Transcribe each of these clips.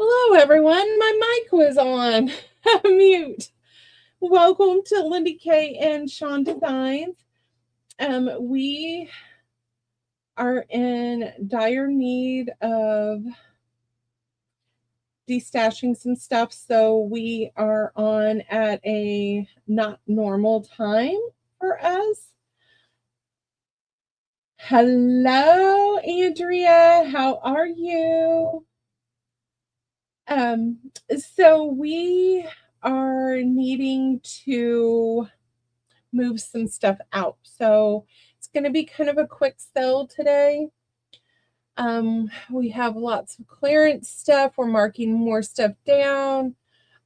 Hello, everyone. My mic was on mute. Welcome to Lindy K and Sean Designs. We are in dire need of destashing some stuff, so we are on at a not normal time for us. Hello, Andrea. How are you? Um, so we are needing to move some stuff out. So it's going to be kind of a quick sell today. We have lots of clearance stuff. We're marking more stuff down.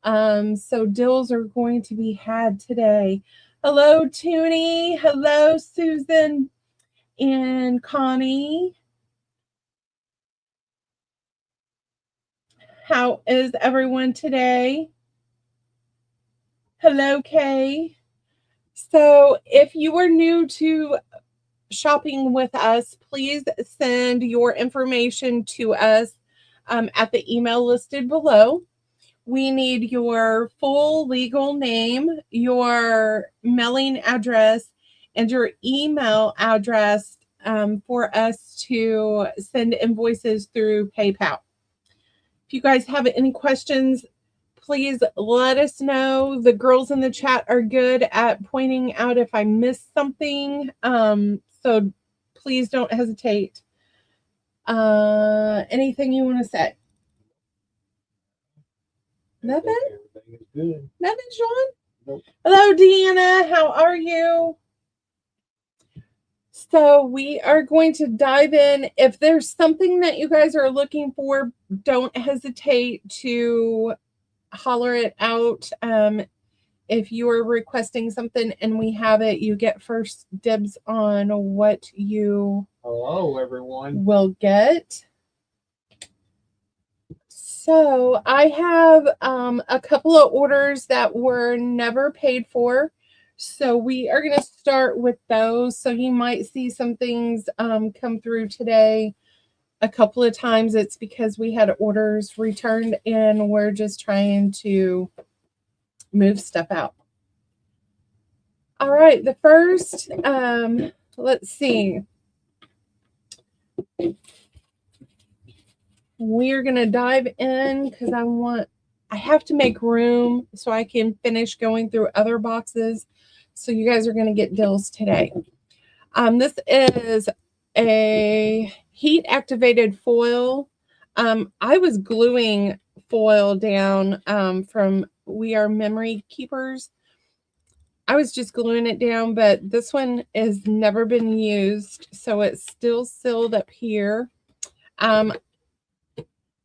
So deals are going to be had today. Hello, Toonie. Hello, Susan and Connie. How is everyone today? Hello, Kay. So if you are new to shopping with us, please send your information to us at the email listed below. We need your full legal name, your mailing address, and your email address for us to send invoices through PayPal. If you guys have any questions, please let us know. The girls in the chat are good at pointing out if I missed something. So please don't hesitate. Anything you want to say? Nothing? Everything is good. Nothing, Sean? Nope. Hello, Deanna. How are you? So we are going to dive in. If there's something that you guys are looking for, don't hesitate to holler it out. If you are requesting something and we have it, you get first dibs on what you Hello, everyone. will get. So I have a couple of orders that were never paid for. So we are going to start with those. So you might see some things come through today. A couple of times it's because we had orders returned and we're just trying to move stuff out. All right, the first, let's see. We're going to dive in because I have to make room so I can finish going through other boxes. So you guys are going to get deals today. This is a heat activated foil. I was gluing foil down from We Are Memory Keepers. I was just gluing it down, but this one has never been used, so it's still sealed up here. I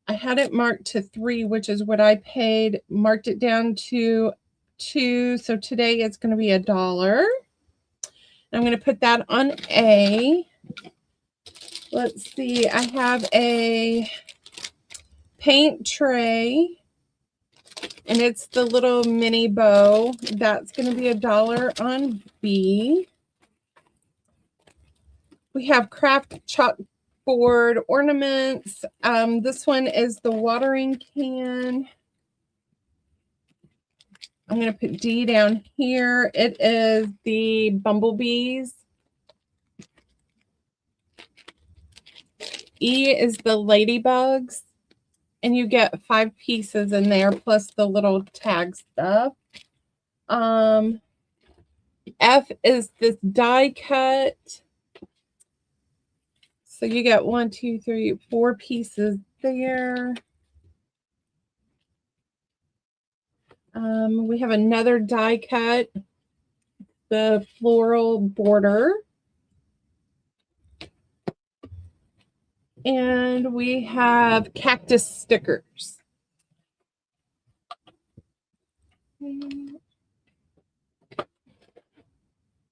had it marked to 3, which is what I paid, marked it down to 2. So today it's going to be $1. I'm going to put that on A. Let's see. I have a paint tray, and it's the little mini bow. That's going to be $1 on B. We have craft chalkboard ornaments. This one is the watering can. I'm going to put D down here. It is the bumblebees. E is the ladybugs. And you get 5 pieces in there plus the little tag stuff. F is this die cut. So you get 1, 2, 3, 4 pieces there. We have another die cut, the floral border. And we have cactus stickers.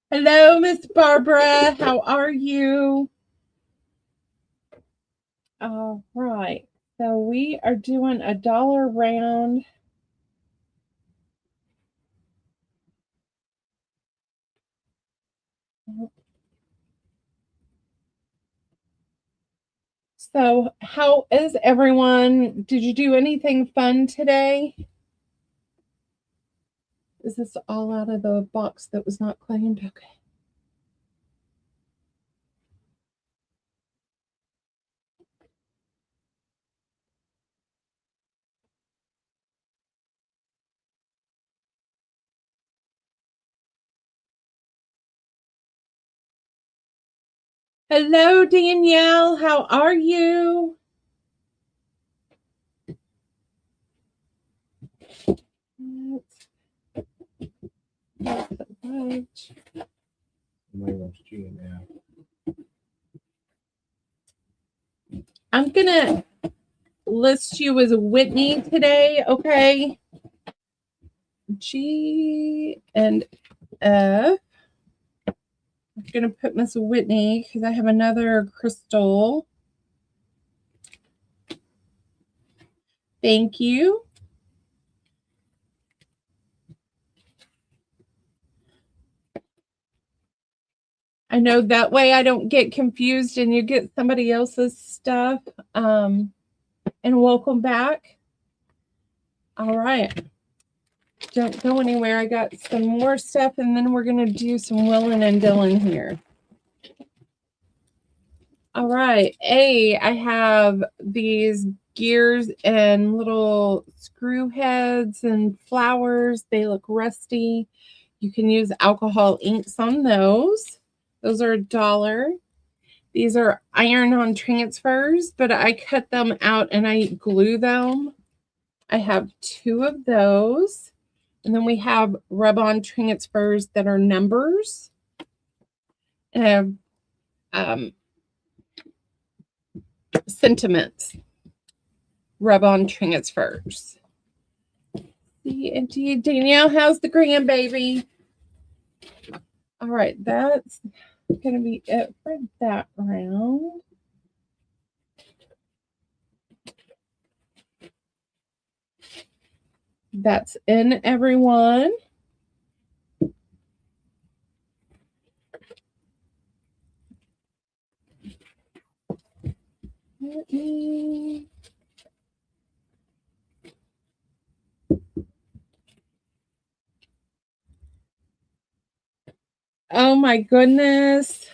Hello, Miss Barbara. How are you? All right. So we are doing $1 round. So, how is everyone? Did you do anything fun today? Is this all out of the box that was not cleaned? Okay. Hello, Danielle. How are you? I'm going to list you as Whitney today, okay? G and F. I'm going to put Miss Whitney because I have another crystal. Thank you. I know that way I don't get confused and you get somebody else's stuff. And welcome back. All right. Don't go anywhere. I got some more stuff and then we're going to do some Willing and Dylan here. All right. I have these gears and little screw heads and flowers. They look rusty. You can use alcohol inks on those. Those are $1. These are iron-on transfers, but I cut them out and I glue them. I have 2 of those. And then we have rub-on transfers that are numbers. And I have sentiments rub-on transfers. See, indeed, Danielle, how's the grandbaby? All right, that's going to be it for that round. That's in, everyone. Let me... Oh my goodness.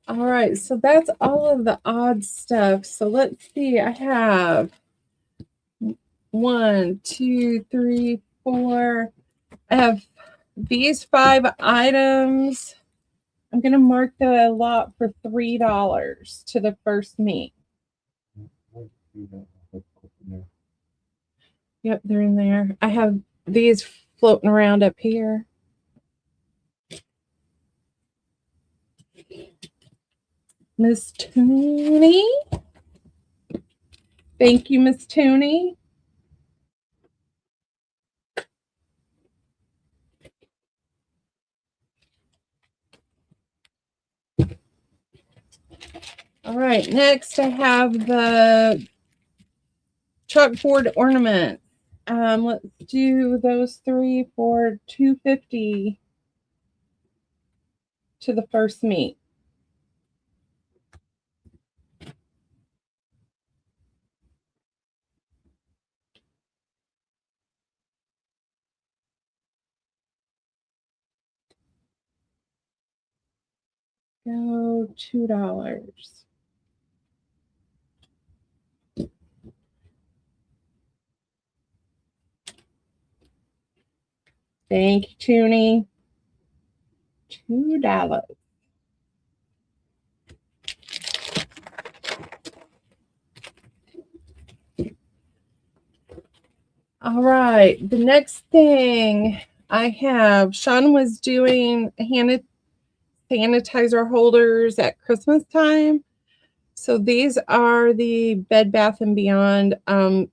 All right, so that's all of the odd stuff. So let's see. I have 1, 2, 3, 4. I have these 5 items. I'm going to mark the lot for $3 to the first meet. Yep, they're in there. I have these floating around up here. Miss Tooney. Thank you, Miss Tooney. All right, next I have the chalkboard ornament. Let's do those 3 for $2.50 to the first meet. Go $2. Thank you, Tooney. $2. All right, the next thing I have, Sean was doing hand sanitizer holders at Christmas time. So these are the Bed Bath & Beyond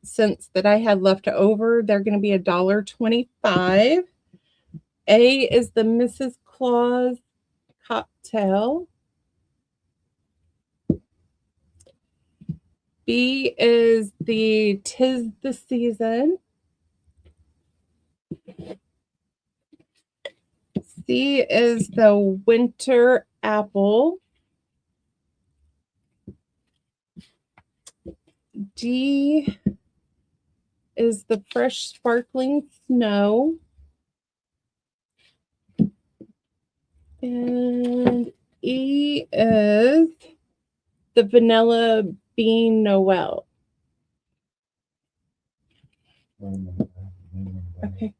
scents that I had left over. They're going to be $1.25. A is the Mrs. Claus cocktail. B is the 'Tis the Season. C is the Winter Apple. D is the fresh sparkling snow. And E is the vanilla bean Noel. Okay.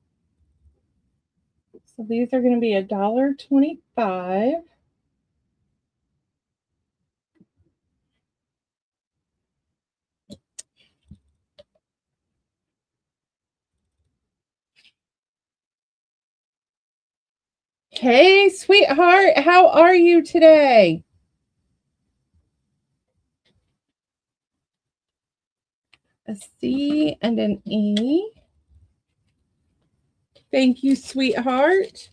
So these are going to be $1.25. Hey, sweetheart, how are you today? A C and an E. Thank you, sweetheart.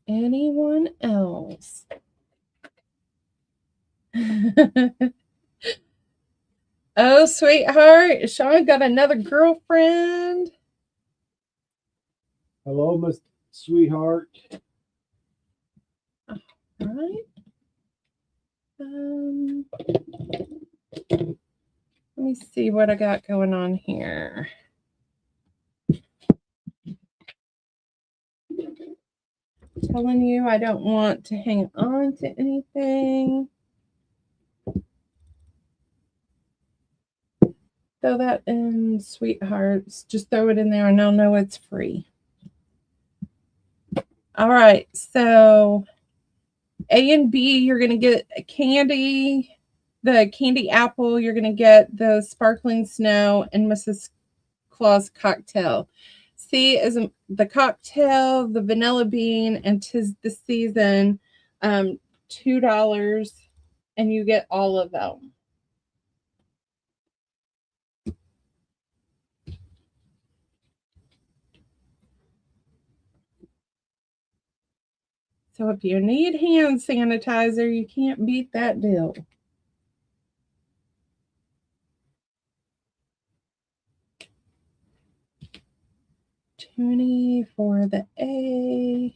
Anyone else? Oh, sweetheart, Sean got another girlfriend. Hello, Miss Sweetheart. All right. Let me see what I got going on here. Telling you I don't want to hang on to anything. Throw that in, sweethearts. Just throw it in there and I'll know it's free. All right, so A and B, you're going to get a candy, the candy apple, you're going to get the sparkling snow and Mrs. Claus cocktail. C is the cocktail, the vanilla bean, and 'tis the season, $2, and you get all of them. So if you need hand sanitizer, you can't beat that deal. $20 for the A.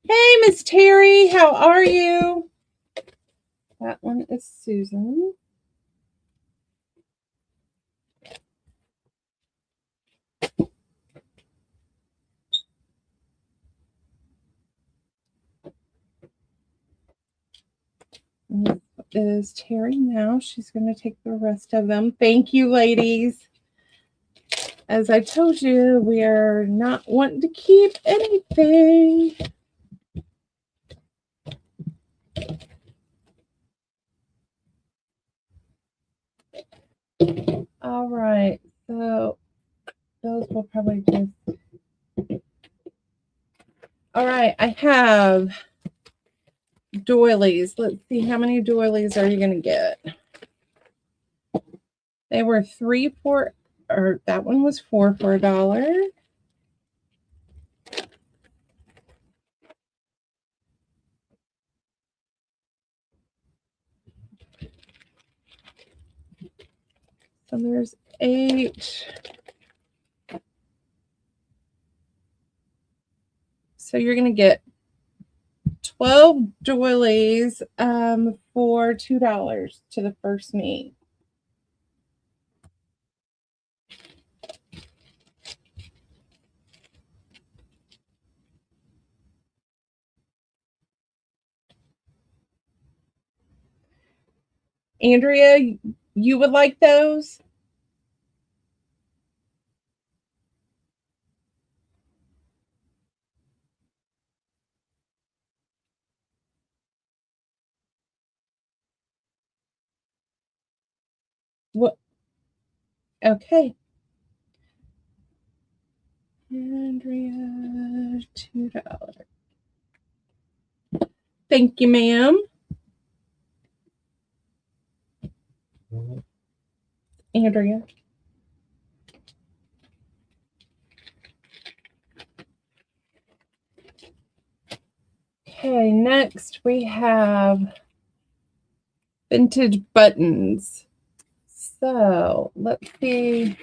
Hey, Miss Terry, how are you? That one is Susan. This is Terry now. She's going to take the rest of them. Thank you, ladies. As I told you, we are not wanting to keep anything. All right, so those will probably just... All right, I have doilies. Let's see, how many doilies are you going to get? They were 3 for, or that one was 4 for $1. So there's 8. So you're going to get 12 doilies for $2 to the first meet. Andrea, you would like those? What? Okay. Andrea, $2. Thank you, ma'am. Andrea. Okay, next we have vintage buttons. So let's see.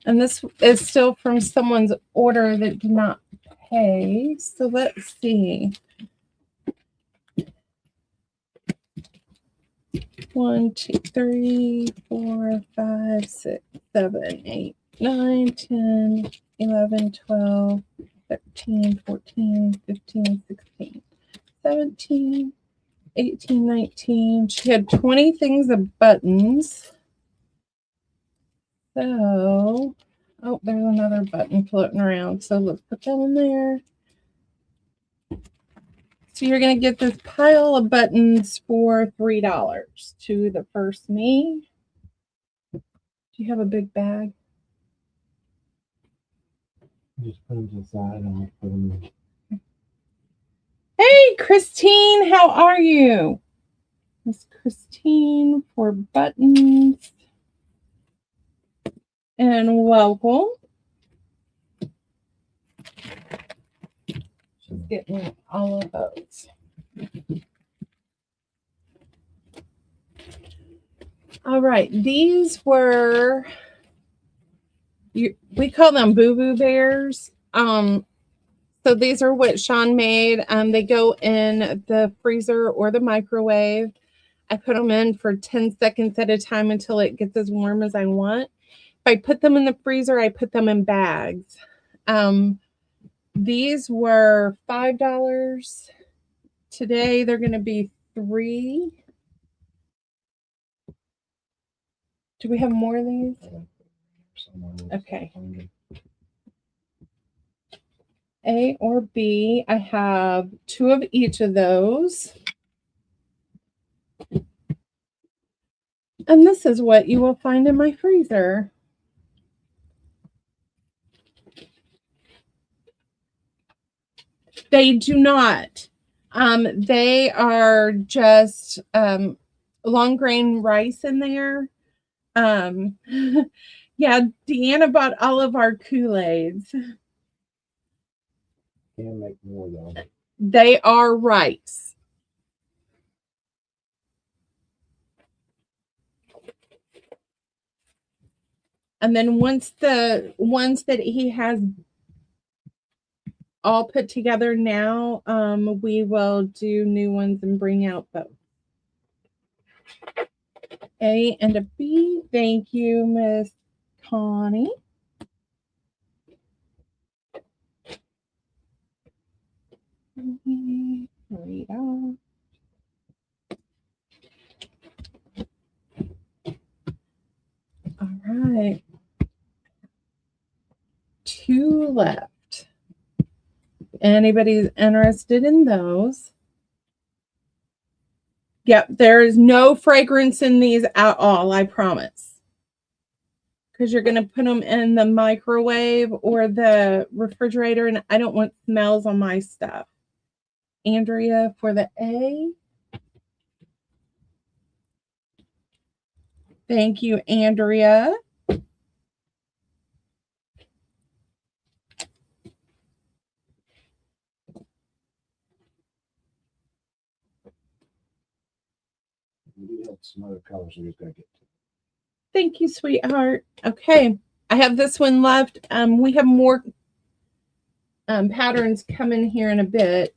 And this is still from someone's order that did not pay. So let's see. 1, 2, 3, 4, 5, 6, 7, 8, 9, 10, 11, 12, 13, 14, 15, 16, 17, 18, 19. She had 20 things of buttons. So, oh, there's another button floating around. So let's put that in there. So you're going to get this pile of buttons for $3 to the first me. Do you have a big bag? Just put them to the side and I'll put them in. Hey, Christine, how are you? Miss Christine for buttons. And welcome. She's getting all of those. All right, these were, we call them boo-boo bears. So these are what Sean made. They go in the freezer or the microwave. I put them in for 10 seconds at a time until it gets as warm as I want. If I put them in the freezer, I put them in bags. These were $5. Today they're going to be $3. Do we have more of these? Okay. A or B. I have 2 of each of those. And this is what you will find in my freezer. They do not. They are just long grain rice in there. Yeah, Deanna bought all of our Kool-Aids. Can't make more though. They are rice. And then once the ones that he has all put together now, we will do new ones and bring out both. A and a B. Thank you, Miss Connie. Read out. All right. 2 left. Anybody's interested in those? Yep, there is no fragrance in these at all, I promise. Because you're going to put them in the microwave or the refrigerator, and I don't want smells on my stuff. Andrea for the A. Thank you, Andrea. We do have some other colors we just gotta get to. Thank you, sweetheart. Okay, I have this one left. We have more patterns coming here in a bit.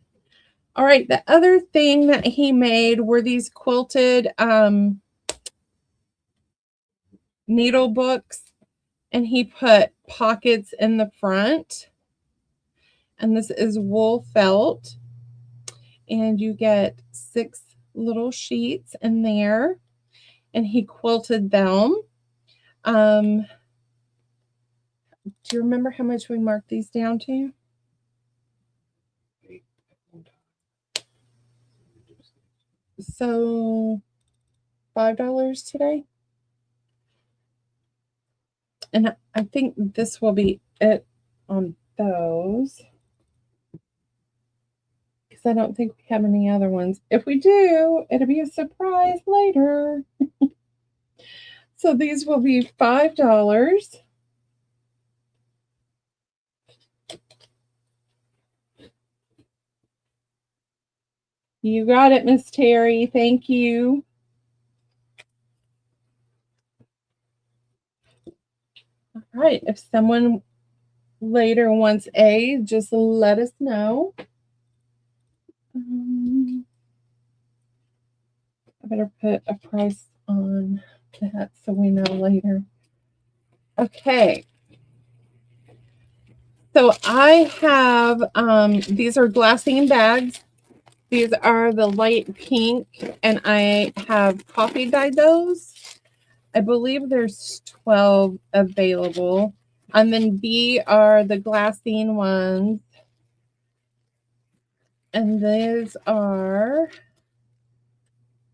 All right, the other thing that he made were these quilted needle books, and he put pockets in the front. And this is wool felt, and you get 6 little sheets in there, and he quilted them. Do you remember how much we marked these down to? 8 at one time. So $5 today. And I think this will be it on those, because I don't think we have any other ones. If we do, it'll be a surprise later. So these will be $5. You got it, Miss Terry. Thank you. right. If someone later wants A, just let us know. I better put a price on that so we know later. Okay. So I have, these are glassine bags. These are the light pink, and I have coffee dyed those. I believe there's 12 available. And then B are the glassine ones. And those are,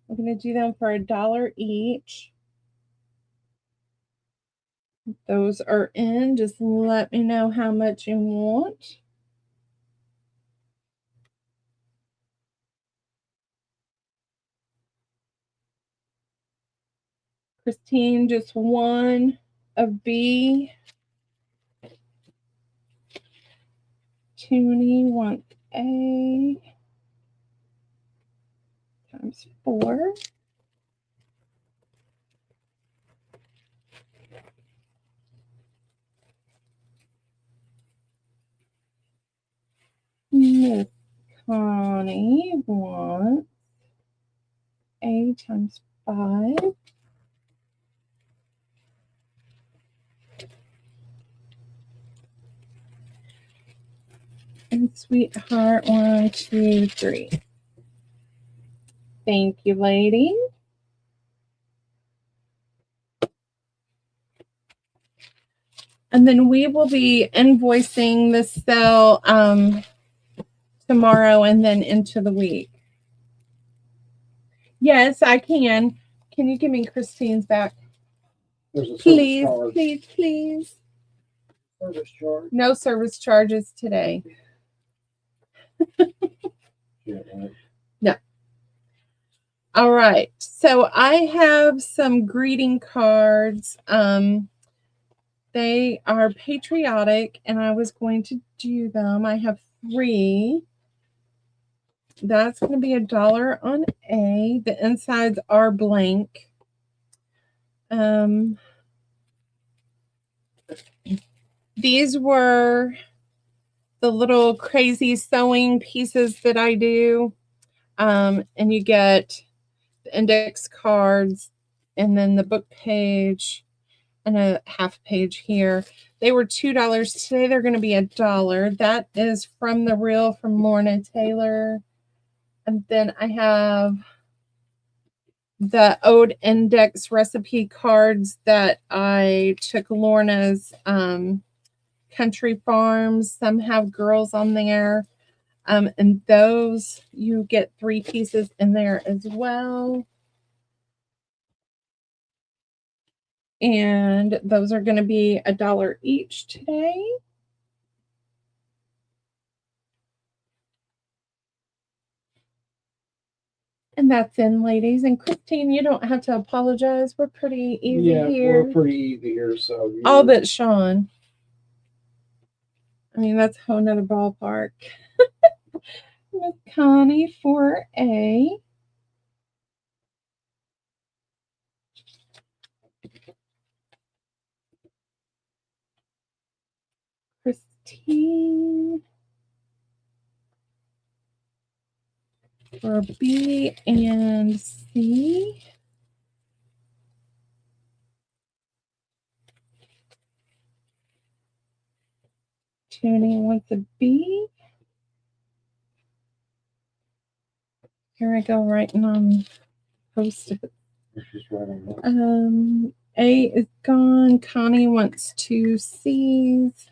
we're going to do them for $1 each. Those are in. Just let me know how much you want. Christine, just one of B. Toonie wants A times 4. Miss Connie wants A times 5. And Sweetheart, 1, 2, 3. Thank you, lady. And then we will be invoicing the sale tomorrow and then into the week. Yes, I can. Can you give me Christine's back? There's a Please, service charge. please, please. Service charge. No service charges today. Yeah, right. No. All right. So I have some greeting cards. They are patriotic, and I was going to do them. I have 3. That's going to be $1 on A. The insides are blank. These were the little crazy sewing pieces that I do. And you get the index cards and then the book page and a half page here. They were $2. Today they're going to be $1. That is from the reel from Lorna Taylor. And then I have the Ode Index recipe cards that I took Lorna's Country Farms. Some have girls on there. And those, you get 3 pieces in there as well. And those are going to be $1 each today. And that's in, ladies. And Christine, you don't have to apologize. We're pretty easy here. We're pretty easy here. So All but Sean. I mean, that's a whole nother ballpark. Miss Connie for A. Christine for B and C. Toonie wants a B. Here I go writing on Post-it. just right on that. A is gone. Connie wants 2 C's.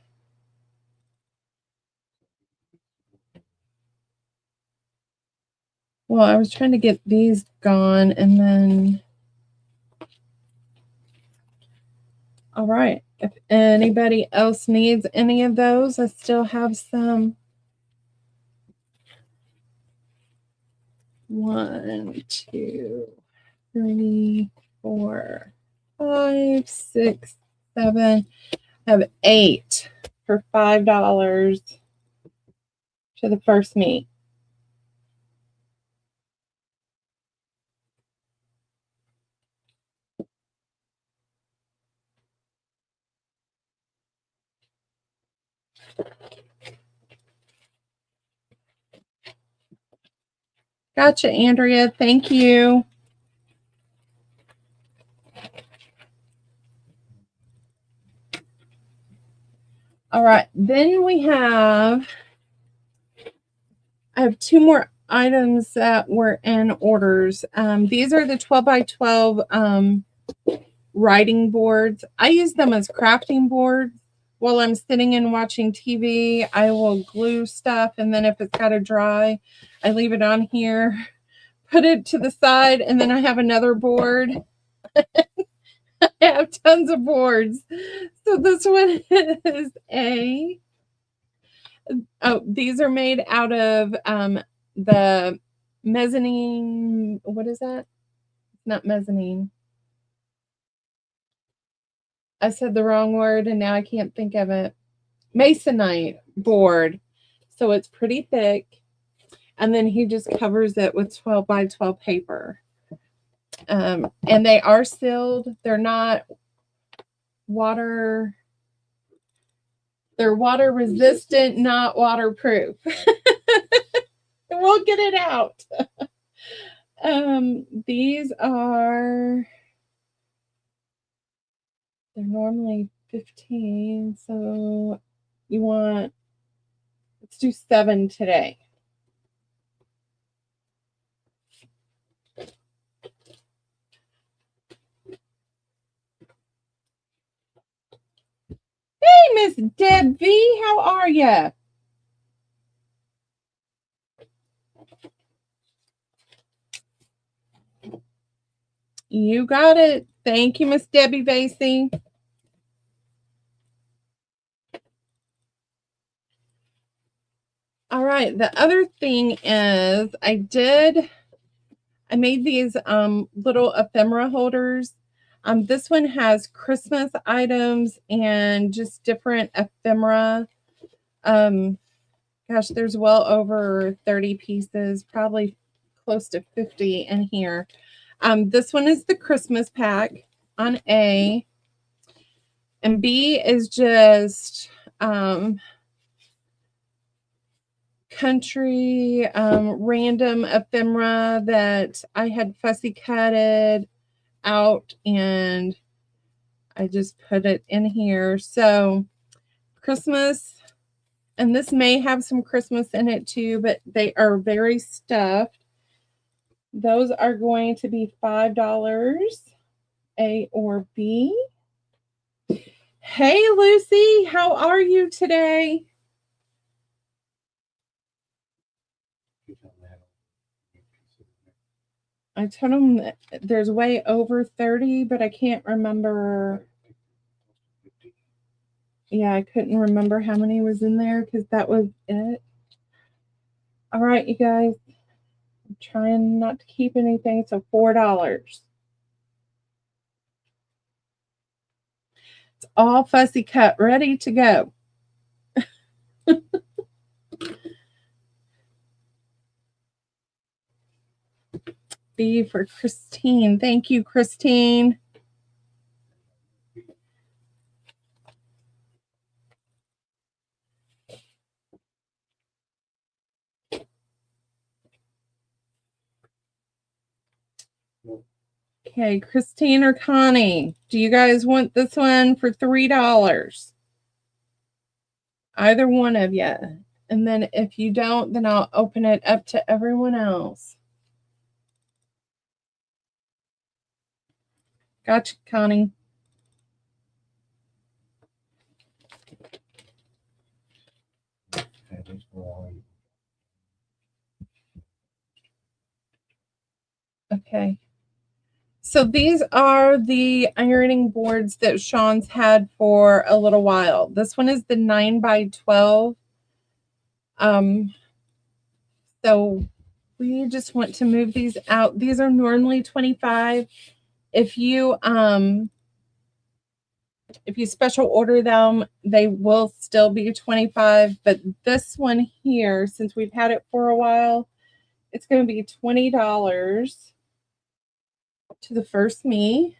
Well, I was trying to get these gone and then. All right. If anybody else needs any of those, I still have some. 1, 2, 3, 4, 5, 6, 7. I have 8 for $5 to the first meet. Gotcha, Andrea. Thank you. All right. Then I have two more items that were in orders. These are the 12 by 12 writing boards. I use them as crafting boards. While I'm sitting and watching TV, I will glue stuff, and then if it's got to dry, I leave it on here, put it to the side, and then I have another board. I have tons of boards. So this one is these are made out of the mezzanine. What is that? Not mezzanine. I said the wrong word and now I can't think of it. Masonite board. So it's pretty thick. And then he just covers it with 12 by 12 paper. And they are sealed. They're not water. They're water resistant, not waterproof. We'll get it out. These are, they're normally 15. So let's do 7 today. Hey, Miss Deb V, how are you? You got it. Thank you, Miss Debbie Vasey. All right. The other thing is I made these little ephemera holders. This one has Christmas items and just different ephemera. Gosh, there's well over 30 pieces, probably close to 50 in here. This one is the Christmas pack on A. And B is just country random ephemera that I had fussy cutted out and I just put it in here. So Christmas, and this may have some Christmas in it too, but they are very stuffed. Those are going to be $5, A or B. Hey, Lucy, how are you today? I told him that there's way over 30, but I can't remember. Yeah, I couldn't remember how many was in there because that was it. All right, you guys. I'm trying not to keep anything, so $4. It's all fussy cut, ready to go. B for Christine. Thank you, Christine. Okay, Christine or Connie, do you guys want this one for $3? Either one of you. And then if you don't, then I'll open it up to everyone else. Gotcha, Connie. Okay. So these are the ironing boards that Sean's had for a little while. This one is the 9 by 12. So we just want to move these out. These are normally 25. If you special order them, they will still be 25. But this one here, since we've had it for a while, it's going to be $20 to the first me.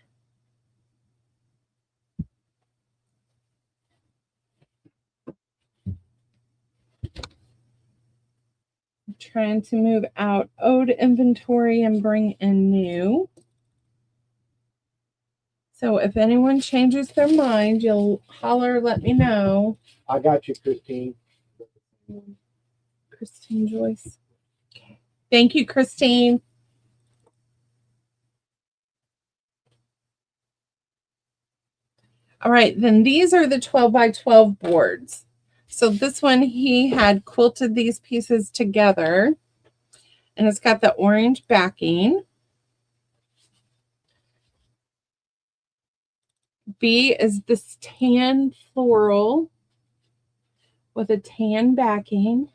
trying to move out old inventory and bring in new. So if anyone changes their mind, you'll holler, let me know. I got you, Christine. Christine Joyce. Okay. Thank you, Christine. All right, then these are the 12 by 12 boards. So this one, he had quilted these pieces together, and it's got the orange backing. B is this tan floral with a tan backing.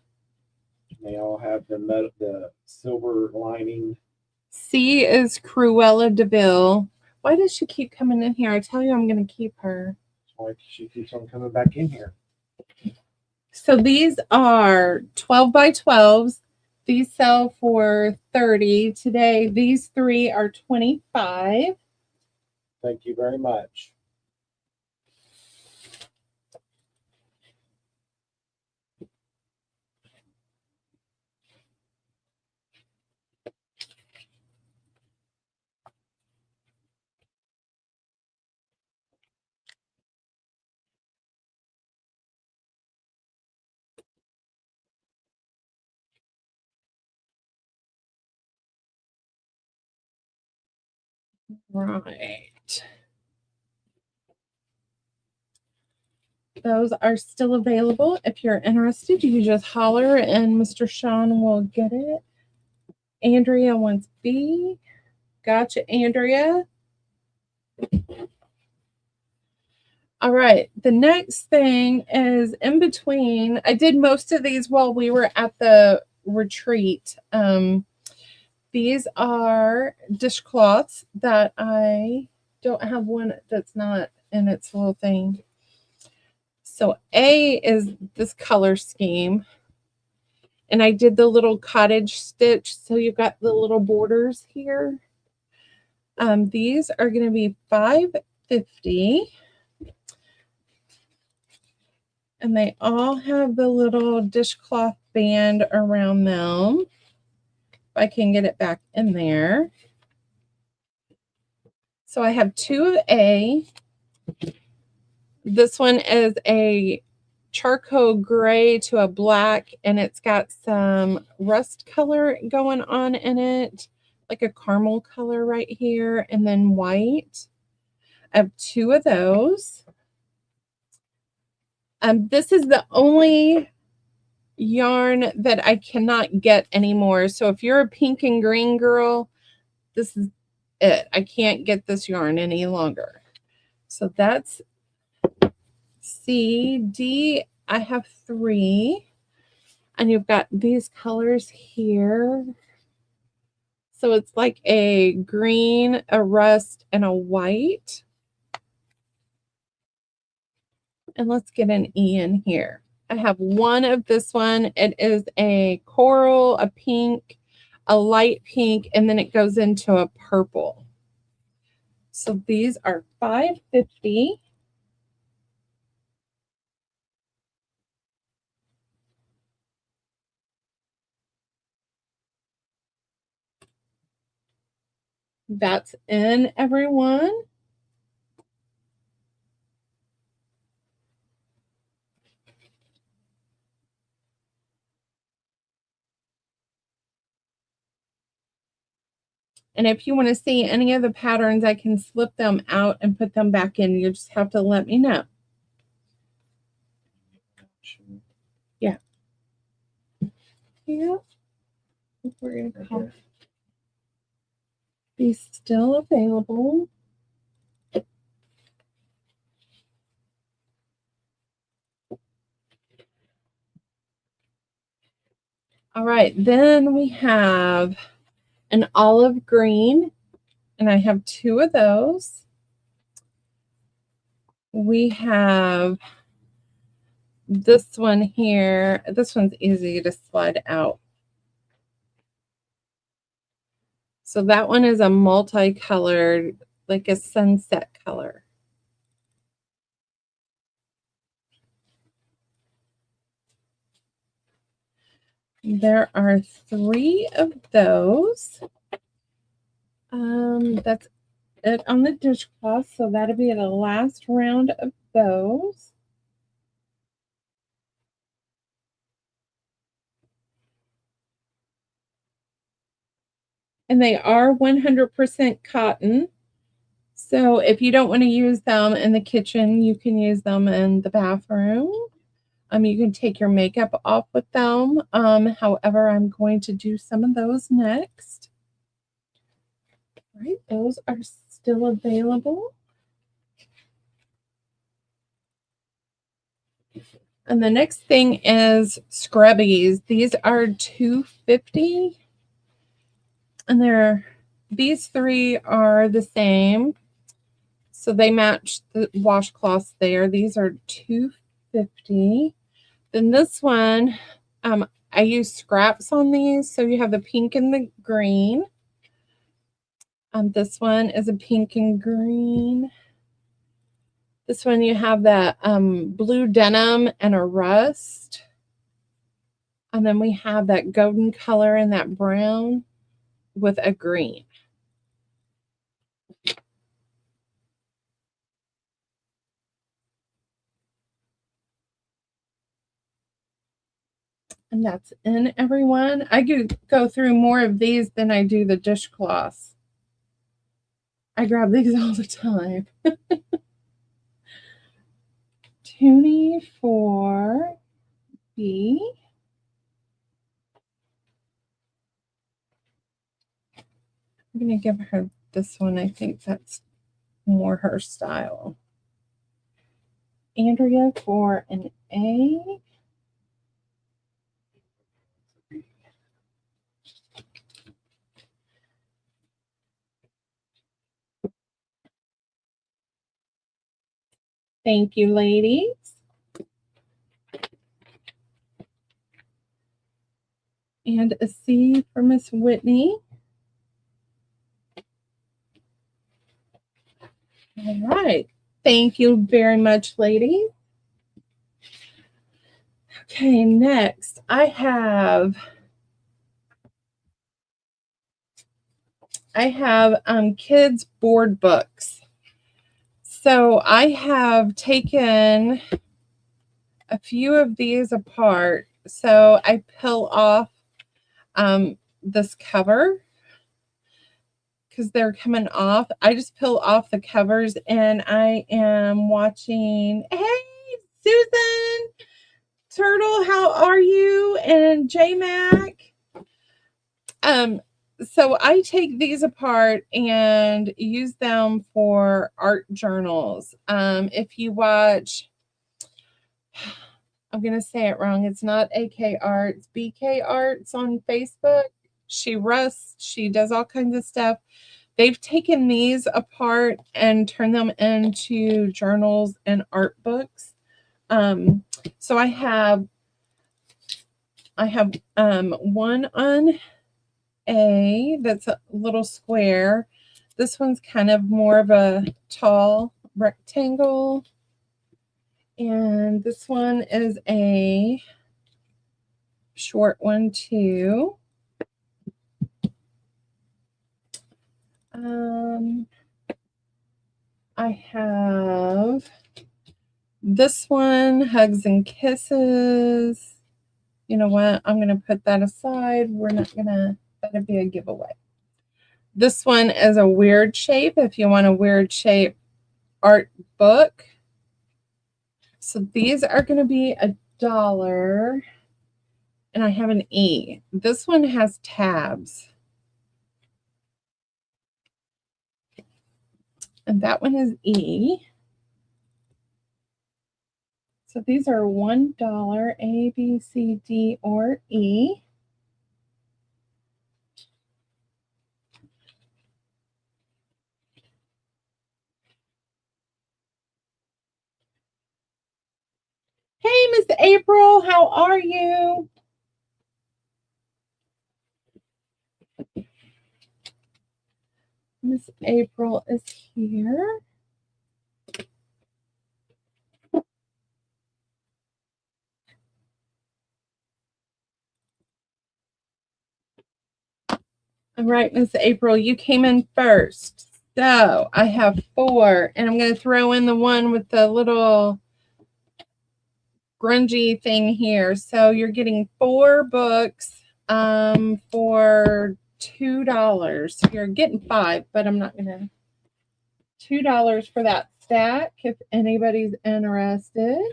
They all have the silver lining. C is Cruella DeVille. Why does she keep coming in here? I tell you I'm going to keep her. Like she keeps on coming back in here. So these are 12 by 12s. These sell for $30 today. These three are $25. Thank you very much. Right. Those are still available. If you're interested, you just holler and Mr. Sean will get it. Andrea wants B. Gotcha, Andrea. All right. The next thing is in between. I did most of these while we were at the retreat. These are dishcloths that I don't have one that's not in its little thing. So A is this color scheme. And I did the little cottage stitch. So you've got the little borders here. These are going to be $5.50. And they all have the little dishcloth band around them. If I can get it back in there. So I have two of A. This one is a charcoal gray to a black, and it's got some rust color going on in it, like a caramel color right here, and then white. I have two of those. This is the only yarn that I cannot get anymore. So if you're a pink and green girl, this is it. I can't get this yarn any longer. So that's C. D, I have three. And you've got these colors here. So it's like a green, a rust, and a white. And let's get an E in here. I have one of this one. It is a coral, a pink, a light pink, and then it goes into a purple. So these are $5.50. That's in, everyone. And if you want to see any of the patterns, I can slip them out and put them back in. You just have to let me know. Yeah. Yeah. We're going to call these still available. All right. Then we have an olive green, and I have two of those. We have this one here. This one's easy to slide out. So that one is a multicolored, like a sunset color. There are 3 of those. That's it on the dishcloth, so that'll be the last round of those. And they are 100% cotton. So if you don't want to use them in the kitchen, you can use them in the bathroom. You can take your makeup off with them. However, I'm going to do some of those next. All right, those are still available. And the next thing is scrubbies. These are $2.50. And these 3 are the same. So they match the washcloths there. These are $2.50. Then this one, I use scraps on these. So you have the pink and the green. This one is a pink and green. This one you have that blue denim and a rust. And then we have that golden color and that brown with a green. And that's in, everyone. I could go through more of these than I do the dishcloths. I grab these all the time. Toonie for B. I'm going to give her this one. I think that's more her style. Andrea for an A. Thank you, ladies. And a C for Miss Whitney. All right. Thank you very much, ladies. Okay, next I have kids board books. So I have taken a few of these apart. So I peel off this cover because they're coming off. I just peel off the covers and I am watching. Hey, Susan Turtle, how are you? And J Mac. So I take these apart and use them for art journals. If you watch, I'm going to say it wrong. It's not AK Arts, BK Arts on Facebook. She rusts. She does all kinds of stuff. They've taken these apart and turned them into journals and art books. So I have one on A that's a little square. This one's kind of more of a tall rectangle. And this one is a short one too. I have this one, Hugs and Kisses. You know what? I'm going to put that aside. We're not going to, that'd be a giveaway. This one is a weird shape if you want a weird shape art book. So these are going to be $1. And I have an E. This one has tabs. And that one is E. So these are $1, A, B, C, D, or E. Hey, Miss April, how are you? Miss April is here. All right, Miss April, you came in first. So I have 4, and I'm going to throw in the one with the little grungy thing here. So you're getting 4 books for $2. So you're getting 5, but I'm not going to. $2 for that stack if anybody's interested.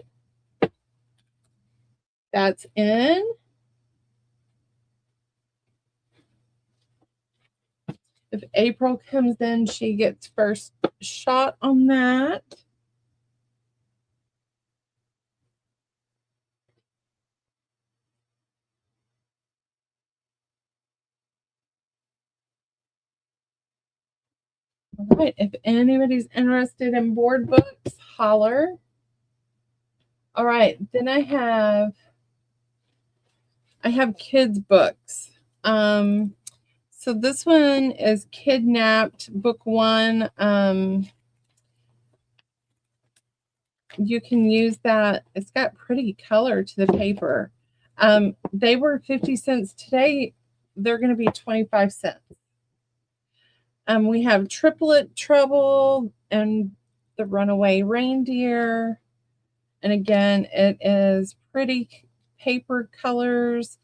That's in. If April comes in, she gets first shot on that. All right, if anybody's interested in board books, holler. All right, then I have kids books. So this one is Kidnapped, book 1. You can use that. It's got pretty color to the paper. They were 50 cents today. They're going to be 25 cents. We have Triplet Trouble and The Runaway Reindeer. And again, it is pretty paper colors.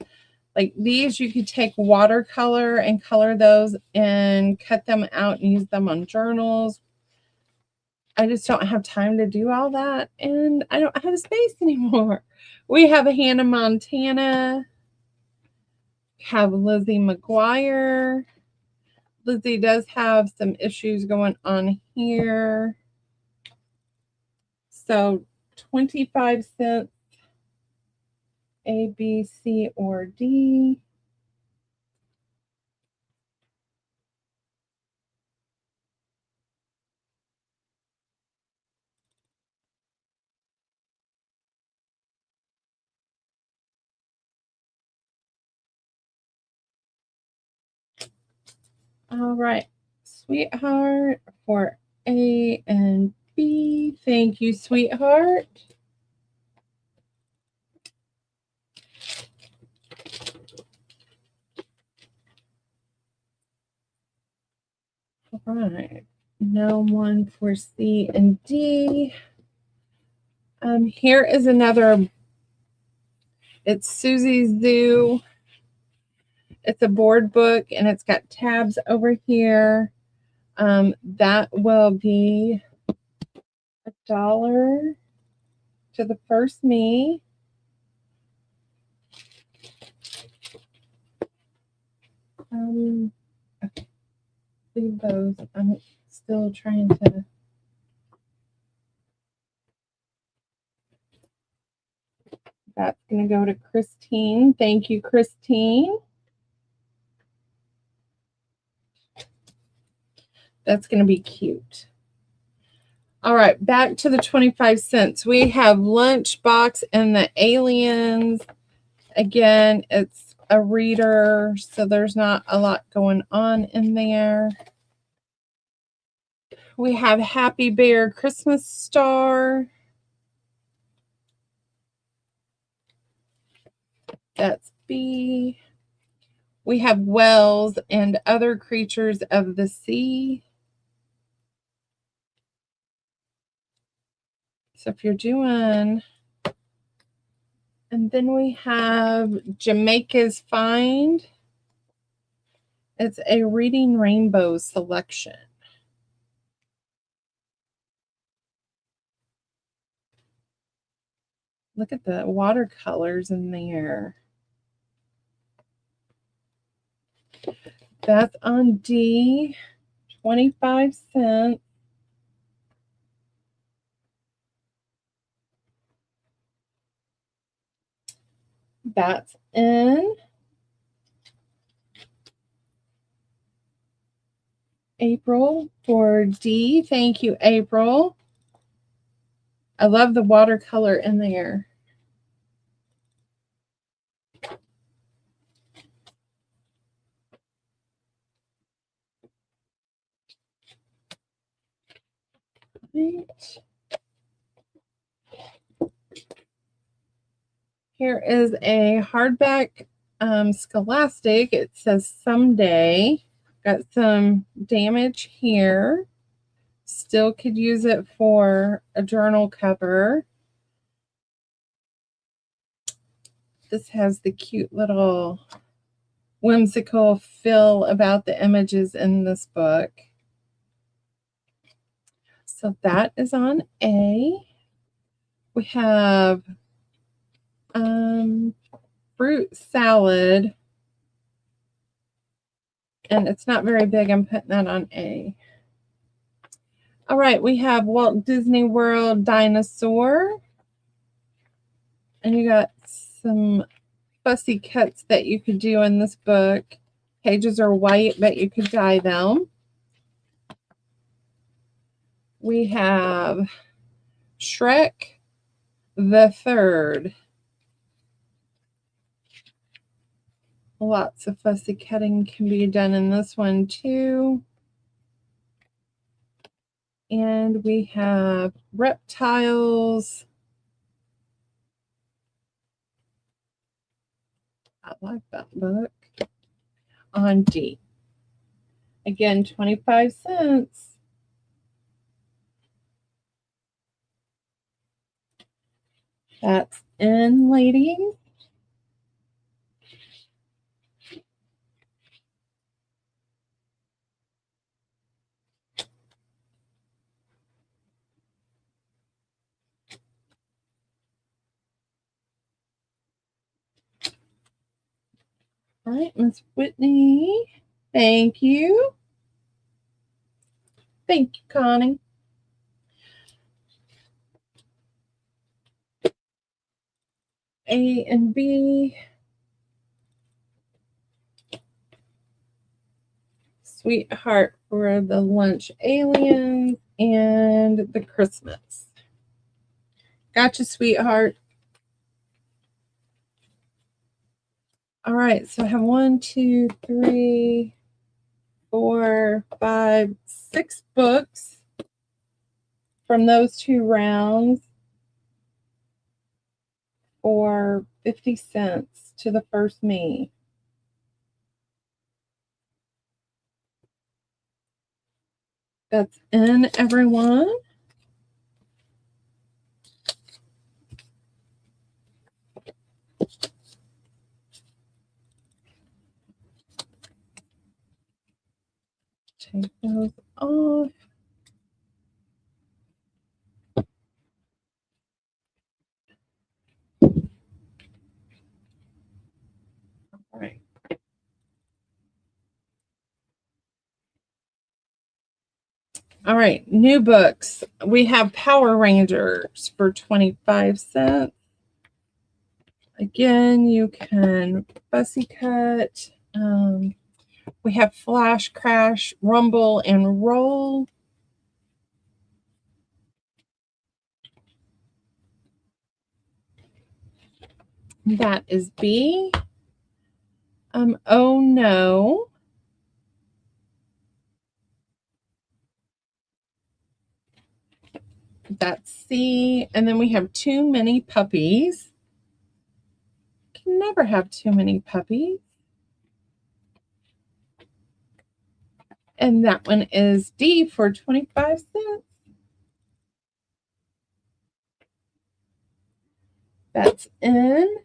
Like these, you could take watercolor and color those and cut them out and use them on journals. I just don't have time to do all that, and I don't have space anymore. We have a Hannah Montana, have Lizzie McGuire. Lizzie does have some issues going on here. So 25 cents, A, B, C, or D. All right, Sweetheart for A and B. Thank you, Sweetheart. All right, no one for C and D. Here is another. It's Susie Zoo. It's a board book, and it's got tabs over here. That will be $1 to the first me. Okay. Leave those. I'm still trying to. That's going to go to Christine. Thank you, Christine. That's going to be cute. All right, back to the 25 cents. We have Lunchbox and the Aliens. Again, it's a reader, so there's not a lot going on in there. We have Happy Bear Christmas Star. That's B. We have Wells and Other Creatures of the Sea. So if you're doing, and then we have Jamaica's Find. It's a Reading Rainbow selection. Look at the watercolors in there. That's on D, 25 cents. That's in. April for D. Thank you, April. I love the watercolor in there. Right. Here is a hardback Scholastic. It says Someday. Got some damage here. Still could use it for a journal cover. This has the cute little whimsical feel about the images in this book. So that is on A. We have fruit salad, and it's not very big. I'm putting that on A. All right, we have Walt Disney World Dinosaur, and you got some fussy cuts that you could do in this book. Pages are white, but you could dye them. We have Shrek the Third. Lots of fussy cutting can be done in this one too. And we have Reptiles. I like that book. On D. Again, 25 cents. That's in, ladies. All right, Miss Whitney. Thank you. Thank you, Connie. A and B. Sweetheart for the Lunch Aliens and the Christmas. Gotcha, sweetheart. All right, so I have 1, 2, 3, 4, 5, 6 books from those 2 rounds for 50 cents to the first me. That's in, everyone. Take those off. All right. All right, new books. We have Power Rangers for 25 cents. Again, you can fussy cut. We have Flash, Crash, Rumble, and Roll. That is B. Oh no. That's C. And then we have Too Many Puppies. Can never have too many puppies. And that one is D for 25 cents. That's in.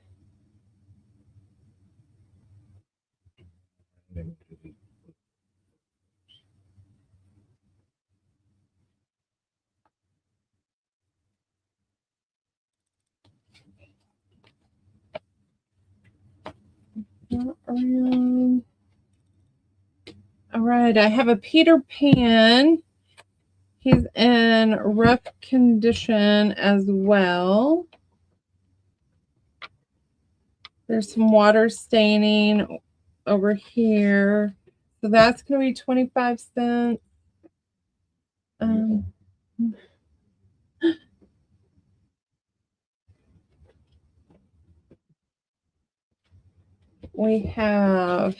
Around. All right, I have a Peter Pan. He's in rough condition as well. There's some water staining over here. So that's going to be 25 cents. We have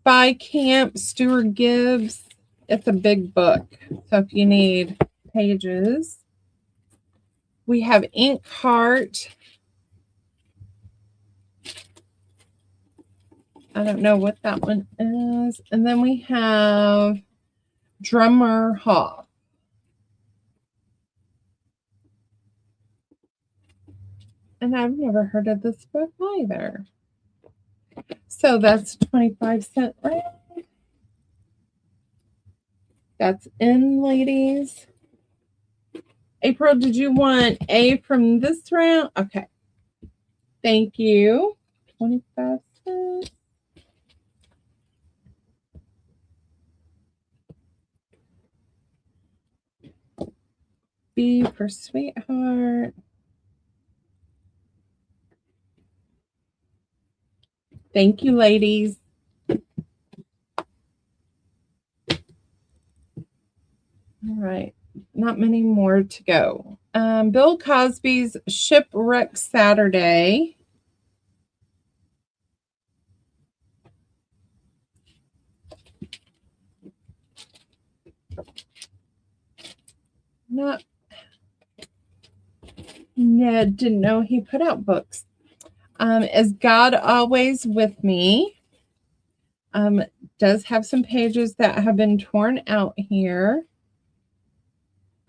Spy Camp, Stuart Gibbs. It's a big book. So if you need pages. We have Inkheart. I don't know what that one is. And then we have Drummer Hoff. And I've never heard of this book either. So that's 25-cent round. That's in, ladies. April, did you want A from this round? Okay. Thank you. 25 cents. B for Sweetheart. Thank you, ladies. All right. Not many more to go. Bill Cosby's Shipwreck Saturday. Not Ned didn't know he put out books. Is God Always With Me? Does have some pages that have been torn out here.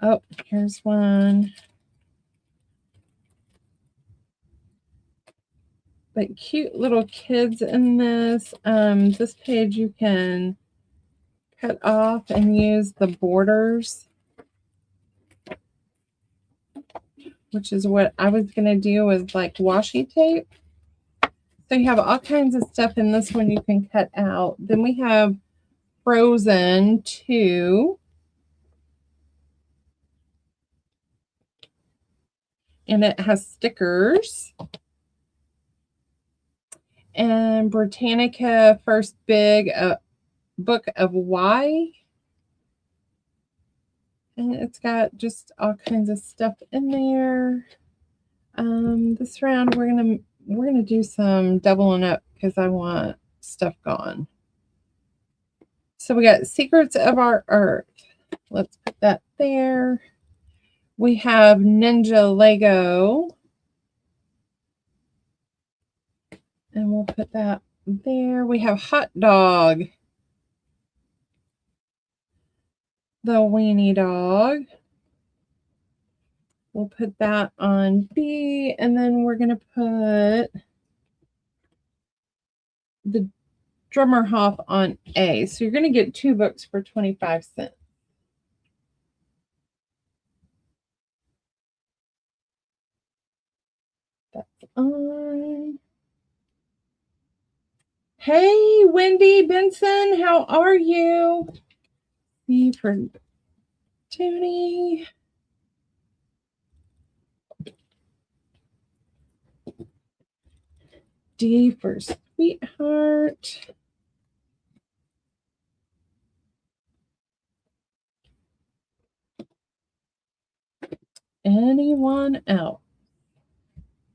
Oh, here's one. But cute little kids in this. This page you can cut off and use the borders, which is what I was going to do with like washi tape. So you have all kinds of stuff in this one you can cut out. Then we have Frozen 2. And it has stickers. And Britannica First Big Book of Why. And it's got just all kinds of stuff in there. This round we're gonna do some doubling up because I want stuff gone. So we got Secrets of Our Earth. Let's put that there. We have Ninja Lego. And we'll put that there. We have Hot Dog. The Weenie Dog. We'll put that on B. And then we're going to put the Drummer Hoff on A. So you're going to get 2 books for 25 cents. That's on. Hey, Wendy Benson, how are you? C for Tony. D for Sweetheart. Anyone else?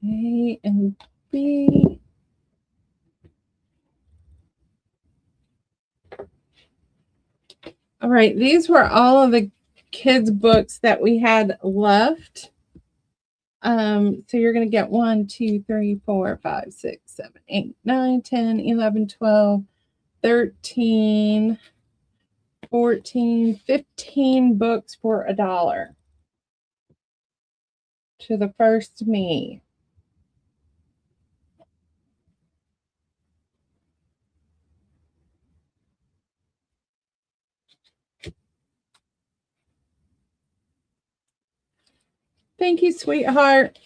A and B. All right, these were all of the kids' books that we had left. So you're going to get 1, 2, 3, 4, 5, 6, 7, 8, 9, 10, 11, 12, 13, 14, 15 books for $1 to the first me. Thank you, sweetheart.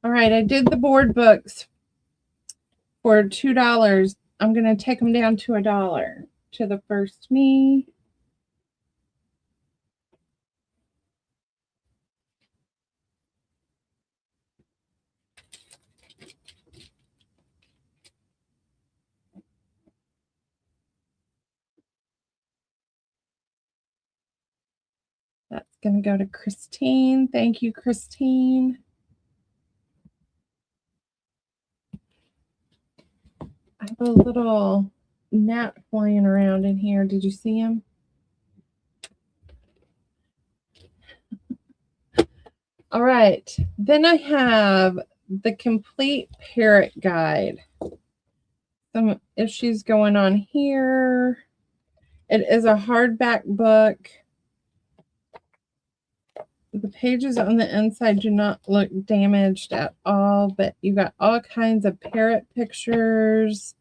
All right, I did the board books for $2. I'm going to take them down to $1 to the first me. That's going to go to Christine. Thank you, Christine. I have a little gnat flying around in here. Did you see him? All right. Then I have the Complete Parrot Guide. Some issues going on here. It is a hardback book. The pages on the inside do not look damaged at all, but you got all kinds of parrot pictures.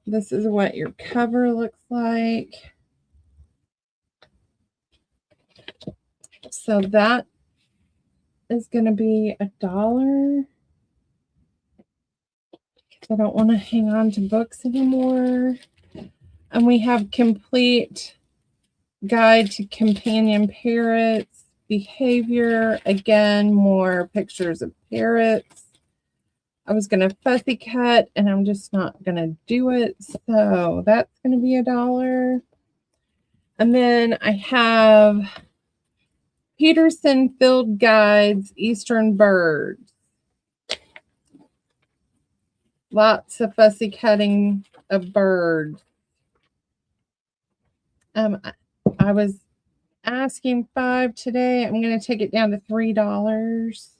This is what your cover looks like. So that is going to be $1. I don't want to hang on to books anymore. And we have Complete Guide to Companion Parrots Behavior. Again, more pictures of parrots. I was going to fussy cut and I'm just not going to do it. So that's going to be $1. And then I have Peterson Field Guides Eastern Birds. Lots of fussy cutting of birds. I was asking $5 today. I'm going to take it down to $3.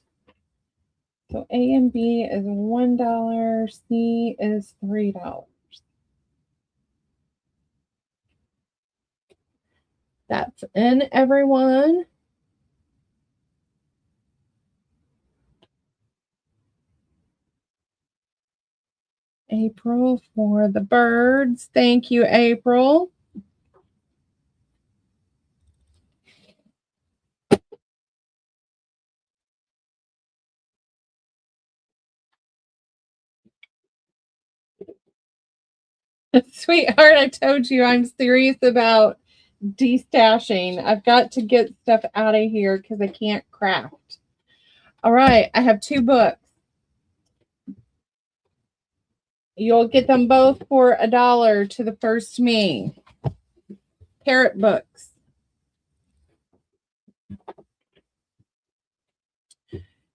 So A and B is $1. C is $3. That's in, everyone. April for the birds. Thank you, April. Sweetheart, I told you I'm serious about destashing. I've got to get stuff out of here because I can't craft. All right, I have 2 books. You'll get them both for $1 to the first me. Parrot books.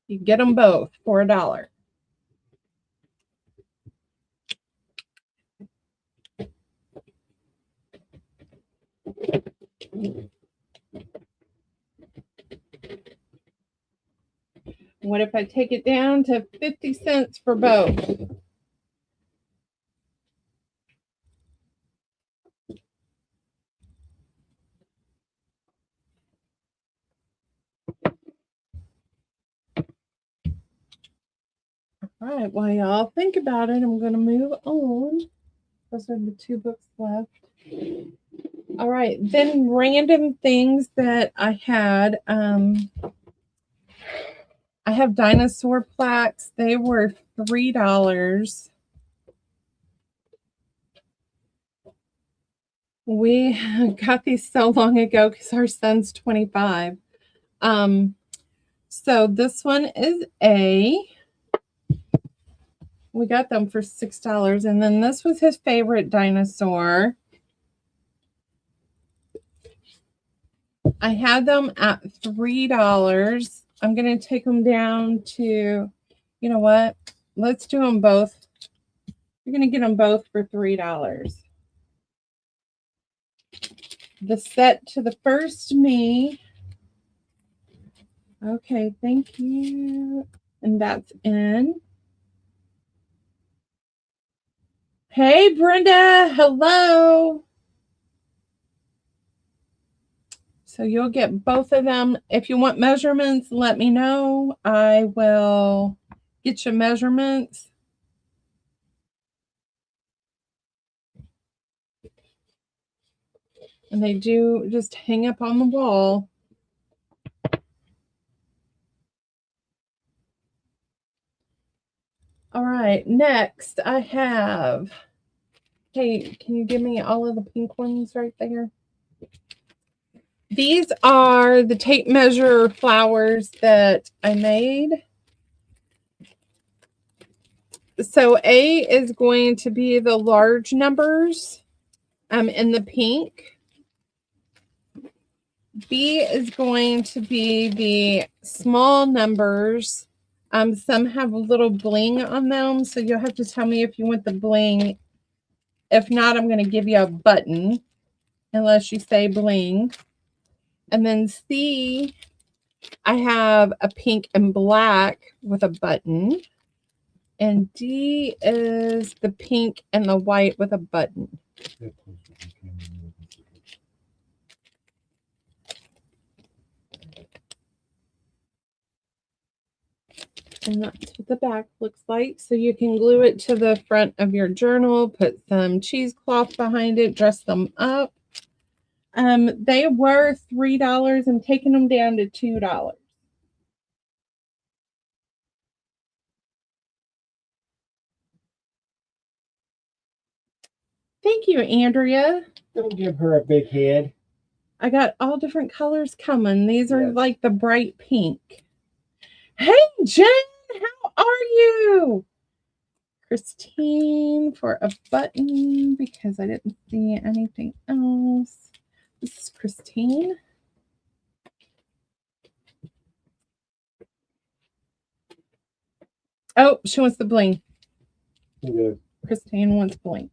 You get them both for $1. What if I take it down to 50 cents for both? All right, while y'all think about it, I'm going to move on. Those are the 2 books left. All right, then random things that I had. I have dinosaur plaques. They were $3. We got these so long ago because our son's 25. So this one is A. We got them for $6. And then this was his favorite dinosaur. I had them at $3. I'm going to take them down to, you know what? Let's do them both. You're going to get them both for $3. The set to the first me. Okay, thank you. And that's in. Hey, Brenda. Hello. So you'll get both of them. If you want measurements, let me know. I will get you measurements. And they do just hang up on the wall. All right, next I have, hey, can you give me all of the pink ones right there? These are the tape measure flowers that I made. So A is going to be the large numbers in the pink. B is going to be the small numbers. Some have a little bling on them, so you'll have to tell me if you want the bling. If not, I'm going to give you a button, unless you say bling. And then C, I have a pink and black with a button. And D is the pink and the white with a button. And that's what the back looks like. So you can glue it to the front of your journal, put some cheesecloth behind it, dress them up. They were $3. I'm taking them down to $2. Thank you, Andrea. Don't give her a big head. I got all different colors coming. These are Yes. like the bright pink. Hey, Jen, how are you? Christine for a button because I didn't see anything else. This is Christine. Oh, she wants the bling. Good. Christine wants bling.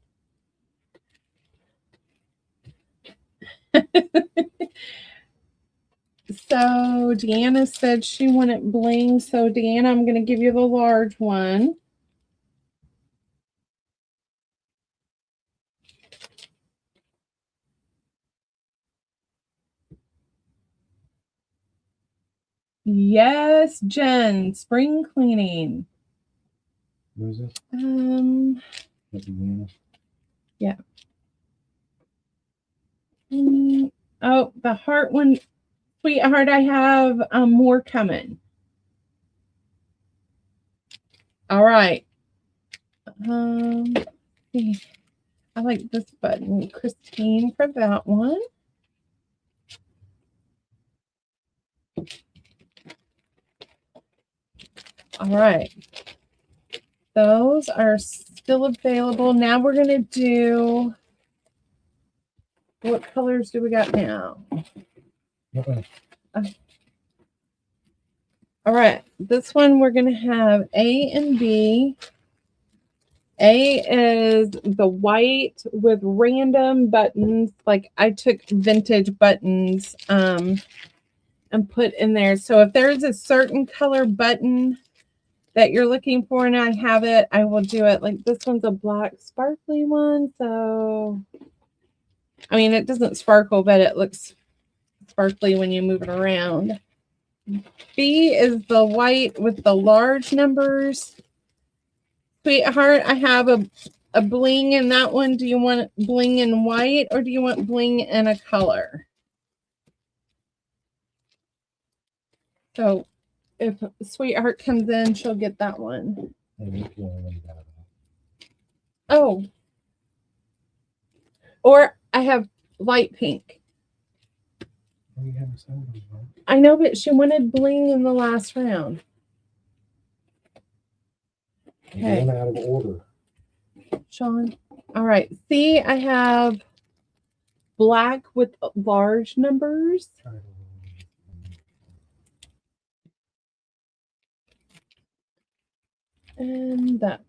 So Deanna said she wanted bling. So Deanna, I'm going to give you the large one. Yes, Jen, spring cleaning. What is this? Yeah. Oh, the heart one, sweetheart. I have more coming. All right. See. I like this button. Christine for that one. All right. Those are still available. Now we're going to do, what colors do we got now? All right. This one we're going to have A and B. A is the white with random buttons. Like I took vintage buttons and put in there. So if there's a certain color button that you're looking for and I have it, I will do it. Like this one's a black sparkly one. So, I mean, it doesn't sparkle, but it looks sparkly when you move it around. B is the white with the large numbers. Sweetheart, I have a bling in that one. Do you want bling in white or do you want bling in a color? So if Sweetheart comes in, she'll get that one. Oh. Or I have light pink. I know, but she wanted bling in the last round. Okay. Going out of order. Sean. All right. See, I have black with large numbers. And that.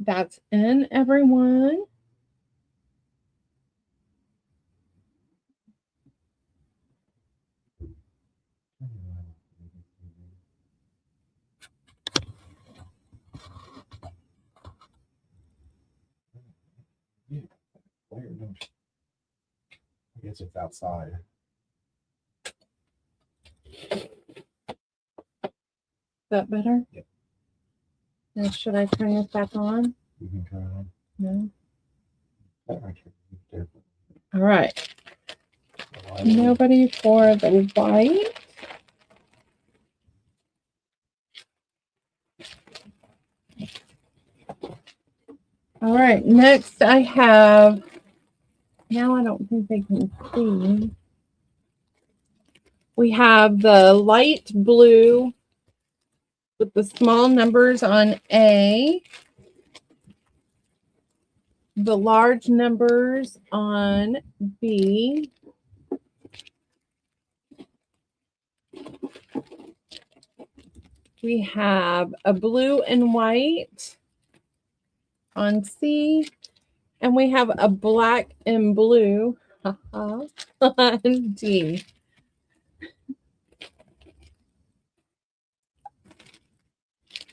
That's in everyone. I guess it's outside. Is that better? Yep. Now, should I turn this back on? You can try it on. No. That might be different. All right. Nobody for the white. All right. Next, I have. Now I don't think they can see. We have the light blue with the small numbers on A, the large numbers on B, we have a blue and white, on C. And we have a black and blue on D.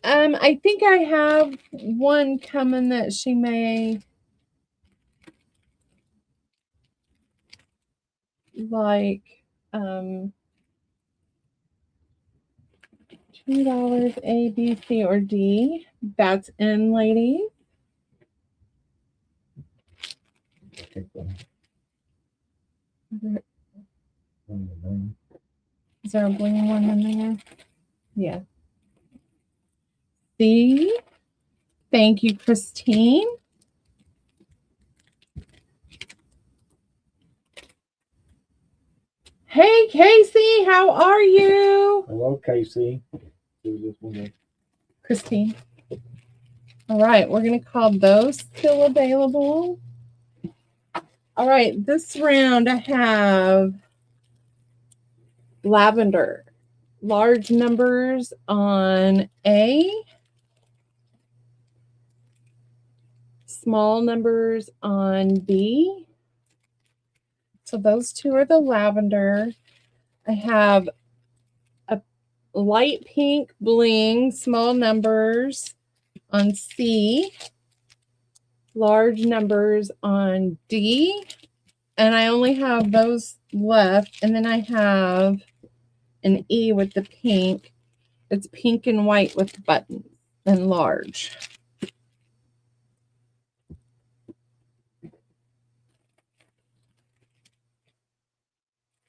I think I have one coming that she may like. $2 A, B, C, or D. That's in, ladies. Is there a bling one in there? Yeah. C. Thank you, Christine. Hey, Casey, how are you? Hello, Casey. Who's this one? Christine. All right, we're going to call those still available. All right, this round I have lavender. Large numbers on A. Small numbers on B. So those two are the lavender. I have a light pink bling, small numbers on C. Large numbers on D. And I only have those left. And then I have an E with the pink. It's pink and white with buttons and large.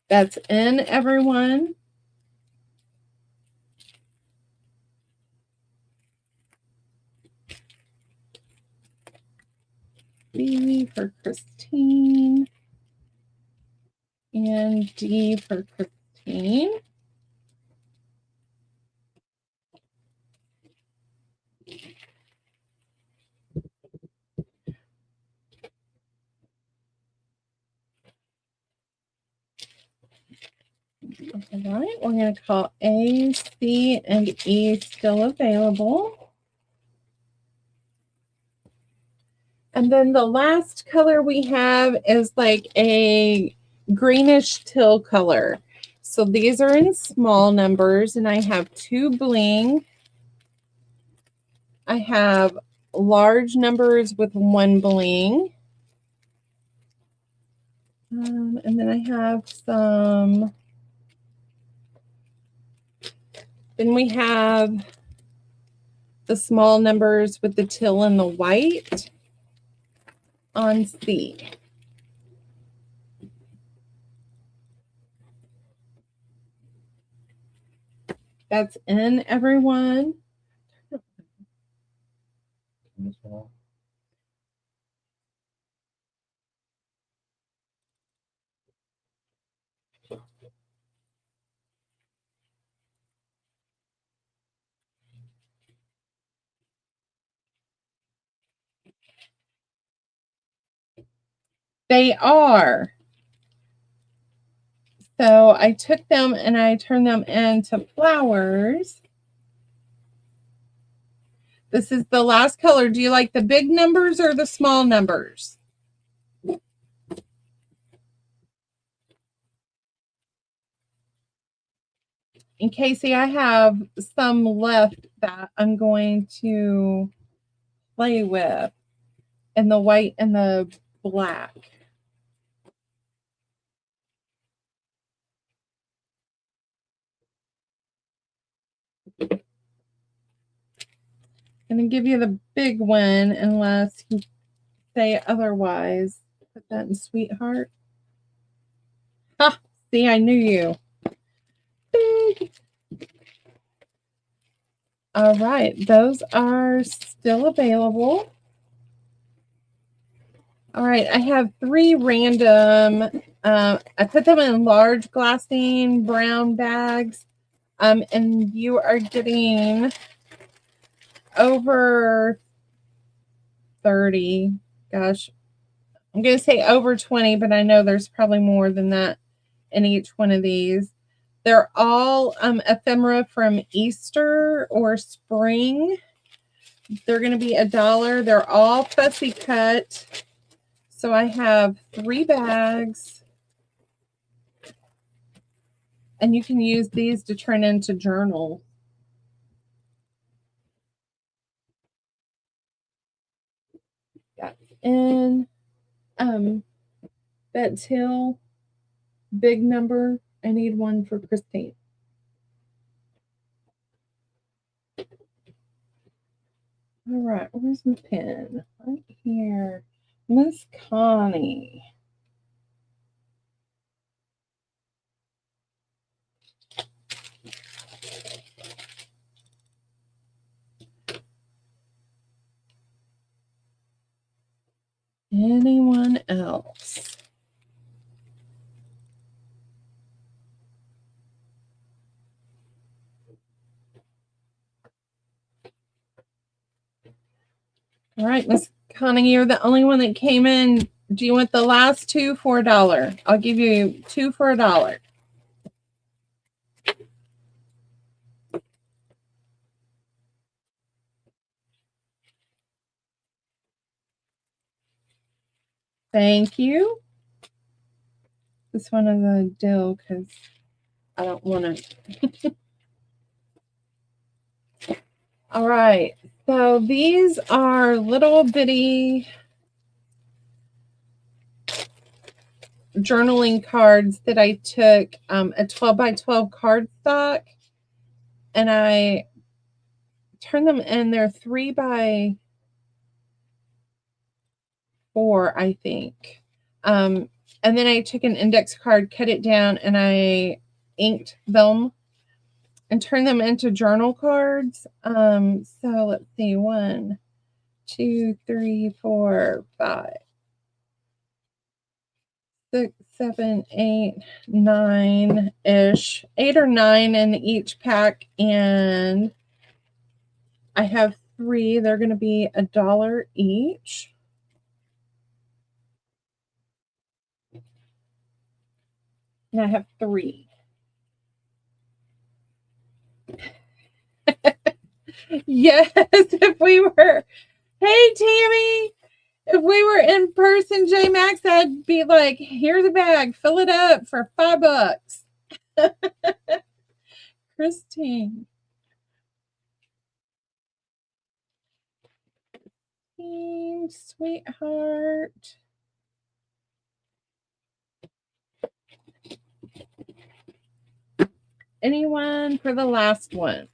That's in, everyone. B for Christine. And D for Christine. All right, we're going to call A, C, and E still available. And then the last color we have is like a greenish teal color. So these are in small numbers, and I have 2 bling. I have large numbers with 1 bling. And then I have some. Then we have the small numbers with the teal and the white on C. That's in, everyone. They are. So I took them and I turned them into flowers. This is the last color. Do you like the big numbers or the small numbers? And Casey, I have some left that I'm going to play with in the white and the black. I'm going to give you the big one unless you say otherwise. Put that in sweetheart. Ha! See, I knew you. Big. All right, those are still available. All right, I have 3 random. I put them in large glassine brown bags, and you are getting over 30. Gosh, I'm going to say over 20, but I know there's probably more than that in each one of these. They're all ephemera from Easter or spring. They're going to be $1. They're all fussy cut. So I have 3 bags. And you can use these to turn into journal. Got in Betts Hill, big number. I need one for Christine. All right, where's my pen? Right here. Miss Connie. Anyone else? All right, Miss Connie, you're the only one that came in. Do you want the last 2 for $1? I'll give you 2 for $1. Thank you. This one is a dill because I don't want to. All right. So these are little bitty journaling cards that I took a 12 by 12 cardstock and I turned them in. They're 3 by 4, I think. And then I took an index card, cut it down, and I inked them and turned them into journal cards. So let's see, 1, 2, 3, 4, 5, 6, 7, 8, 9-ish, 8 or 9 in each pack, and I have 3. They're going to be $1 each. And I have 3. Yes, if we were, hey Tammy, if we were in person, J Max, I'd be like, here's a bag, fill it up for $5. Christine. Sweetheart. Anyone for the last one?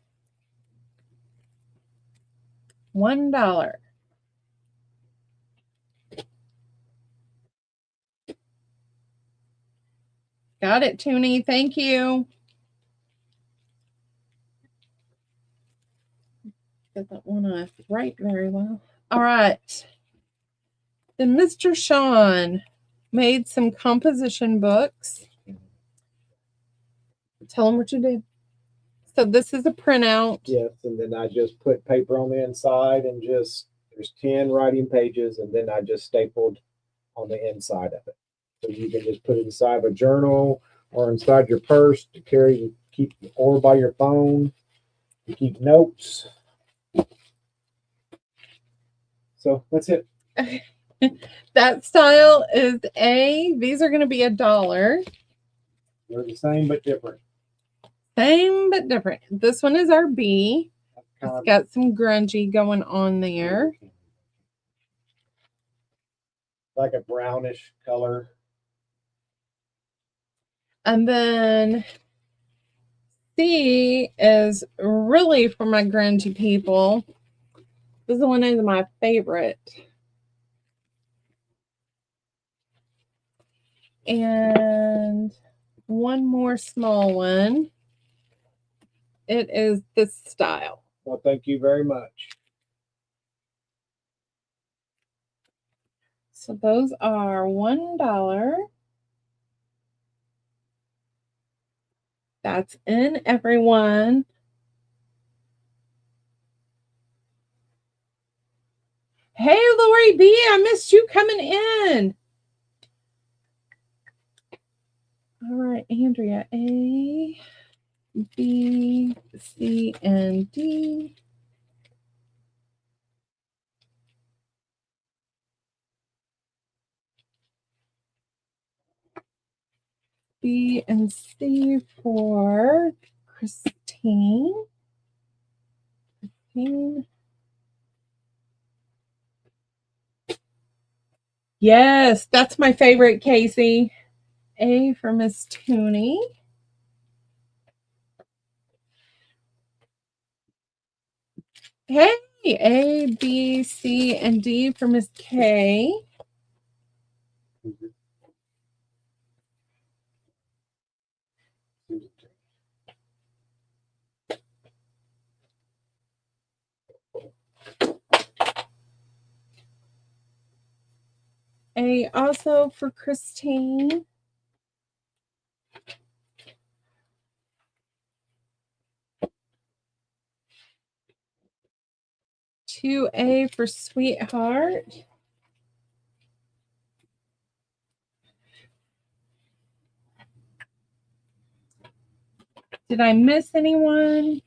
$1. Got it, Toonie. Thank you. Doesn't want to write very well. All right. Then Mr. Sean made some composition books. Tell him what you did. So this is a printout. Yes, and then I just put paper on the inside and just, there's 10 writing pages, and then I just stapled on the inside of it. So you can just put it inside of a journal or inside your purse to carry, keep, or by your phone to keep notes. So that's it. That style is A. These are going to be $1. They're the same but different. Same but different. This one is our B. It's got some grungy going on there. Like a brownish color. And then C is really for my grungy people. This one is my favorite. And one more small one. It is this style. Well, thank you very much. So those are $1. That's in, everyone. Hey, Lori B, I missed you coming in. All right, Andrea, A, B, C, and D. B, and C for Christine. Yes, that's my favorite, Casey. A for Miss Tooney. Hey, A, B, C, and D for Miss K. A also for Christine. Two A for Sweetheart. Did I miss anyone?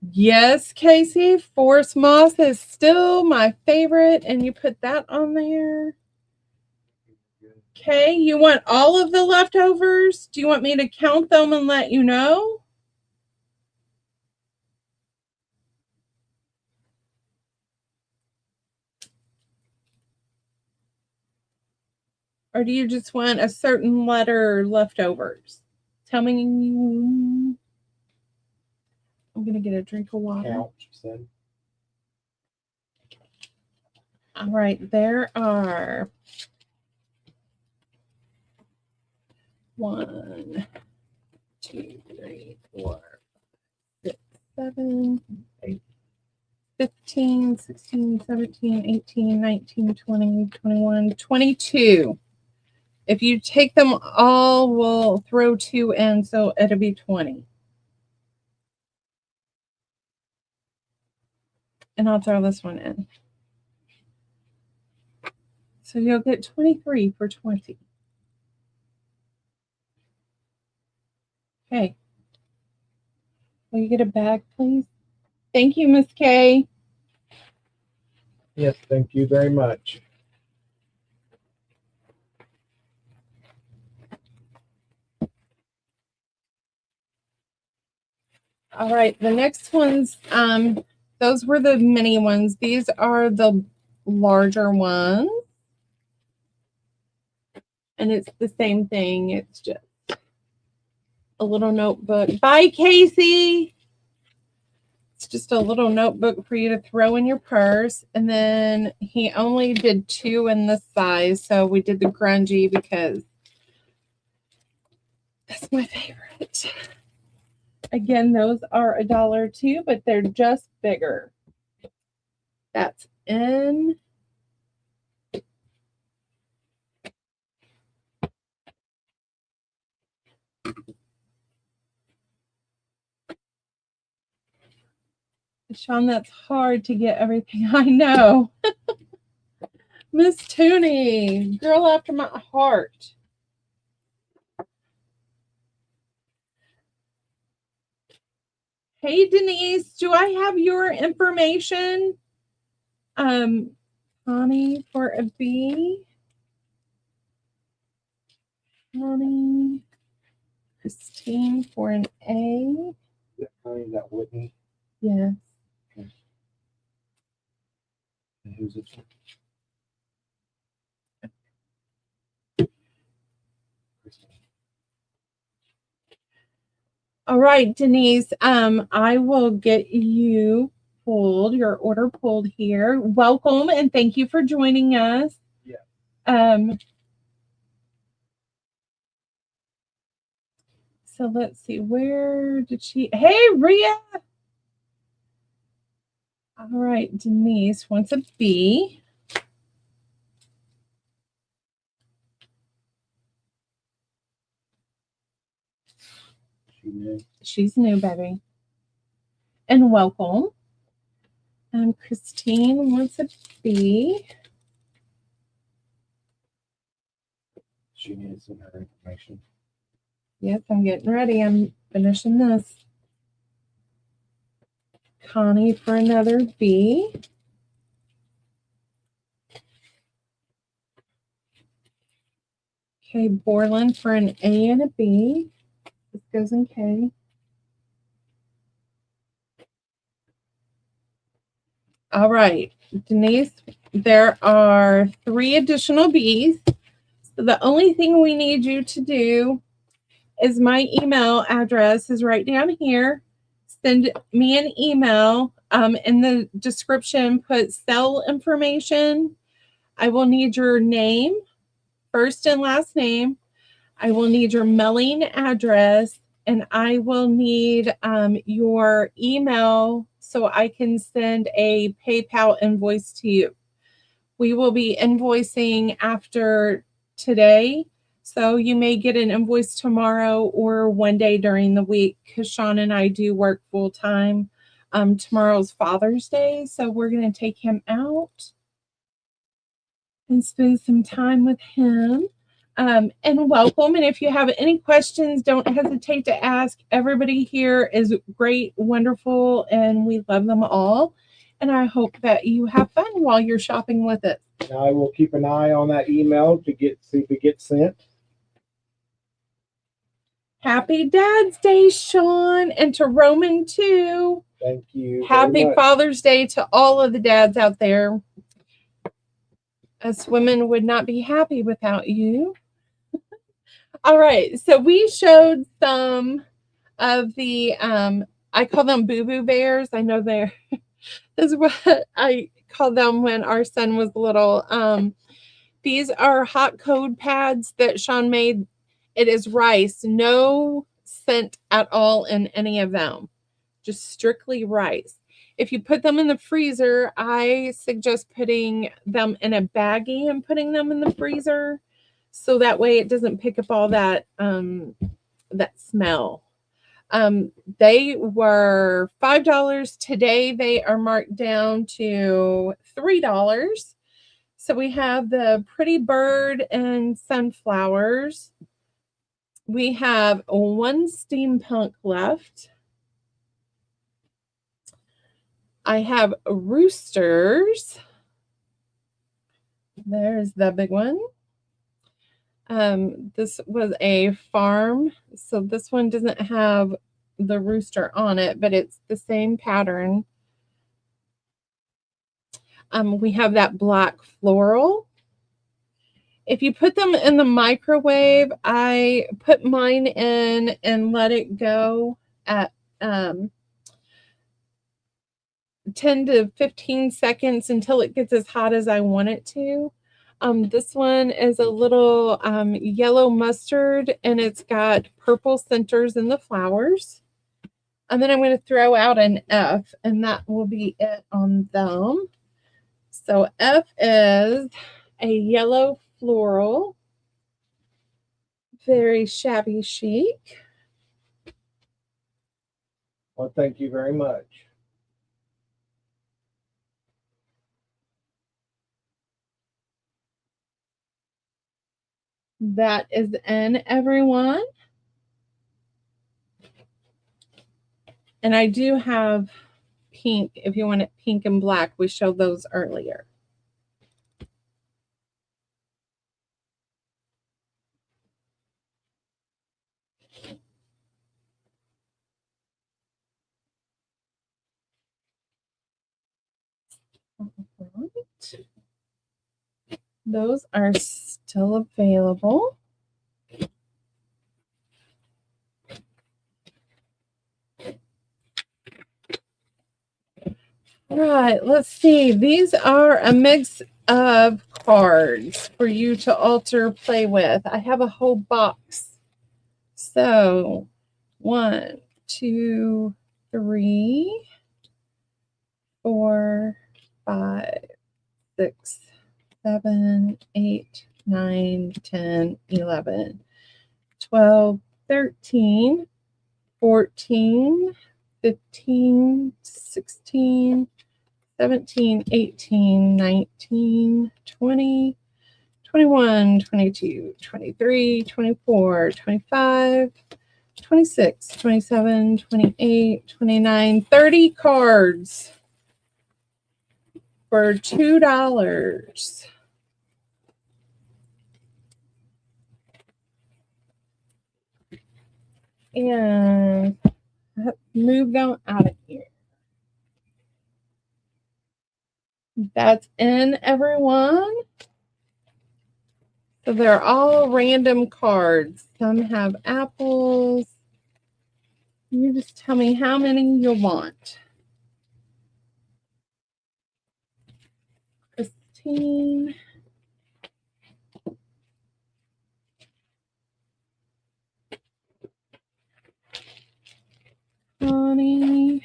Yes, Casey, Forest Moss is still my favorite, and you put that on there. Okay, you want all of the leftovers? Do you want me to count them and let you know? Or do you just want a certain letter leftovers? Tell me. I'm going to get a drink of water. Count, she said. All right, there are 1, 2, 3, 4, 6, 7, 8, 15, 16, 17, 18, 19, 20, 21, 22. If you take them all, we'll throw 2 in, so it'll be 20. And I'll throw this one in. So you'll get 23 for 20. Okay. Will you get a bag, please? Thank you, Miss Kay. Yes, thank you very much. All right, the next ones, those were the mini ones. These are the larger ones. And it's the same thing. It's just a little notebook. Bye, Casey. It's just a little notebook for you to throw in your purse. And then he only did 2 in this size. So we did the grungy because that's my favorite. Again, those are $1 too, but they're just bigger. That's in. Sean, that's hard to get everything. I know. Miss Tooney, girl after my heart. Hey, Denise, do I have your information? Connie for a B. Connie. Christine for an A. Connie, that Whitney. Yes. Okay. And who's it? All right, Denise. I will get you pulled, your order pulled here. Welcome and thank you for joining us. Yeah. So let's see, where did she? Hey, Rhea. All right, Denise wants a B. She's new, baby. And welcome. Christine wants a B. She needs some her information. Yes, I'm getting ready. I'm finishing this. Connie for another B. Okay, Borland for an A and a B. This goes in K. All right, Denise, there are 3 additional B's. So the only thing we need you to do is my email address is right down here. Send me an email. In the description, put cell information. I will need your name, first and last name. I will need your mailing address, and I will need your email so I can send a PayPal invoice to you. We will be invoicing after today, so you may get an invoice tomorrow or one day during the week because Sean and I do work full time. Tomorrow's Father's Day, so we're going to take him out and spend some time with him. And welcome. And if you have any questions, don't hesitate to ask. Everybody here is great, wonderful, and we love them all. And I hope that you have fun while you're shopping with it. And I will keep an eye on that email to see if it gets sent. Happy Dad's Day, Sean, and to Roman too. Thank you. Happy Father's Day to all of the dads out there. Us women would not be happy without you. All right, so we showed some of the I call them boo-boo bears. I know they're this is what I call them when our son was little. These are hot code pads that Sean made. It is rice, no scent at all in any of them, just strictly rice. If you put them in the freezer, I suggest putting them in a baggie and putting them in the freezer, so that way it doesn't pick up all that that smell. They were $5. Today they are marked down to $3. So we have the Pretty Bird and sunflowers. We have 1 steampunk left. I have roosters. There's the big one. This was a farm, so this one doesn't have the rooster on it, but it's the same pattern. We have that black floral. If you put them in the microwave, I put mine in and let it go at 10 to 15 seconds until it gets as hot as I want it to. This one is a little yellow mustard, and it's got purple centers in the flowers. And then I'm going to throw out an F, and that will be it on them. So F is a yellow floral, very shabby chic. Well, thank you very much. That is in, everyone. And I do have pink, if you want it pink and black. We showed those earlier. Those are still available. All right, let's see. These are a mix of cards for you to alter play with. I have a whole box. So 1, 2, 3, 4, 5, 6, 7, 8, 9, 10, 11, 12, 13, 14, 15, 16, 17, 18, 19, 20, 21, 22, 23, 24, 25, 26, 27, 28, 29, 30 cards for $2. And move them out of here. That's in, everyone. So they're all random cards. Some have apples. You just tell me how many you want. Christine. Connie.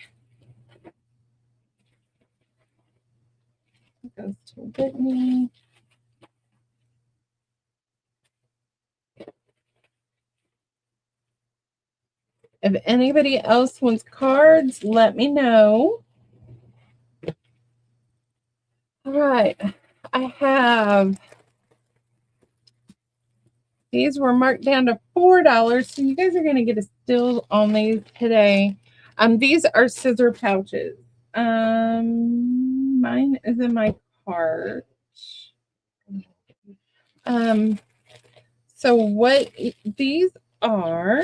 It goes to Whitney. If anybody else wants cards, let me know. All right. I have, these were marked down to $4, so you guys are going to get a steal on these today. These are scissor pouches. Mine is in my cart. So what these are,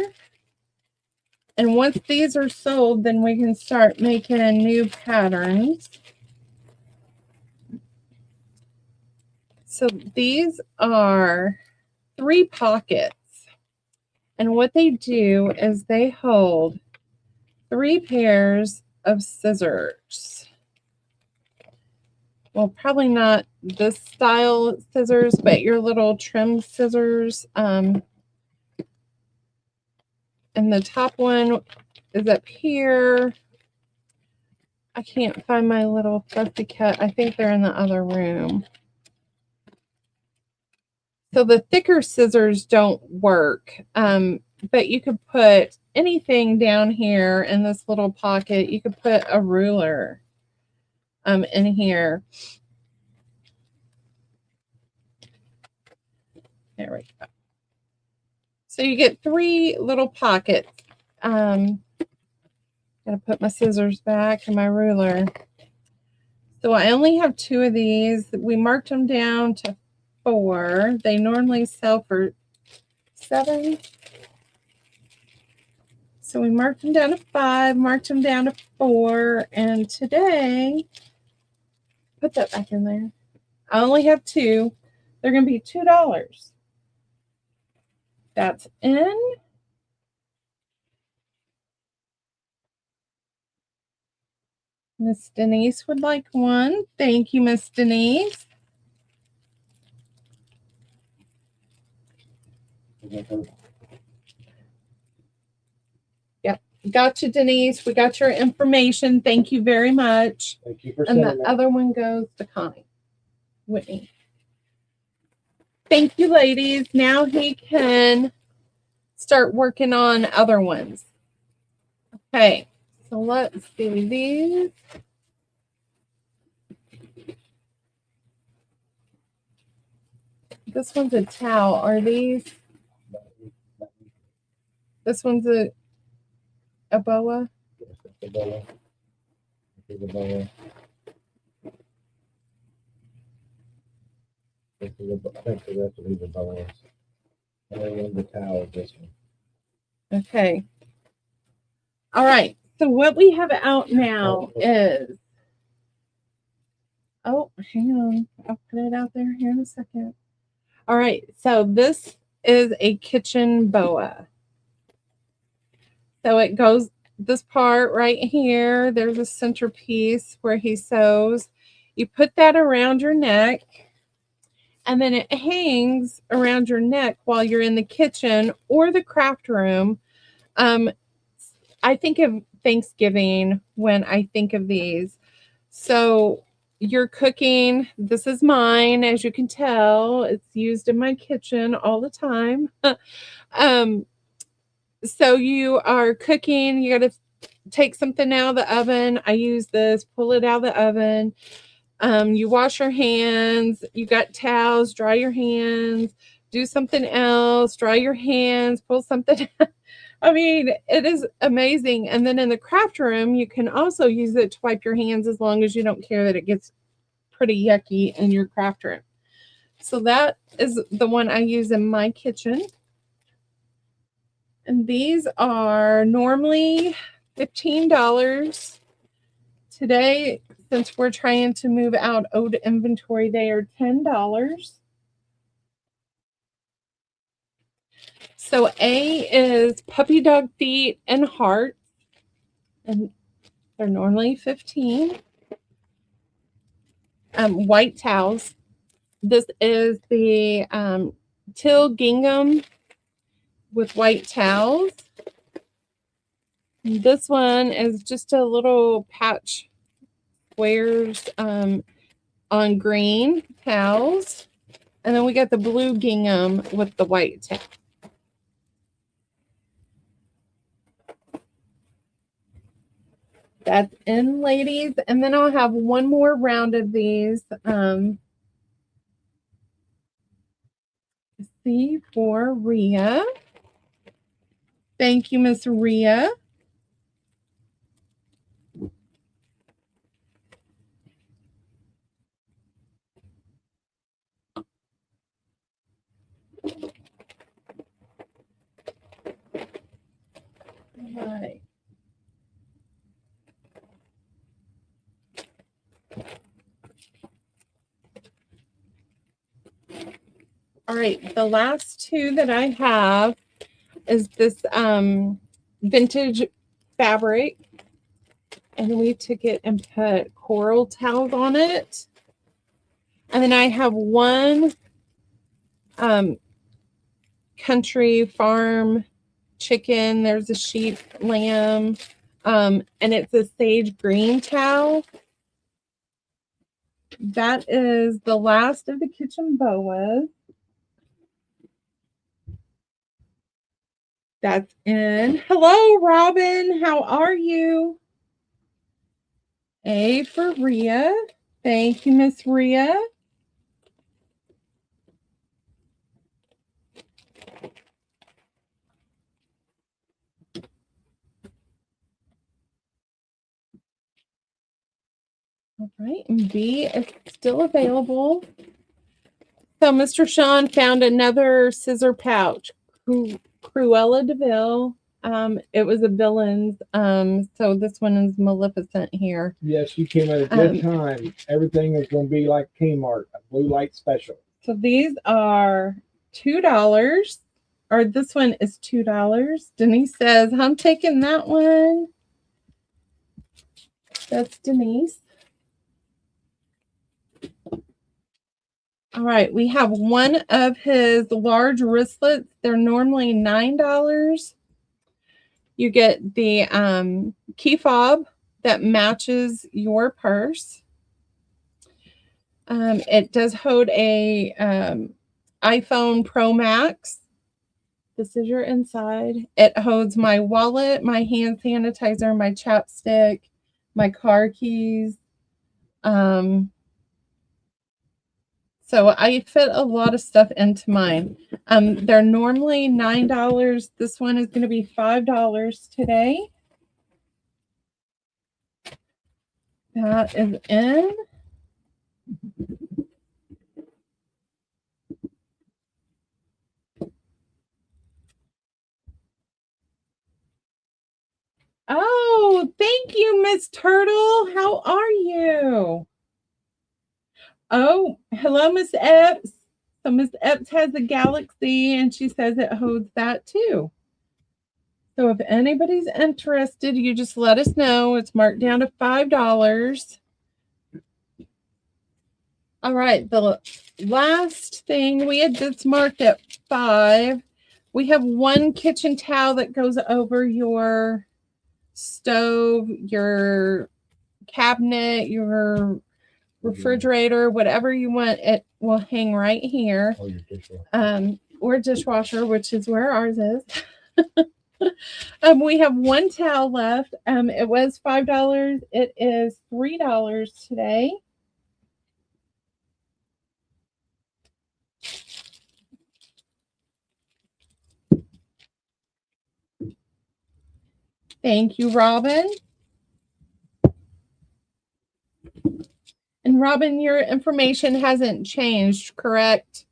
and once these are sold, then we can start making new patterns. So these are 3 pockets. And what they do is they hold 3 pairs of scissors. Well, probably not this style scissors, but your little trim scissors. And the top one is up here. I can't find my little fussy cut. I think they're in the other room. So the thicker scissors don't work, but you could put anything down here in this little pocket. You could put a ruler in here. There we go. So you get 3 little pockets. Gotta put my scissors back and my ruler. So I only have 2 of these. We marked them down to 4. They normally sell for 7. So we marked them down to 5, marked them down to 4, and today, put that back in there. I only have 2. They're going to be $2. That's in. Miss Denise would like one. Thank you, Miss Denise. Yep. Gotcha, Denise. We got your information. Thank you very much. Thank you for And sending the that. other one goes to Connie. Whitney. Thank you, ladies. Now he can start working on other ones. Okay. So let's do these. This one's a towel. Are these? This one's a boa. Yes, that's a boa. This is a boa. This is a, I think the rest of these are boas. And then the towel is this one. Okay. All right. So what we have out now is, oh, hang on. I'll put it out there here in a second. All right. So this is a kitchen boa. So it goes this part right here. There's a centerpiece where he sews. You put that around your neck, and then it hangs around your neck while you're in the kitchen or the craft room. I think of Thanksgiving when I think of these. So you're cooking. This is mine, as you can tell. It's used in my kitchen all the time. So you are cooking. You got to take something out of the oven. I use this, pull it out of the oven. You wash your hands. You got towels, dry your hands. Do something else, dry your hands, pull something. I mean, it is amazing. And then in the craft room, you can also use it to wipe your hands as long as you don't care that it gets pretty yucky in your craft room. So that is the one I use in my kitchen. And these are normally $15. Today, since we're trying to move out old inventory, they are $10. So A is puppy dog feet and hearts, and they're normally $15. White towels. This is the teal gingham with white towels. This one is just a little patch squares on green towels. And then we got the blue gingham with the white towel. That's in, ladies. And then I'll have one more round of these. See for Rhea. Thank you, Miss Rhea. All right. All right, the last two that I have is this vintage fabric, and we took it and put coral towels on it. And then I have one country farm chicken. There's a sheep, lamb, and it's a sage green towel. That is the last of the kitchen boas. That's in. Hello, Robin. How are you? A for Rhea. Thank you, Miss Rhea. All right, and B is still available. So Mr. Sean found another scissor pouch, Cruella de Vil. It was a villain's. So this one is Maleficent here. Yes, you came at a good time. Everything is going to be like Kmart, a blue light special. So these are $2, or this one is $2. Denise says, I'm taking that one. That's Denise. All right, we have one of his large wristlets. They're normally $9. You get the key fob that matches your purse. It does hold a iPhone Pro Max. This is your inside. It holds my wallet, my hand sanitizer, my chapstick, my car keys. So I fit a lot of stuff into mine. They're normally $9. This one is going to be $5 today. That is in. Oh, thank you, Miss Turtle. How are you? Oh, hello, Miss Epps. So Miss Epps has a Galaxy, and she says it holds that too. So if anybody's interested, you just let us know. It's marked down to $5. All right, the last thing we had this marked at $5. We have one kitchen towel that goes over your stove, your cabinet, your refrigerator, whatever you want. It will hang right here. Oh, your dishwasher. Or dishwasher, which is where ours is. We have one towel left. It was $5. It is $3 today. Thank you, Robin. And Robin, your information hasn't changed, correct?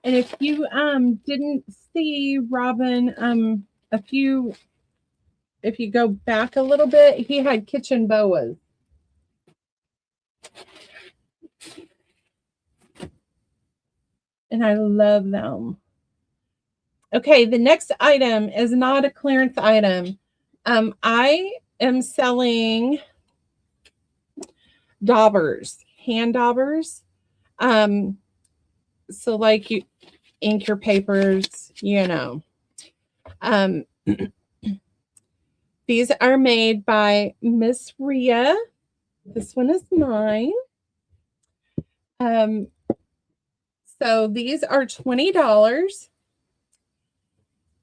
And if you didn't see Robin if you go back a little bit, he had kitchen boas. And I love them. Okay, the next item is not a clearance item. I am selling daubers, hand daubers. So like you ink your papers, you know. These are made by Miss Ria. This one is mine. So these are $20.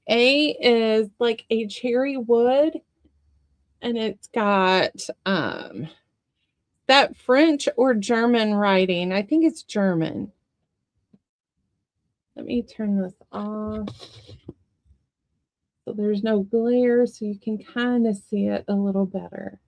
A is like a cherry wood, and it's got that French or German writing. I think it's German. Let me turn this off so there's no glare, so you can kind of see it a little better.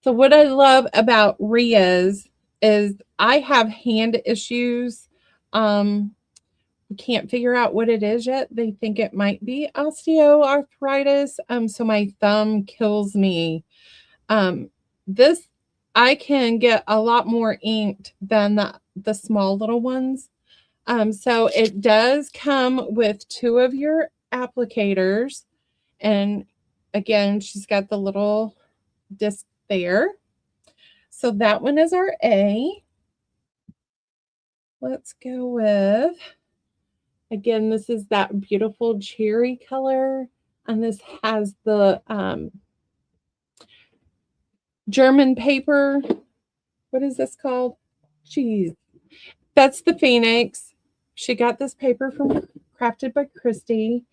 So what I love about Ria's is I have hand issues. Can't figure out what it is yet. They think it might be osteoarthritis. So my thumb kills me. This I can get a lot more inked than the small little ones. So it does come with 2 of your applicators. And again, she's got the little disc there. So that one is our A. Let's go with, again, this is that beautiful cherry color. And this has the German paper. What is this called? Jeez. That's the Phoenix. She got this paper from Crafted by Christy.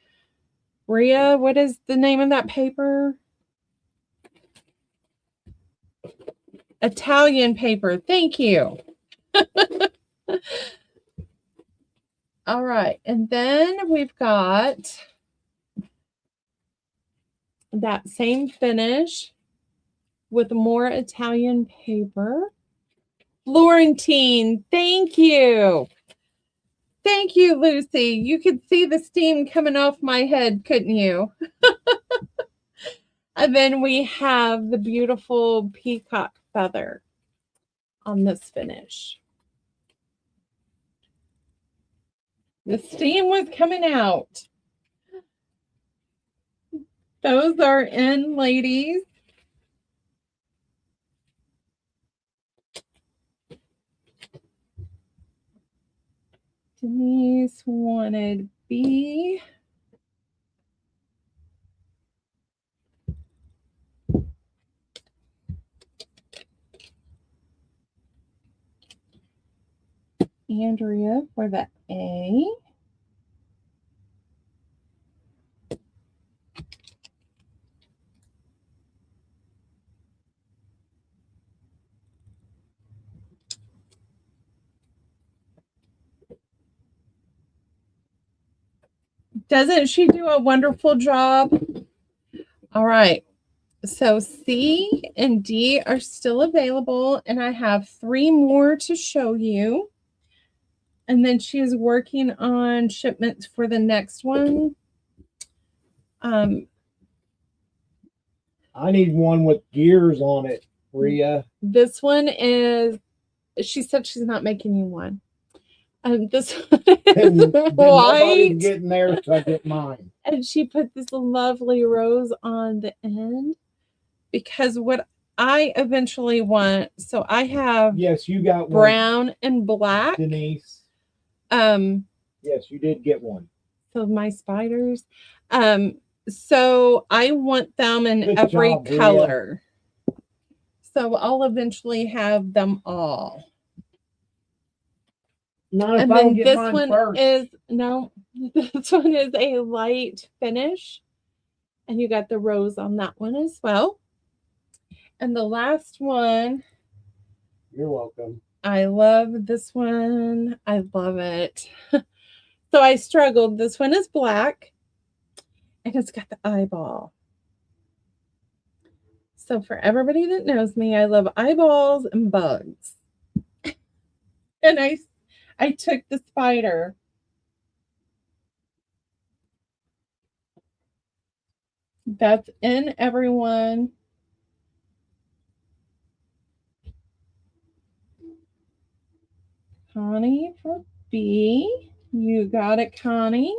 Ria, what is the name of that paper? Italian paper. Thank you. All right. And then we've got that same finish with more Italian paper. Florentine, thank you. Thank you, Lucy. You could see the steam coming off my head, couldn't you? And then we have the beautiful peacock feather on this finish. The steam was coming out. Those are in, ladies. Denise wanted B. Andrea for the A. Doesn't she do a wonderful job? All right. So C and D are still available, and I have 3 more to show you. And then she is working on shipments for the next one. I need one with gears on it, Ria. This one is, she said she's not making you one. This one is white. Getting there, so I get mine. And she put this lovely rose on the end because what I eventually want, so I have, yes, you got brown and black. Denise. Yes, you did get one. So my spiders. So I want them in Good every job, color. So I'll eventually have them all. Not And if I then get this mine one first. is, no, this one is a light finish. And you got the rose on that one as well. And the last one, You're welcome. I love this one. I love it. So I struggled. This one is black. And it's got the eyeball. So for everybody that knows me, I love eyeballs and bugs. And I took the spider. That's in everyone. Connie for B. You got it, Connie.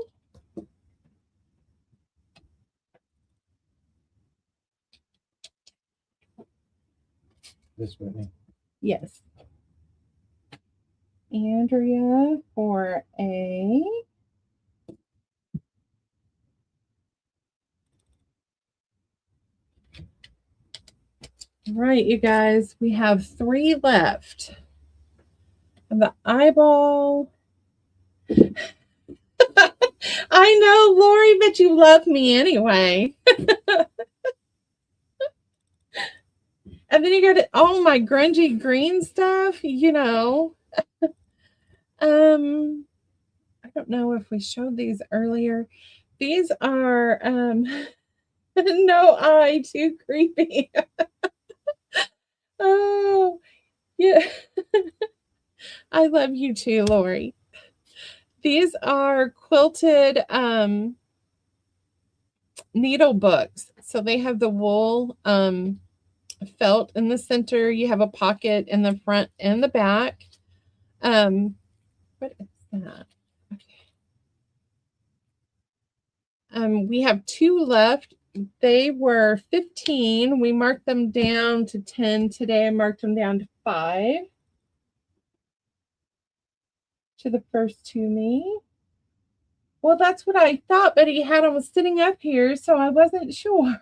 This Whitney. Yes. Andrea for A. All right, you guys, we have 3 left. The eyeball. I know, Lori, but you love me anyway. And then you got all my grungy green stuff, you know. I don't know if we showed these earlier. These are no eye, too creepy. Oh, yeah. I love you too, Lori. These are quilted needle books. So they have the wool felt in the center. You have a pocket in the front and the back. What is that? Okay. We have 2 left. They were 15. We marked them down to 10 today. I marked them down to 5. To the first 2 me. Well, that's what I thought, but he had them sitting up here, so I wasn't sure.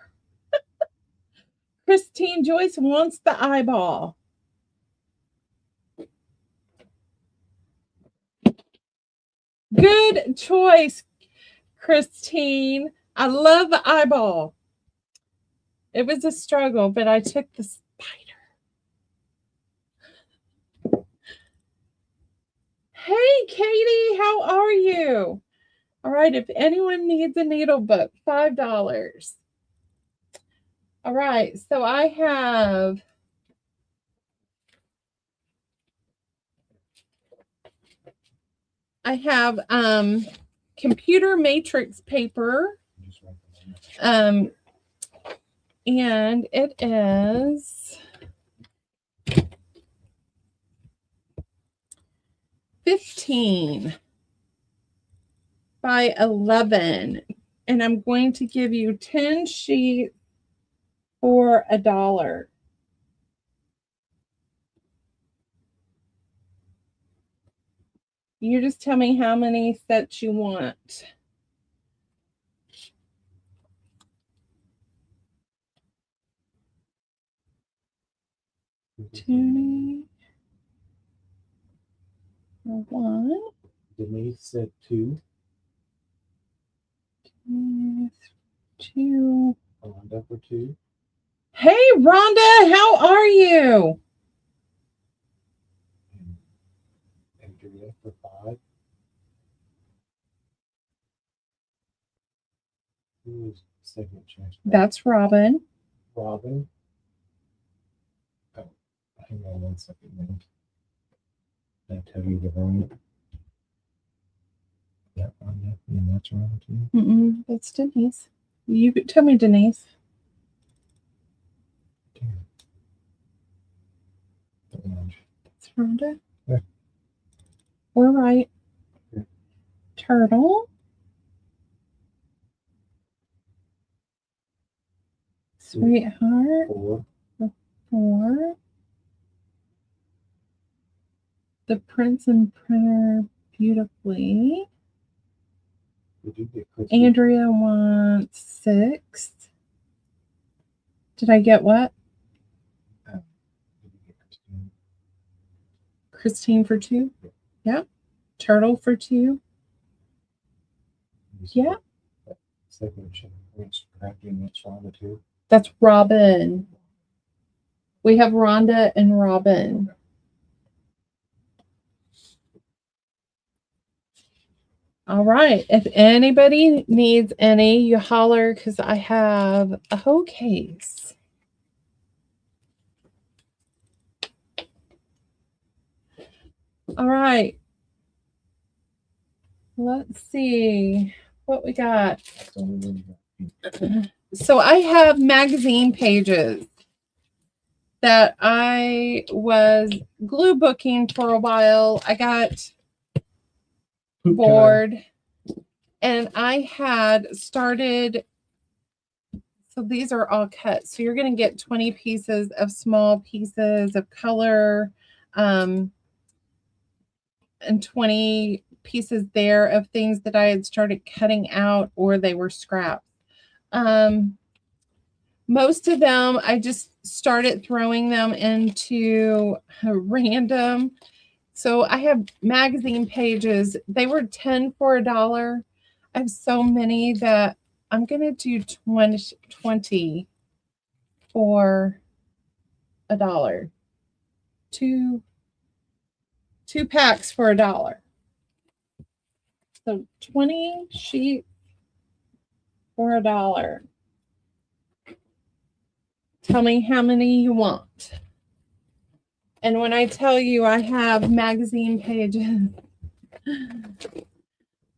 Christine Joyce wants the eyeball. Good choice, Christine. I love the eyeball. It was a struggle, but I took the spider. Hey, Katie, how are you? All right, if anyone needs a needle book, $5. All right, so I have computer matrix paper. And it is 15 by 11. And I'm going to give you 10 sheets for $1. You just tell me how many sets you want. Two. 1. Denise said 2. 2. Rhonda for 2. Hey, Rhonda, how are you? Andrea for 5. Who is second chance? That's Robin. Robin. Oh, hang on 1 second, man. Did I tell you the wrong? That Rhonda, and that's Rhonda too. That's Denise. You tell me, Denise. The orange. That's Rhonda. Yeah. We're right. Yeah. Turtle. Sweetheart. 4. The Prince and Printer beautifully. Did you get Christine? Andrea wants 6. Did I get what? Did you get Christine? Christine for 2? Yeah. Turtle for 2? Yeah. Second chance. That's Rhonda too. That's Robin. We have Rhonda and Robin. All right. If anybody needs any, you holler because I have a whole case. All right. Let's see what we got. So I have magazine pages that I was glue booking for a while. I got bored and I had started. So these are all cut. So you're going to get 20 pieces of small pieces of color, and 20 pieces there of things that I had started cutting out or they were scraps. Most of them, I just started throwing them into random. So I have magazine pages. They were 10 for $1. I have so many that I'm going to do 20 for $1. Two packs for $1. So 20 sheets for $1. Tell me how many you want. And when I tell you I have magazine pages,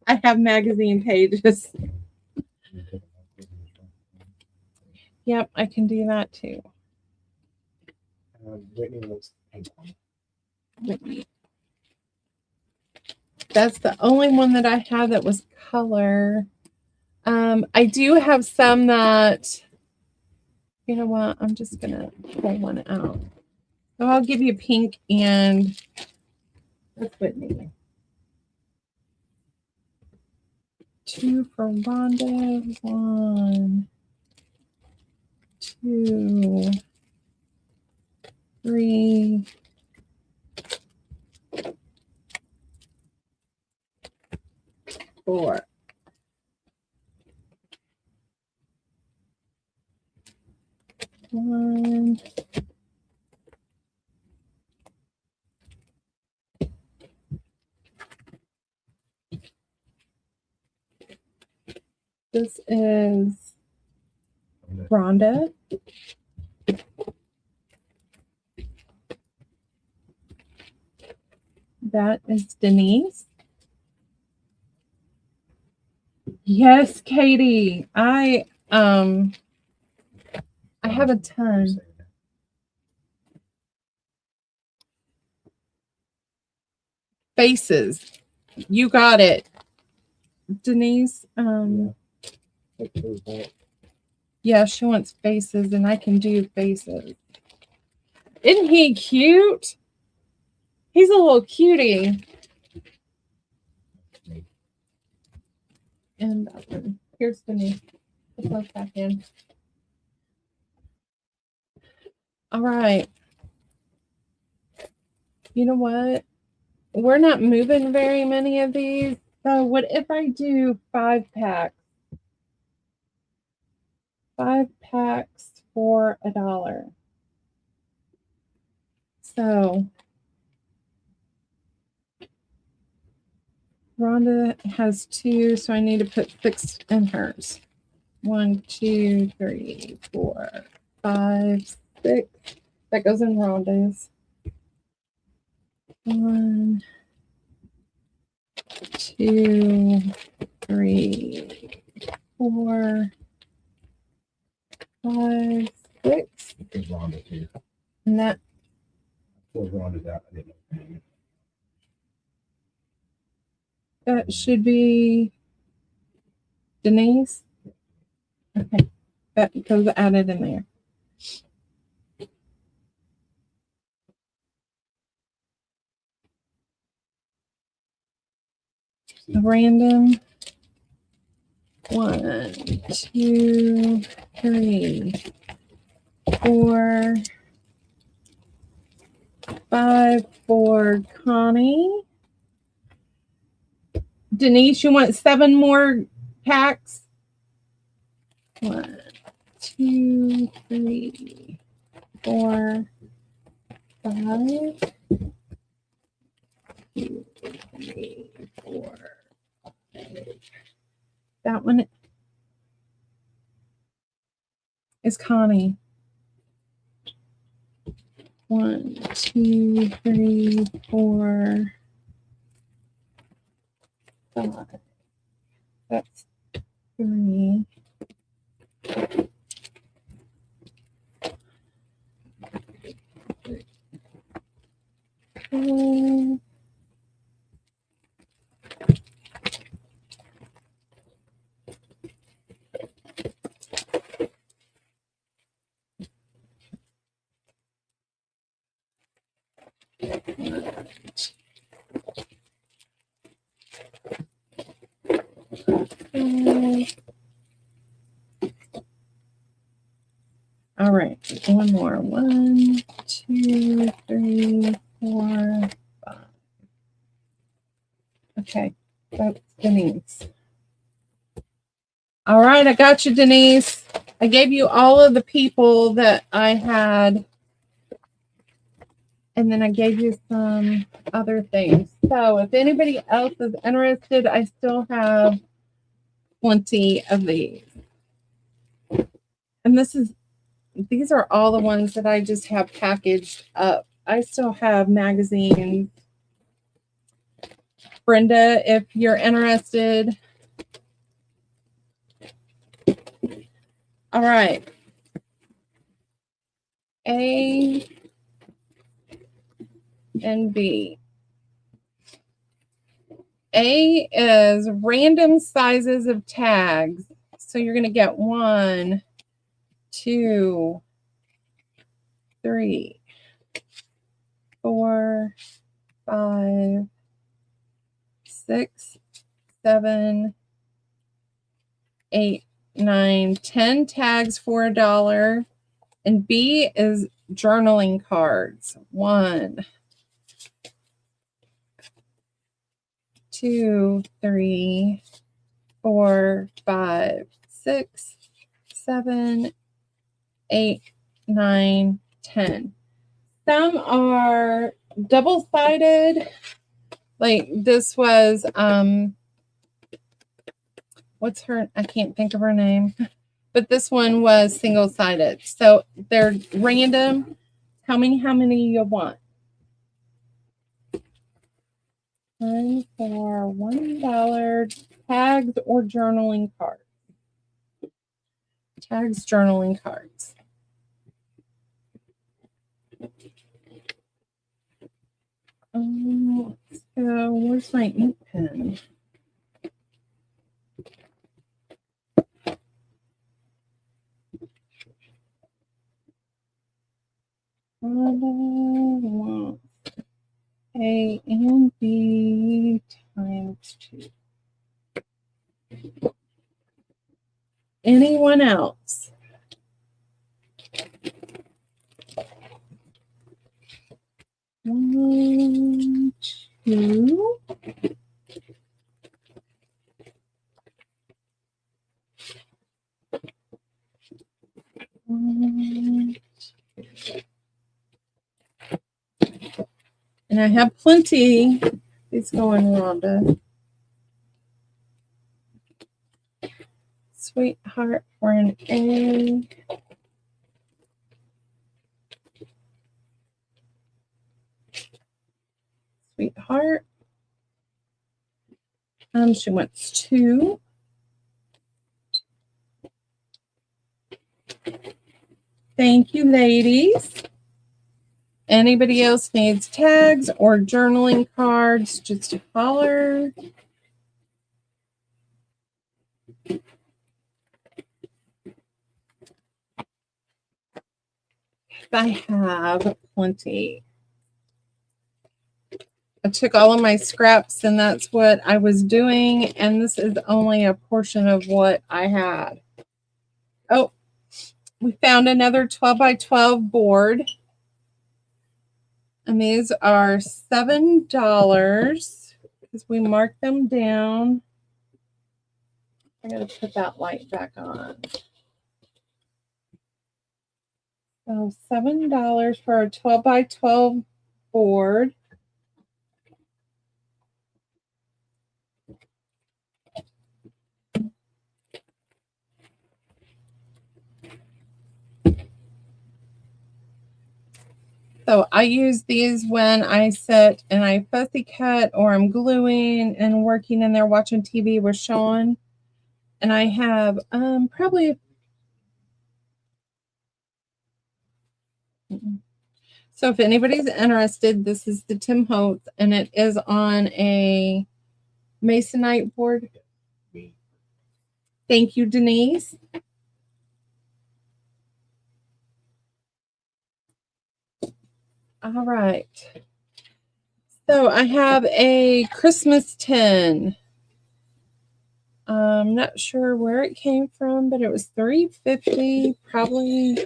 I have magazine pages. Yep, I can do that too. Whitney looks That's the only one that I have that was color. I do have some that, you know what, I'm just gonna pull one out. So I'll give you pink and that's Whitney. 2 for Rhonda. 1, 2, 3, 4. One. This is Rhonda. That is Denise. Yes, Katie. I have a ton. Faces. You got it. Denise. Yeah, she wants faces and I can do faces. Isn't he cute? He's a little cutie. And here's Denise. Put those back in. All right. You know what? We're not moving very many of these. So what if I do 5 packs? 5 packs for $1. So Rhonda has 2, so I need to put 6 in hers. 1, 2, 3, 4, 5, 6. That goes in Rhonda's. 1, 2, 3, 4, 5, 6. There's Rhonda too. And that Rhonda's out. I didn't know. that should be Denise. Okay, that goes added in there. Random. 1, 2, 3, 4, 5 for Connie. Denise, you want 7 more packs? 1, 2, 3, 4, 5. 2, 3, 4, 5. That one is Connie. 1, 2, 3, 4, 5. That's 3. Mm. All right, one more. 1, 2, 3, 4, 5. Okay, that's Denise. All right, I got you, Denise. I gave you all of the people that I had, and then I gave you some other things. So if anybody else is interested, I still have plenty of these. And these are all the ones that I just have packaged up. I still have magazines. Brenda, if you're interested. All right. A and B. A is random sizes of tags. So you're going to get 1, 2, 3, 4, 5, 6, 7, 8, 9, 10 tags for $1. And B is journaling cards. 1, 2, 3, 4, 5, 6, 7, 8, 9, 10. Some are double-sided. Like this was what's her, I can't think of her name, but this one was single-sided. So they're random. Tell me how many you want. 1 for $1. Tags or journaling cards. Tags, journaling cards. Let's go. Where's my ink pen? A and B times 2. Anyone else? One, 2. One, 2. And I have plenty. Please go in, Rhonda. Sweetheart for an A. Sweetheart. She wants 2. Thank you, ladies. Anybody else needs tags or journaling cards, just holler. I have plenty. I took all of my scraps and that's what I was doing. And this is only a portion of what I had. Oh, we found another 12 by 12 board. And these are $7 because we marked them down. I got to put that light back on. So $7 for a 12 by 12 board. So I use these when I sit and I fussy cut or I'm gluing and working in there watching TV with Sean. And I have probably, so if anybody's interested, this is the Tim Holtz and it is on a Masonite board. Thank you, Denise. All right. So I have a Christmas tin. I'm not sure where it came from, but it was $3.50 probably.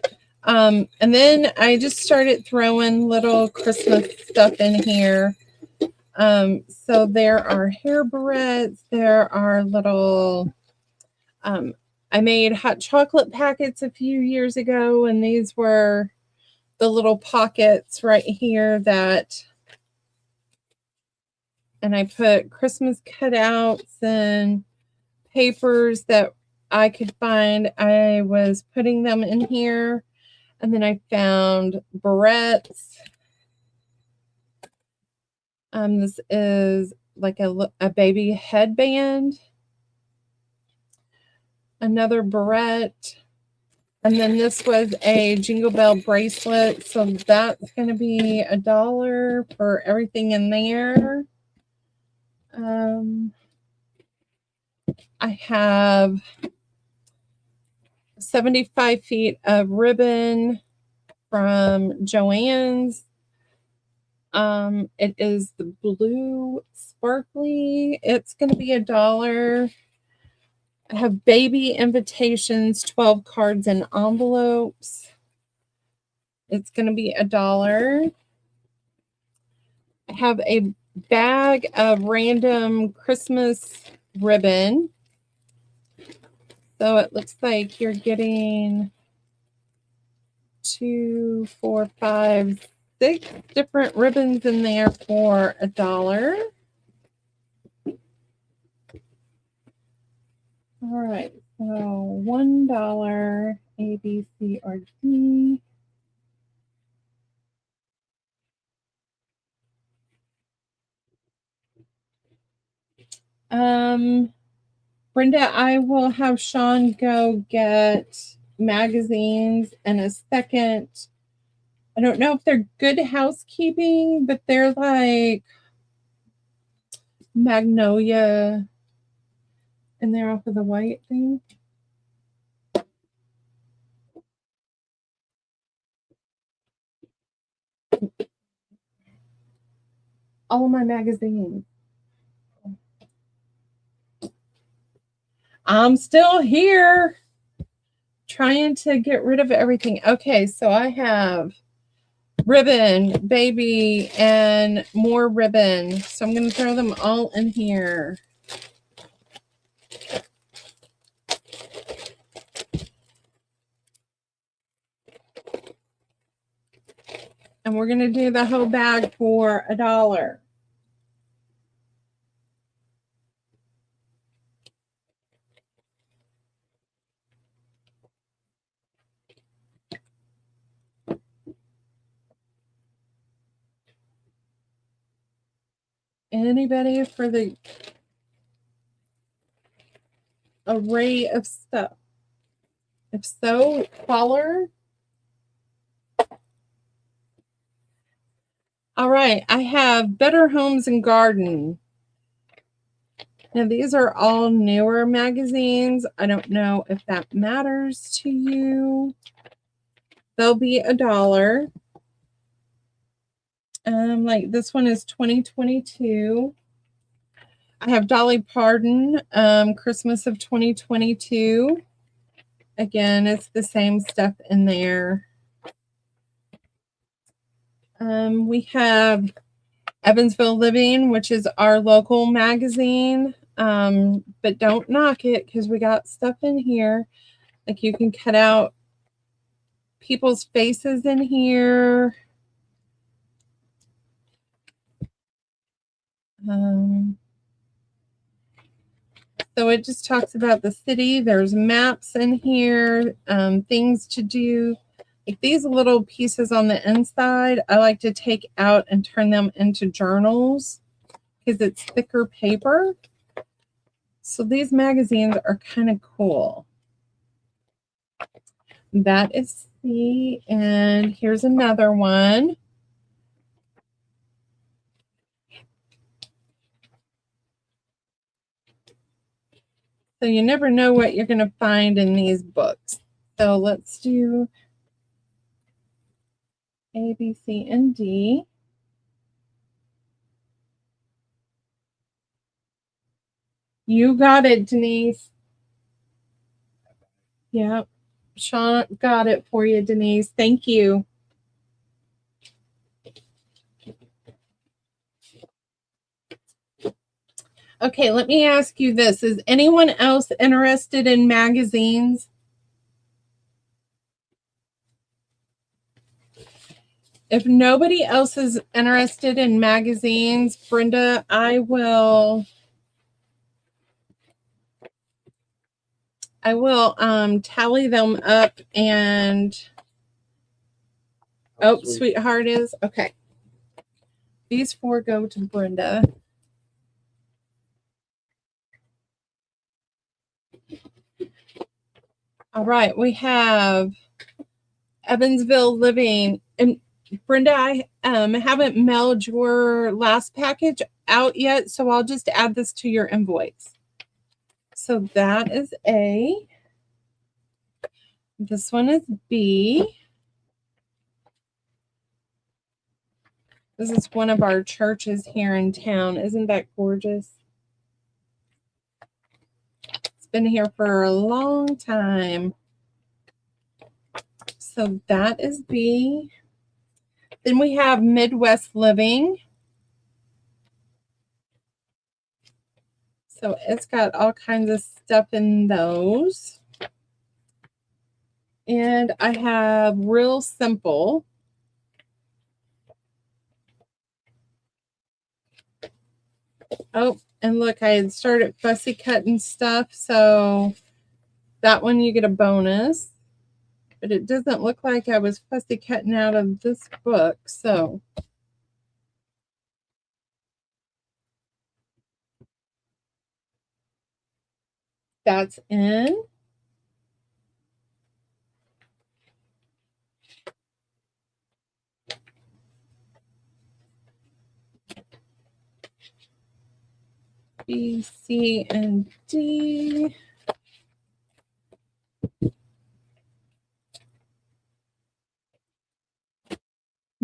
And then I just started throwing little Christmas stuff in here. So there are hair barrettes, there are little I made hot chocolate packets a few years ago, and these were the little pockets right here that, and I put Christmas cutouts and papers that I could find. I was putting them in here, and then I found barrettes. This is like a baby headband, another barrette, and then this was a Jingle Bell bracelet. So that's going to be $1 for everything in there. I have 75 feet of ribbon from Joann's. It is the blue sparkly. It's going to be $1. I have baby invitations, 12 cards and envelopes. It's going to be $1. I have a bag of random Christmas ribbon. So it looks like you're getting 2, 4, 5, 6 different ribbons in there for $1. All right, so $1, A, B, C, or D. Brenda, I will have Sean go get magazines in a second. I don't know if they're Good Housekeeping, but they're like Magnolia, and they're off of the white thing. All of my magazines. I'm still here trying to get rid of everything. Okay, so I have ribbon, baby, and more ribbon. So I'm going to throw them all in here. And we're going to do the whole bag for $1. Anybody for the array of stuff? If so, holler. All right, I have Better Homes and Garden. Now, these are all newer magazines. I don't know if that matters to you. They'll be $1. Like this one is 2022. I have Dolly Parton, Christmas of 2022. Again, it's the same stuff in there. We have Evansville Living, which is our local magazine. But don't knock it because we got stuff in here. Like you can cut out people's faces in here. So it just talks about the city. There's maps in here, things to do. Like these little pieces on the inside, I like to take out and turn them into journals because it's thicker paper. So these magazines are kind of cool. That is C, and here's another one. So you never know what you're going to find in these books. So let's do A, B, C, and D. You got it, Denise. Yep. Sean got it for you, Denise. Thank you. Okay, let me ask you this. Is anyone else interested in magazines? If nobody else is interested in magazines, Brenda, I will tally them up and Sweetheart is okay. These 4 go to Brenda. All right, we have Evansville Living. And Brenda, I haven't mailed your last package out yet, so I'll just add this to your invoice. So that is A. This one is B. This is one of our churches here in town. Isn't that gorgeous? It's been here for a long time. So that is B. Then we have Midwest Living. So it's got all kinds of stuff in those. And I have Real Simple. Oh, and look, I had started fussy cutting stuff. So that one you get a bonus. But it doesn't look like I was fussy cutting out of this book. So that's in. B, C, and D.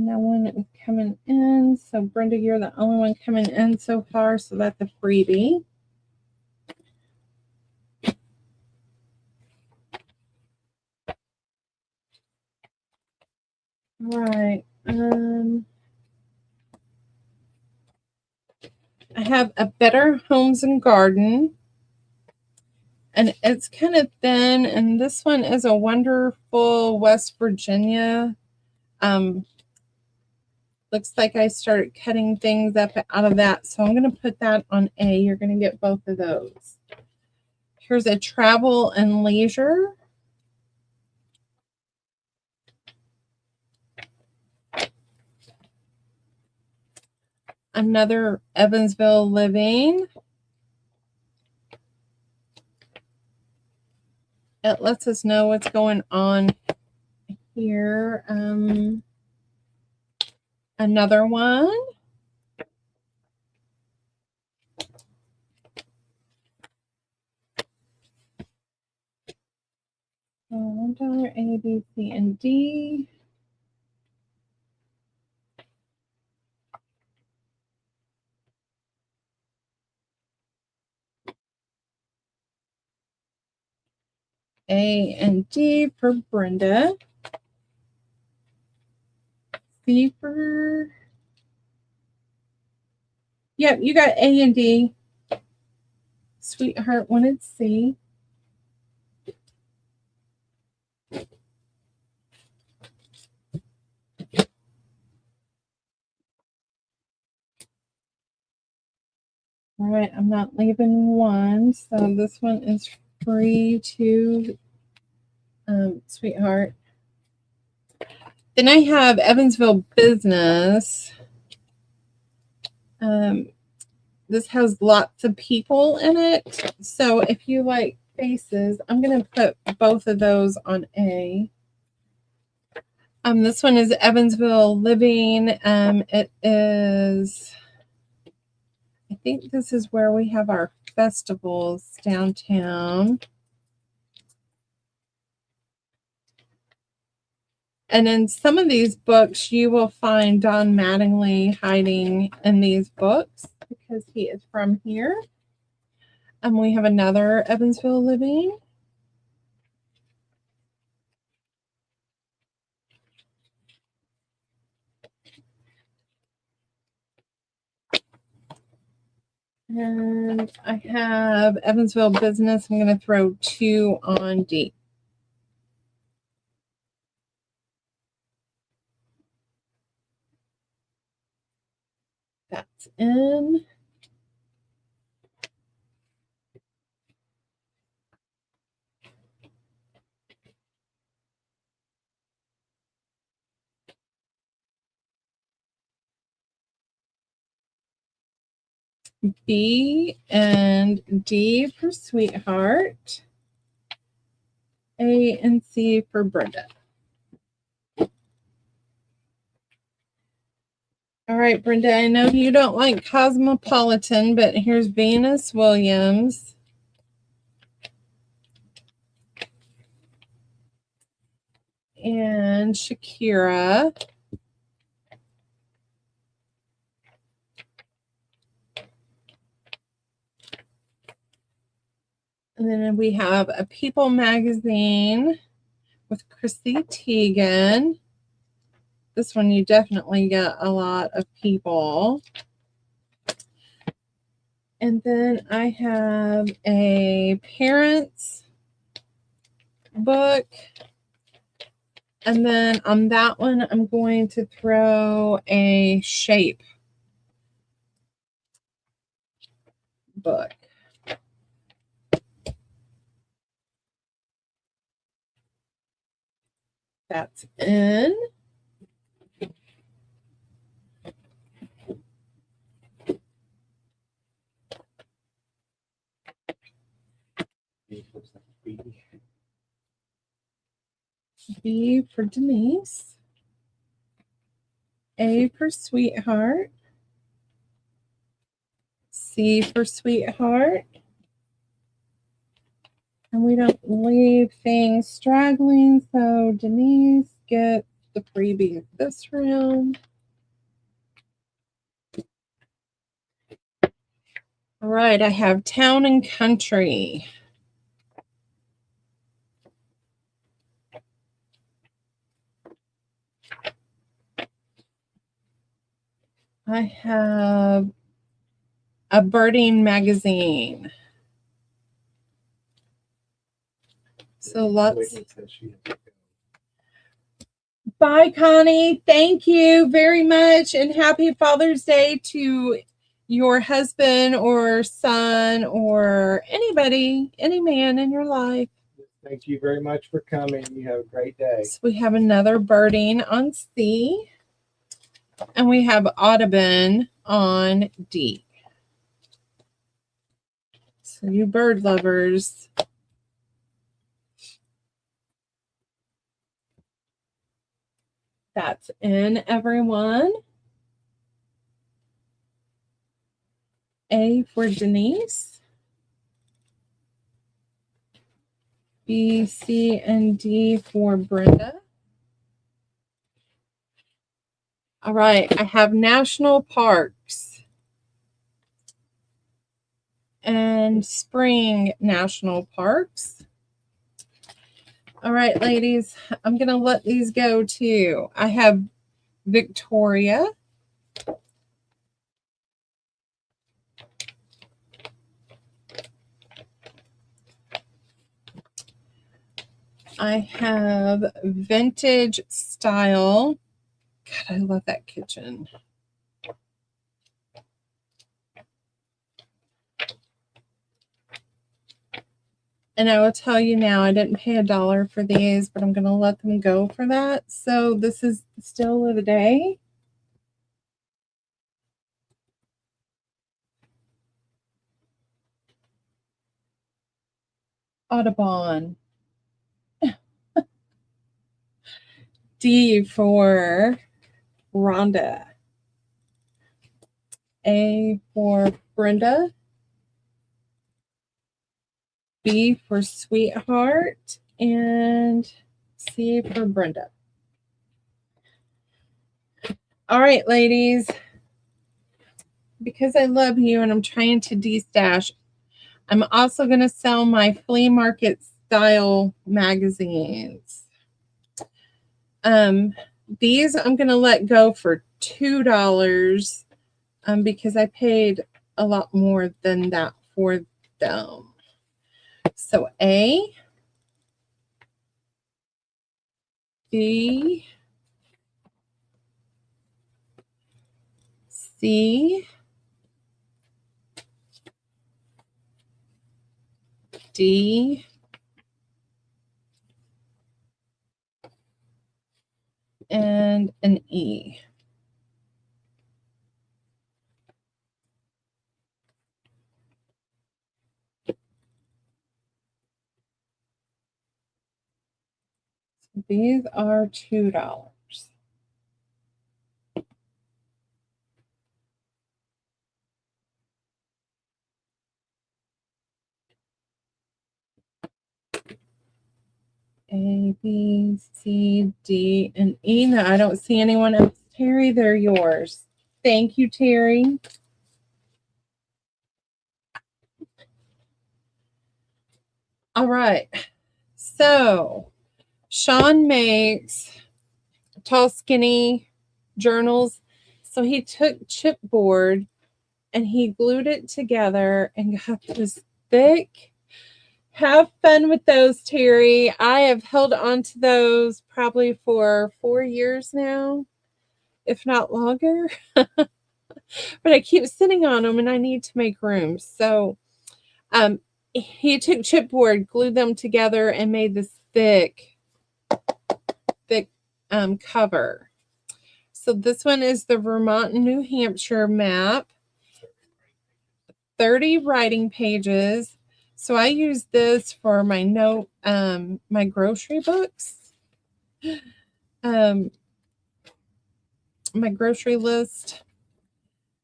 No one is coming in. So Brenda, you're the only one coming in so far. So that's a freebie. All right. I have A Better Homes and Garden. And it's kind of thin. And this one is a wonderful West Virginia. Looks like I started cutting things up out of that. So I'm going to put that on A. You're going to get both of those. Here's a Travel and Leisure. Another Evansville Living. It lets us know what's going on here. Another one. $1 A, B, C, and D. A and D for Brenda. C for... Yep, you got A and D. Sweetheart wanted C. All right, I'm not leaving one, so this one is free to Sweetheart. Then I have Evansville Business. This has lots of people in it. So if you like faces, I'm going to put both of those on A. This one is Evansville Living. It is, I think this is where we have our festivals downtown. And in some of these books, you will find Don Mattingly hiding in these books because he is from here. And we have another Evansville Living. And I have Evansville Business. I'm going to throw 2 on D. That's in. B and D for Sweetheart. A and C for Brenda. All right, Brenda, I know you don't like Cosmopolitan, but here's Venus Williams. And Shakira. And then we have a People magazine with Chrissy Teigen. This one you definitely get a lot of people. And then I have a parents book. And then on that one, I'm going to throw a shape book. That's in. B for Denise. A for Sweetheart. C for Sweetheart. And we don't leave things straggling, so Denise gets the freebie this round. All right, I have Town and Country. I have a birding magazine. So lots. Bye, Connie. Thank you very much. And happy Father's Day to your husband or son or anybody, any man in your life. Thank you very much for coming. You have a great day. So we have another birding on C. And we have Audubon on D. So you bird lovers. That's in, everyone. A for Denise. B, C, and D for Brenda. All right, I have national parks and spring national parks. All right, ladies, I'm going to let these go too. I have Victoria. I have vintage style. God, I love that kitchen. And I will tell you now, I didn't pay $1 for these, but I'm going to let them go for that. So this is still of the day. Audubon. D for Rhonda. A for Brenda. B for Sweetheart. And C for Brenda. All right, ladies. Because I love you and I'm trying to de-stash, I'm also going to sell my flea market style magazines. These I'm going to let go for $2 because I paid a lot more than that for them. So A, B, C, D, and an E. So these are $2. A, B, C, D, and E. No, I don't see anyone else. Terry, they're yours. Thank you, Terry. All right. So Sean makes tall, skinny journals. So he took chipboard and he glued it together and got this thick. Have fun with those, Terry. I have held on to those probably for 4 years now, if not longer. But I keep sitting on them and I need to make room. So he took chipboard, glued them together, and made this thick cover. So this one is the Vermont and New Hampshire map. 30 writing pages. So I use this for my my grocery books. My grocery list.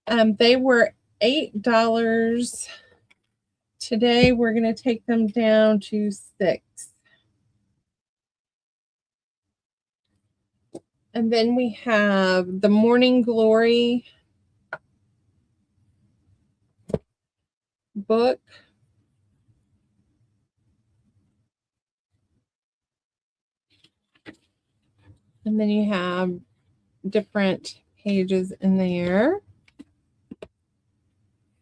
They were $8. Today we're going to take them down to $6. And then we have the Morning Glory book. And then you have different pages in there.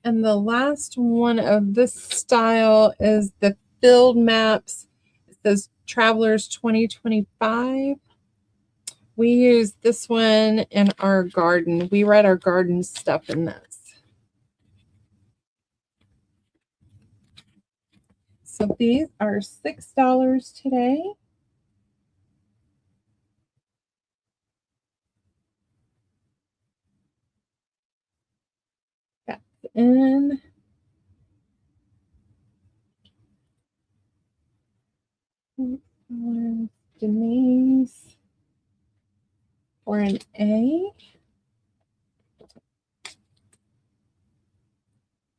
And the last one of this style is the Field Maps. It says Travelers 2025. We use this one in our garden. We write our garden stuff in this. So these are $6 today. That's in. Denise for an A.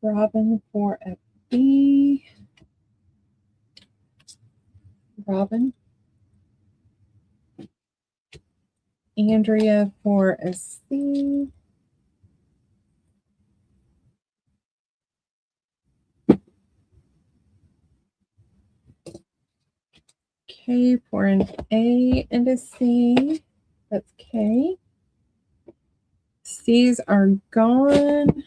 Robin for a B. Robin. Andrea for a C. K for an A and a C. That's K. C's are gone.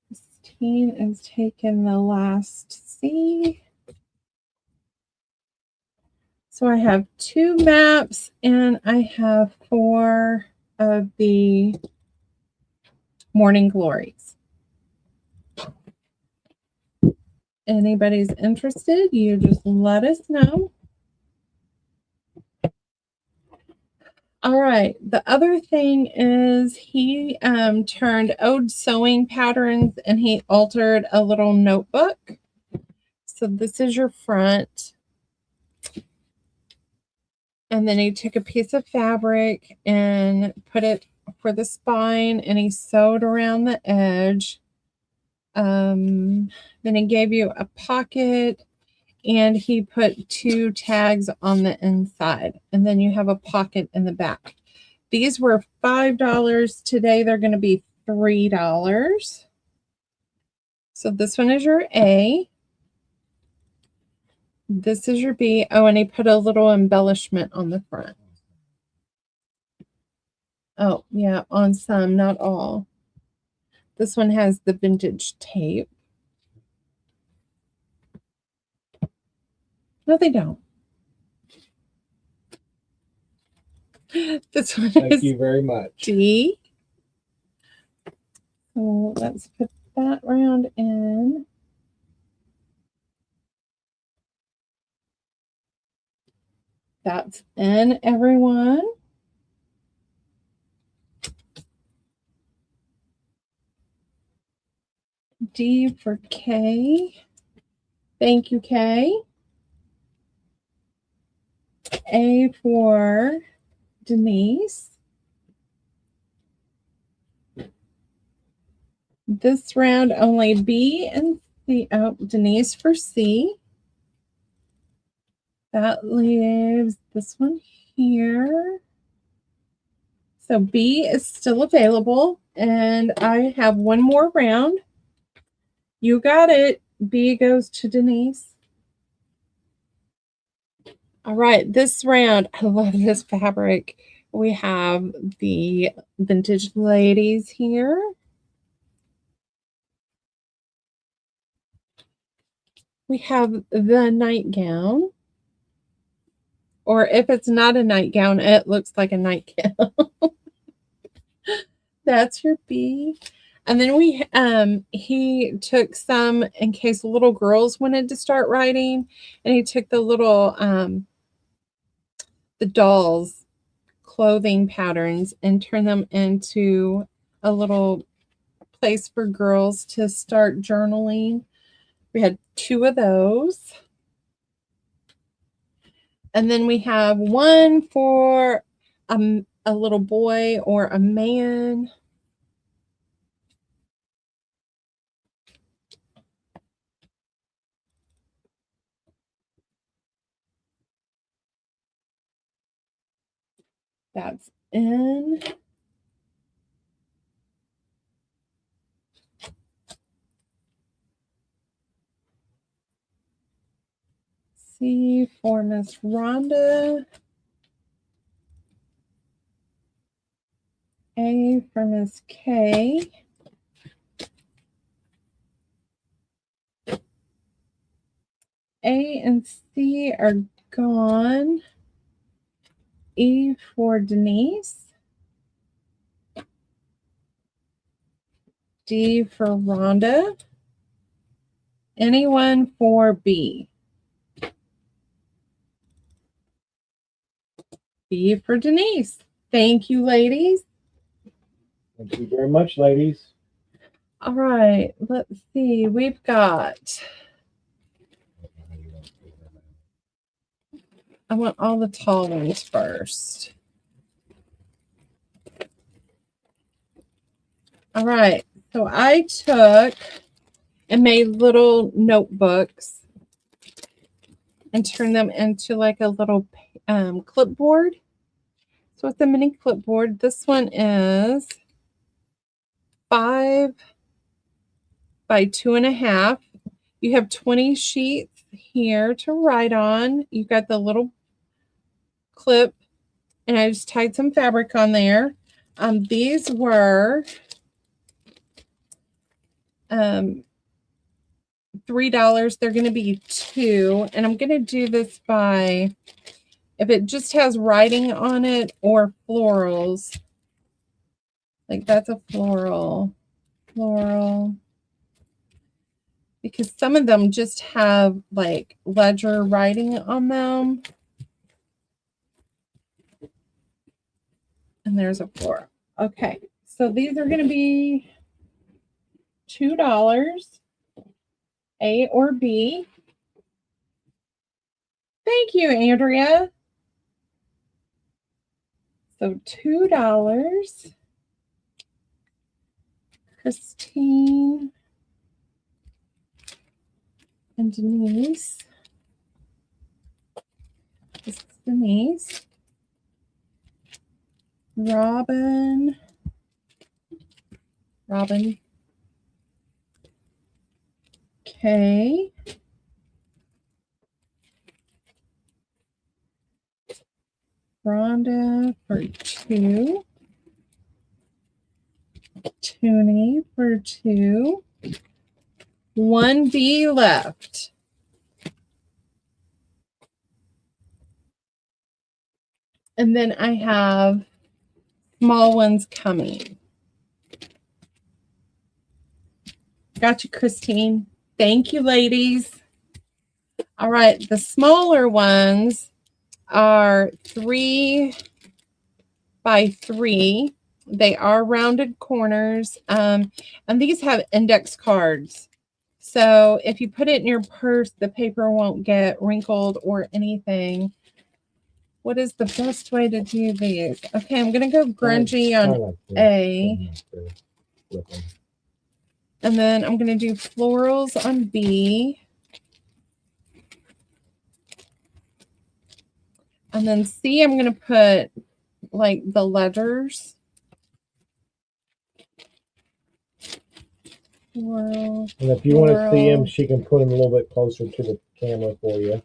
Christine is taking the last C. So I have 2 maps and I have 4 of the Morning Glories. anybody's interested, you just let us know. All right. The other thing is he turned old sewing patterns and he altered a little notebook. So this is your front. And then he took a piece of fabric and put it for the spine and he sewed around the edge. Then he gave you a pocket and he put 2 tags on the inside. And then you have a pocket in the back. These were $5. Today they're going to be $3. So this one is your A. This is your B. Oh, and he put a little embellishment on the front. Oh, yeah, on some, not all. This one has the vintage tape. No, they don't. This one Thank is you very much. D. So let's put that round in. That's in, everyone. D for K. Thank you, K. A for Denise. This round only B and C. Oh, Denise for C. That leaves this one here. So B is still available. And I have one more round. You got it. B goes to Denise. All right, this round, I love this fabric. We have the vintage ladies here. We have the nightgown. Or if it's not a nightgown, it looks like a nightgown. That's your B. And then he took some in case little girls wanted to start writing, and he took the little the dolls clothing patterns and turned them into a little place for girls to start journaling. We had 2 of those. And then we have one for a little boy or a man. That's in. C for Miss Rhonda. A for Miss K. A and C are gone. E for Denise. D for Rhonda. Anyone for B? B for Denise. Thank you, ladies. Thank you very much, ladies. All right, let's see. We've got, I want all the tall ones first. All right, so I took and made little notebooks and turned them into like a little clipboard. So it's a mini clipboard. This one is 5 by 2.5. You have 20 sheets here to write on. You've got the little clip, and I just tied some fabric on there. These were $3. They're going to be 2, and I'm going to do this by, if it just has writing on it or florals, like that's a floral. because some of them just have like ledger writing on them. And there's a floral. Okay, so these are going to be $2, A or B. Thank you, Andrea. So $2. Christine and Denise. This is Denise. Robin. Kay. Rhonda for 2. Toonie for 2. 1B left. And then I have small ones coming. Gotcha, Christine. Thank you, ladies. All right, the smaller ones are 3 by 3. They are rounded corners, and these have index cards. So if you put it in your purse, the paper won't get wrinkled or anything. What is the best way to do these? Okay, I'm going to go grungy on A. And then I'm going to do florals on B. And then C, I'm going to put like the letters. And if you want to see them, she can put them a little bit closer to the camera for you.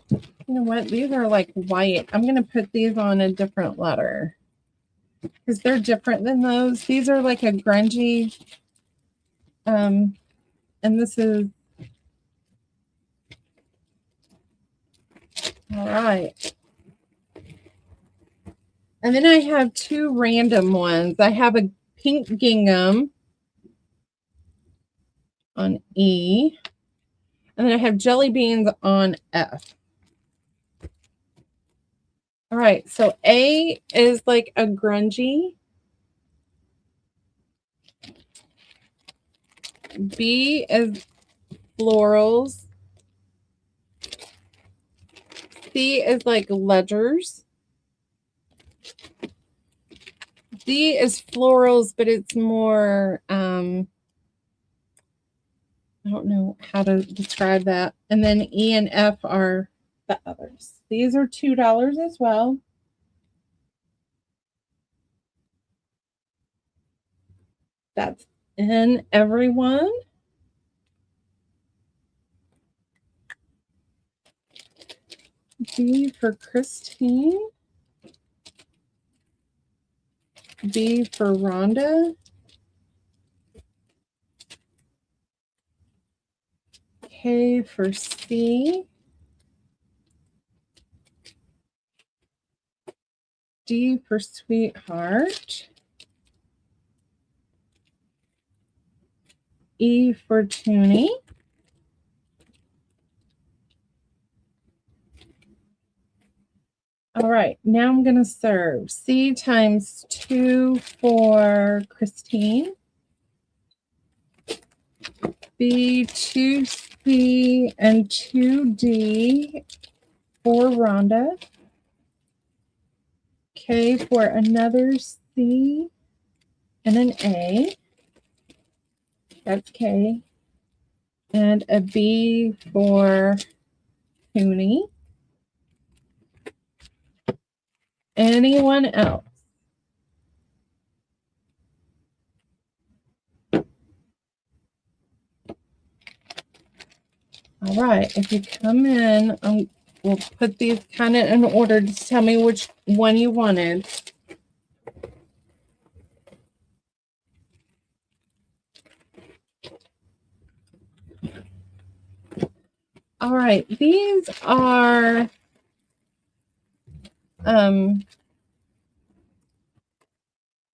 You know what? These are like white. I'm going to put these on a different letter because they're different than those. These are like a grungy. And this is. All right. And then I have 2 random ones. I have a pink gingham on E. And then I have jelly beans on F. All right, so A is like a grungy. B is florals. C is like ledgers. D is florals, but it's more, I don't know how to describe that. And then E and F are the others. These are $2 as well. That's in everyone. B for Christine. B for Rhonda. K for C. D for sweetheart. E for Toonie. All right, now I'm going to serve C times 2 for Christine. B, 2C, and 2D for Rhonda. K for another C and an A. That's K. And a B for Toonie. Anyone else? All right, if you come in, we'll put these kind of in order. Just tell me which one you wanted. All right, these are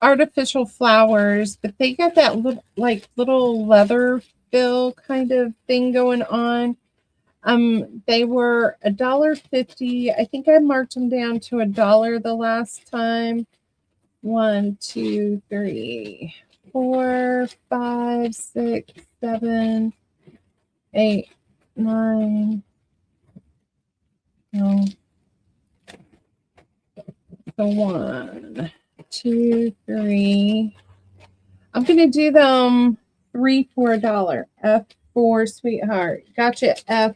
artificial flowers, but they got that little leather fill kind of thing going on. They were $1.50. I think I marked them down to $1 the last time. 1, 2, 3, 4, 5, 6, 7, 8, 9. No. So 1, 2, 3. I'm gonna do them 3 for $1. F for sweetheart. Gotcha, F.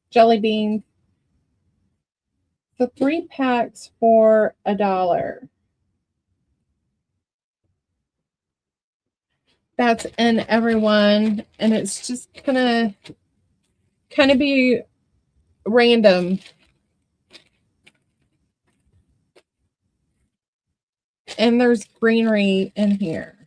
Jelly beans. So 3 packs for $1. That's in everyone, and it's just gonna kind of be random. And there's greenery in here.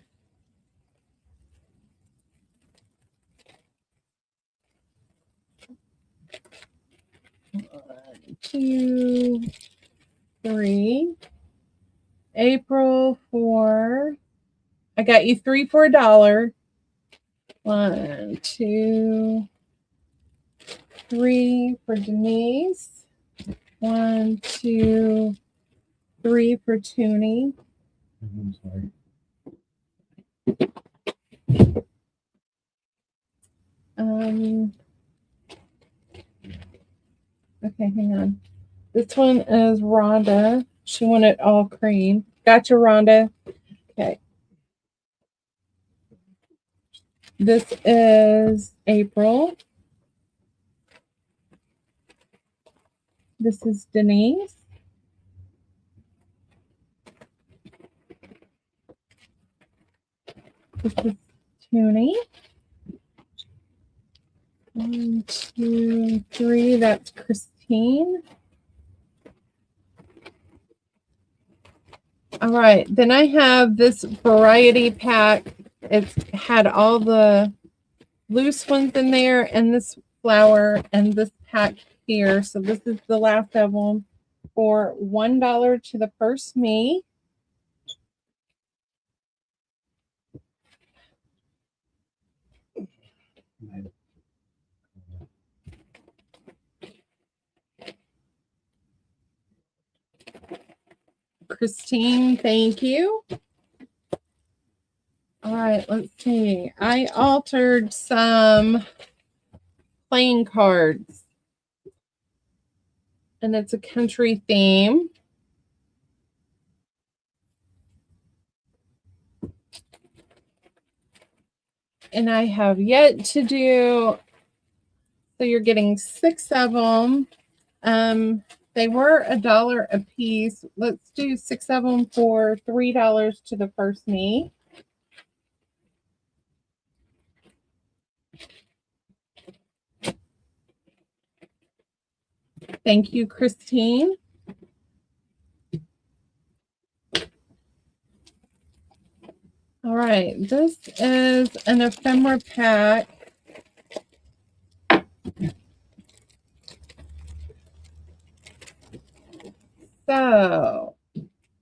One, 2, 3. April 4. I got you 3 for $1. 1, 2, 3 for Denise. 1, 2, 3 for Toonie. I'm sorry. Okay, hang on. This one is Rhonda. She wanted all cream. Gotcha, Rhonda. Okay. This is April. This is Denise. This is Toonie. 1, 2, 3. That's Christine. All right. Then I have this variety pack. It's had all the loose ones in there, and this flower, and this pack here. So this is the last of them for $1 to the first me. Christine, thank you. All right, let's see. I altered some playing cards, and it's a country theme. And I have yet to do, so you're getting 6 of them. They were $1 a piece. Let's do 6 of them for $3 to the first me. Thank you, Christine. All right, this is an ephemera pack. So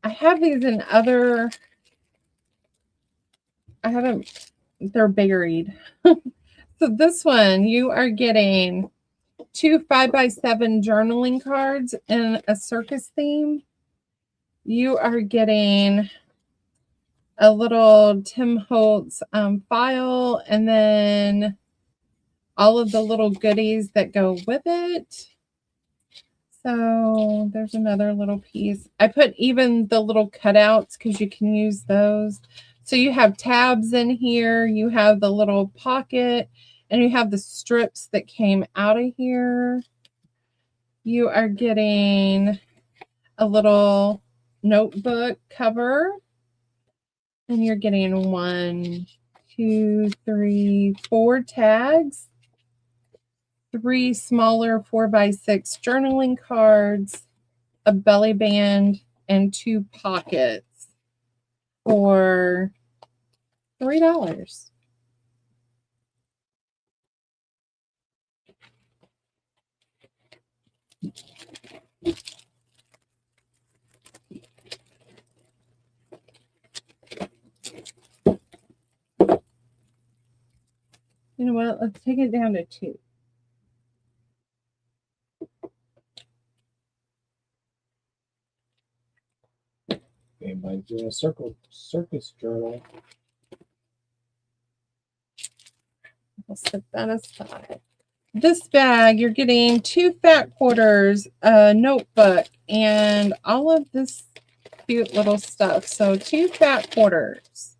I have these in other, I haven't, they're buried. So this one, you are getting 2 5x7 journaling cards in a circus theme. You are getting a little Tim Holtz file, and then all of the little goodies that go with it. So there's another little piece. I put even the little cutouts because you can use those. So you have tabs in here, you have the little pocket, and you have the strips that came out of here. You are getting a little notebook cover, and you're getting 1, 2, 3, 4 tags, 3 smaller 4x6 journaling cards, a belly band, and 2 pockets for $3. You know what? Let's take it down to 2. Anybody's doing a circus journal. I'll set that aside. This bag, you're getting 2 fat quarters, a notebook, and all of this cute little stuff. So 2 fat quarters.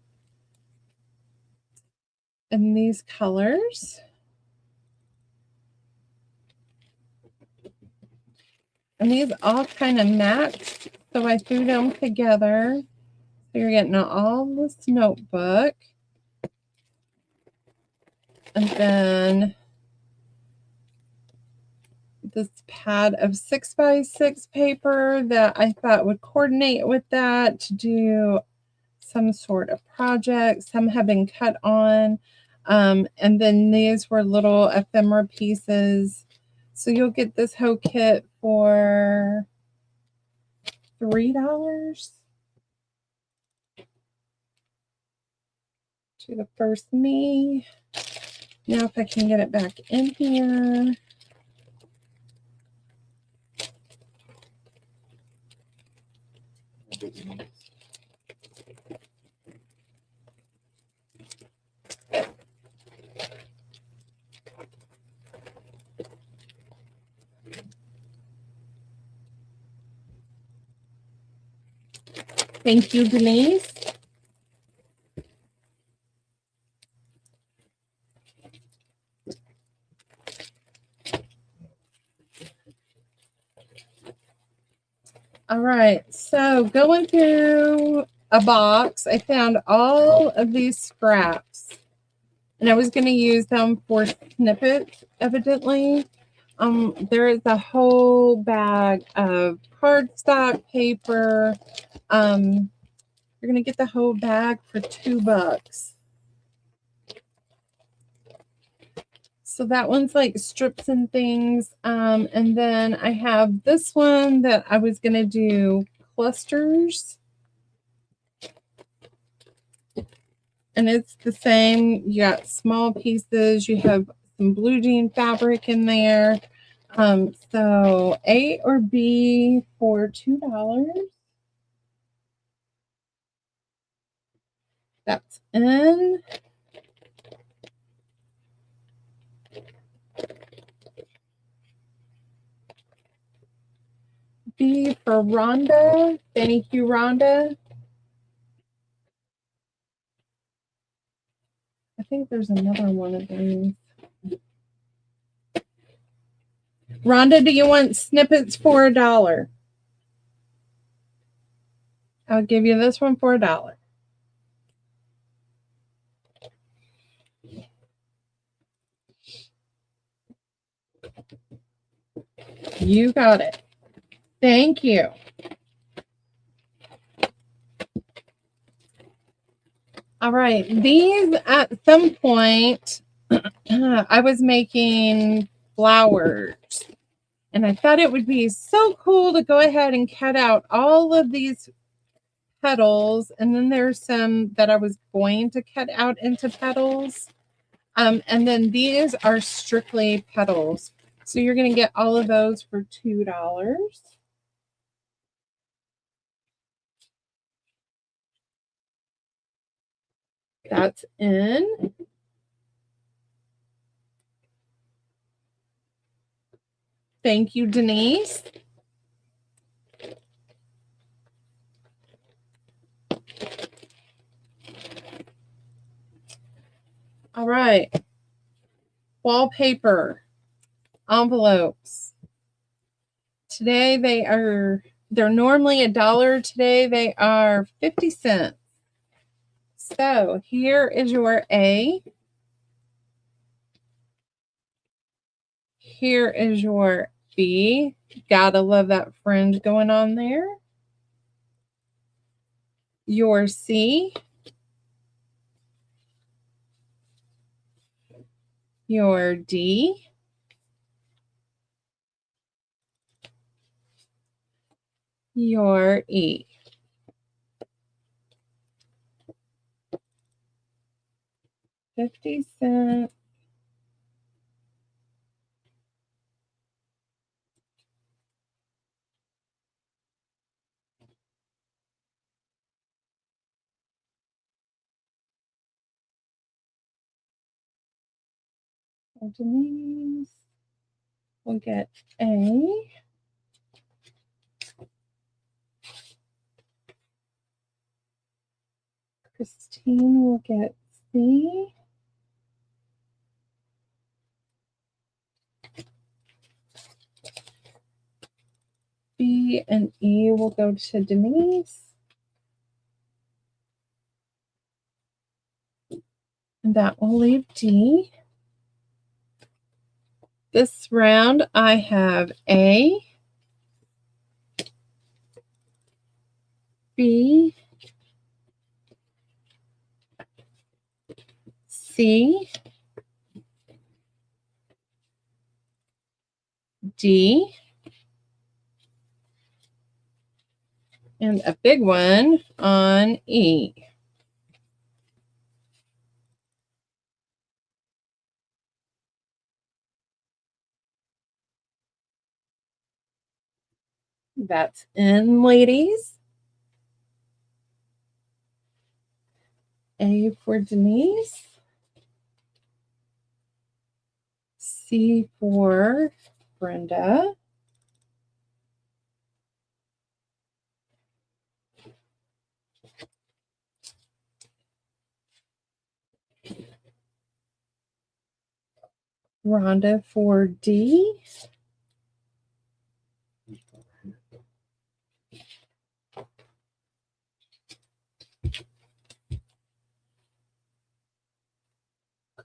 And these colors. And these all kind of matched. So I threw them together. So you're getting all this notebook. And then this pad of 6x6 paper that I thought would coordinate with that to do some sort of project. Some have been cut on. And then these were little ephemera pieces. So you'll get this whole kit for $3 to the first me. Now if I can get it back in here. Thank you, Denise. All right, so going through a box, I found all of these scraps, and I was going to use them for snippets, evidently. There is a whole bag of cardstock paper. You're going to get the whole bag for $2. So that one's like strips and things. And then I have this one that I was going to do clusters. And it's the same. You got small pieces. You have some blue jean fabric in there. So A or B for $2. That's in. B for Rhonda. Thank you, Rhonda. I think there's another one of these. Rhonda, do you want snippets for $1? I'll give you this one for $1. You got it. Thank you. All right. These at some point, I was making flowers. And I thought it would be so cool to go ahead and cut out all of these petals. And then there's some that I was going to cut out into petals. And then these are strictly petals. So you're going to get all of those for $2. That's in. Thank you, Denise. All right. Wallpaper, envelopes. Today they're normally $1. Today they are 50 cents. So here is your A. Here is your B. Gotta love that fringe going on there. Your C. Your D. Your E. $0.50. Denise will get A. Christine will get C. B and E will go to Denise. And that will leave D. This round, I have A, B, C, D, and a big one on E. That's in, ladies. A for Denise. C for Brenda. Rhonda for D.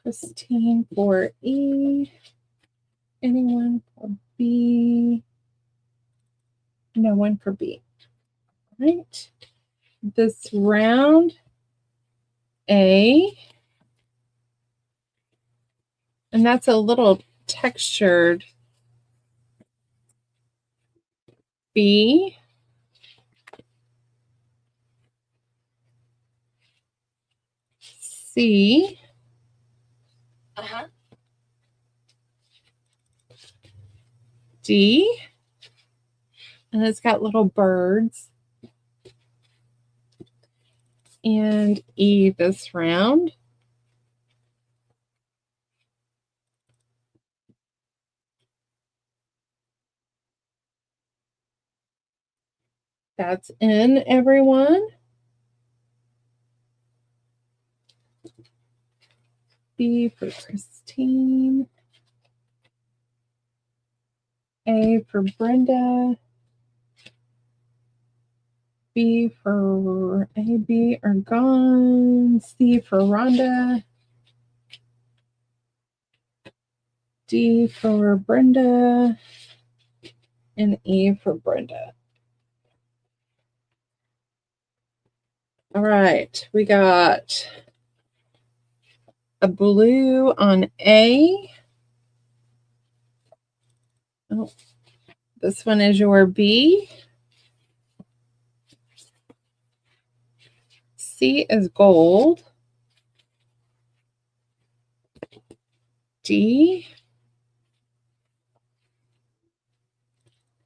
Christine for E. Anyone for B? No one for B. All right. This round, A. And that's a little textured. B. C. D. And it's got little birds. And E this round. That's in, everyone. B for Christine. A for Brenda. B for A, B are gone. C for Rhonda. D for Brenda. And E for Brenda. All right, we got a blue on A. Oh, this one is your B. C is gold. D.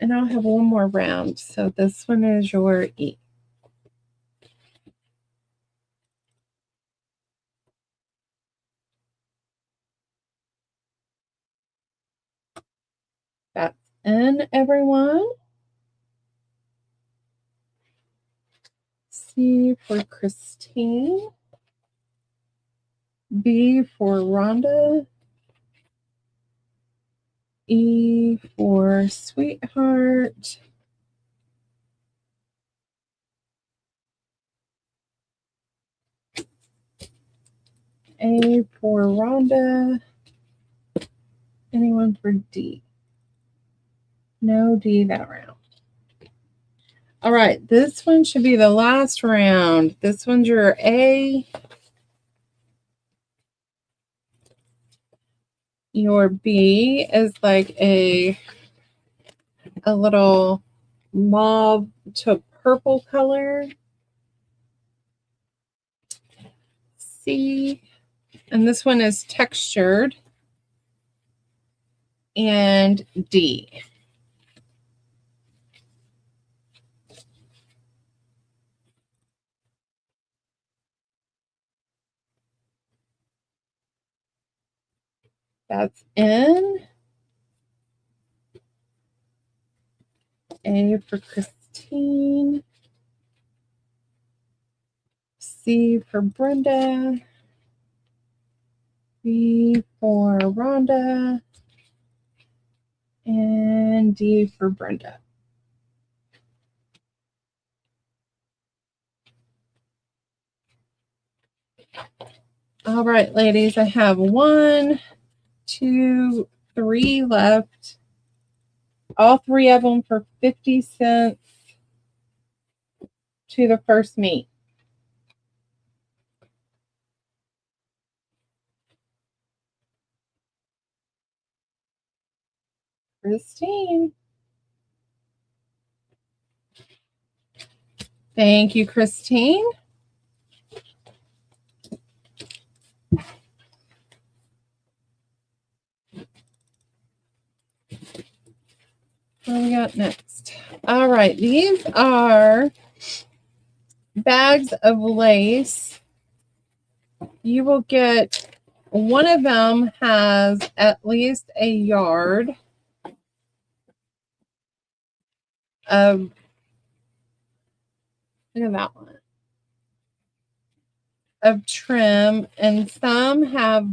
And I'll have one more round. So this one is your E. That's in, everyone. C for Christine. B for Rhonda. E for Sweetheart. A for Rhonda. Anyone for D? No D that round. All right, this one should be the last round. This one's your A. Your B is like a little mauve to purple color. C, and this one is textured. And D. That's in. A for Christine. C for Brenda. B for Rhonda. And D for Brenda. All right, ladies, I have 1, 2, 3 left. All 3 of them for 50 cents to the first meet. Christine. Thank you, Christine. What do we got next? All right, these are bags of lace. You will get, one of them has at least a yard of, look at that one, of trim, and some have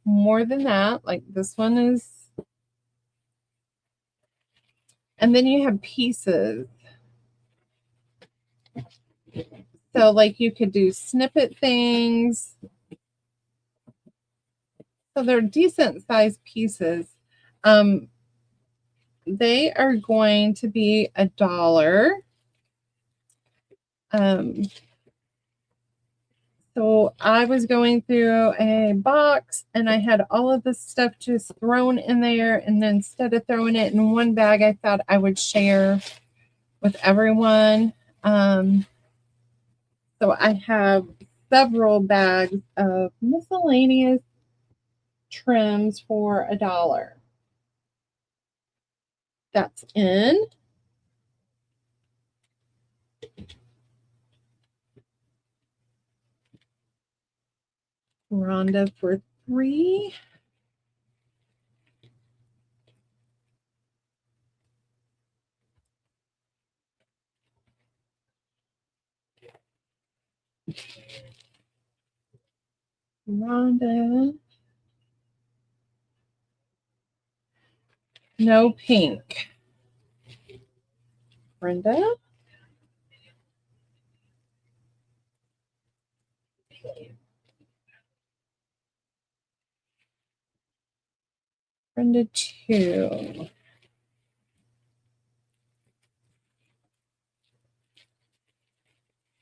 more than that, like this one is. And then you have pieces. So like you could do snippet things. So they're decent sized pieces. They are going to be $1. So I was going through a box and I had all of this stuff just thrown in there. And then instead of throwing it in one bag, I thought I would share with everyone. So I have several bags of miscellaneous trims for $1. That's in. Rhonda for 3. Rhonda. No pink. Brenda. Brenda 2.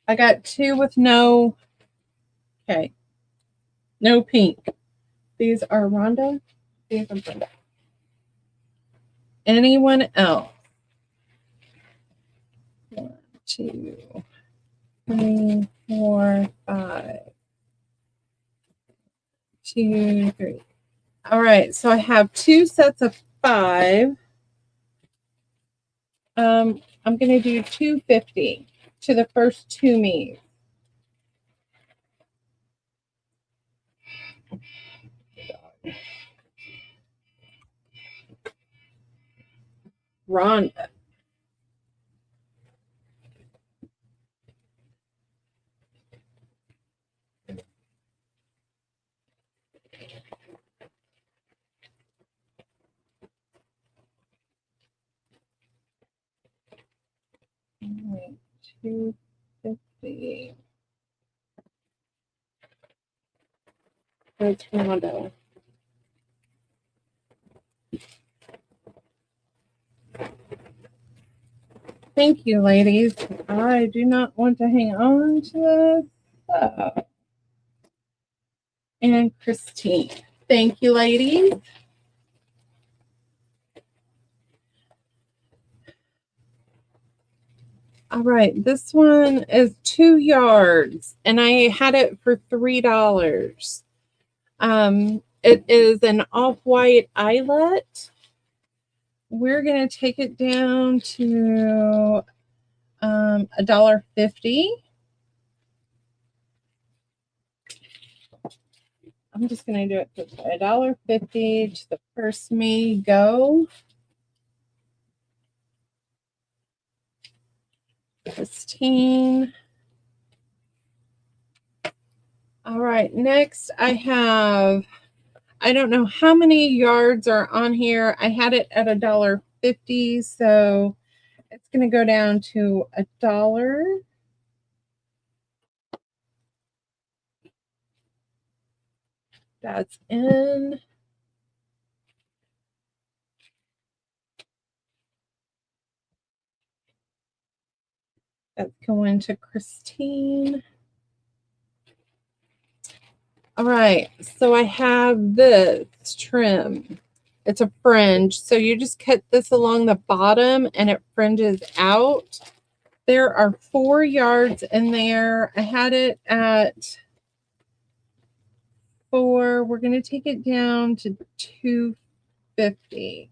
I got 2 with no, okay, no pink. These are Rhonda. These are Brenda. Anyone else? 1, 2, 3, 4, 5. 2, 3. All right, so I have 2 sets of 5. I'm going to do $2.50 to the first 2 meets. Rhonda. All right, $2.50. That's Rhonda. Thank you, ladies. I do not want to hang on to this. So. And Christine. Thank you, ladies. All right, this one is 2 yards, and I had it for $3. It is an off-white eyelet. We're going to take it down to $1.50. I'm just gonna do it this way. $1.50 to the first me go. Christine. All right, next I have, I don't know how many yards are on here. I had it at $1.50, so it's going to go down to $1. That's in. That's going to Christine. All right, so I have this trim. It's a fringe, so you just cut this along the bottom and it fringes out. There are 4 yards in there. I had it at 4. We're going to take it down to 250.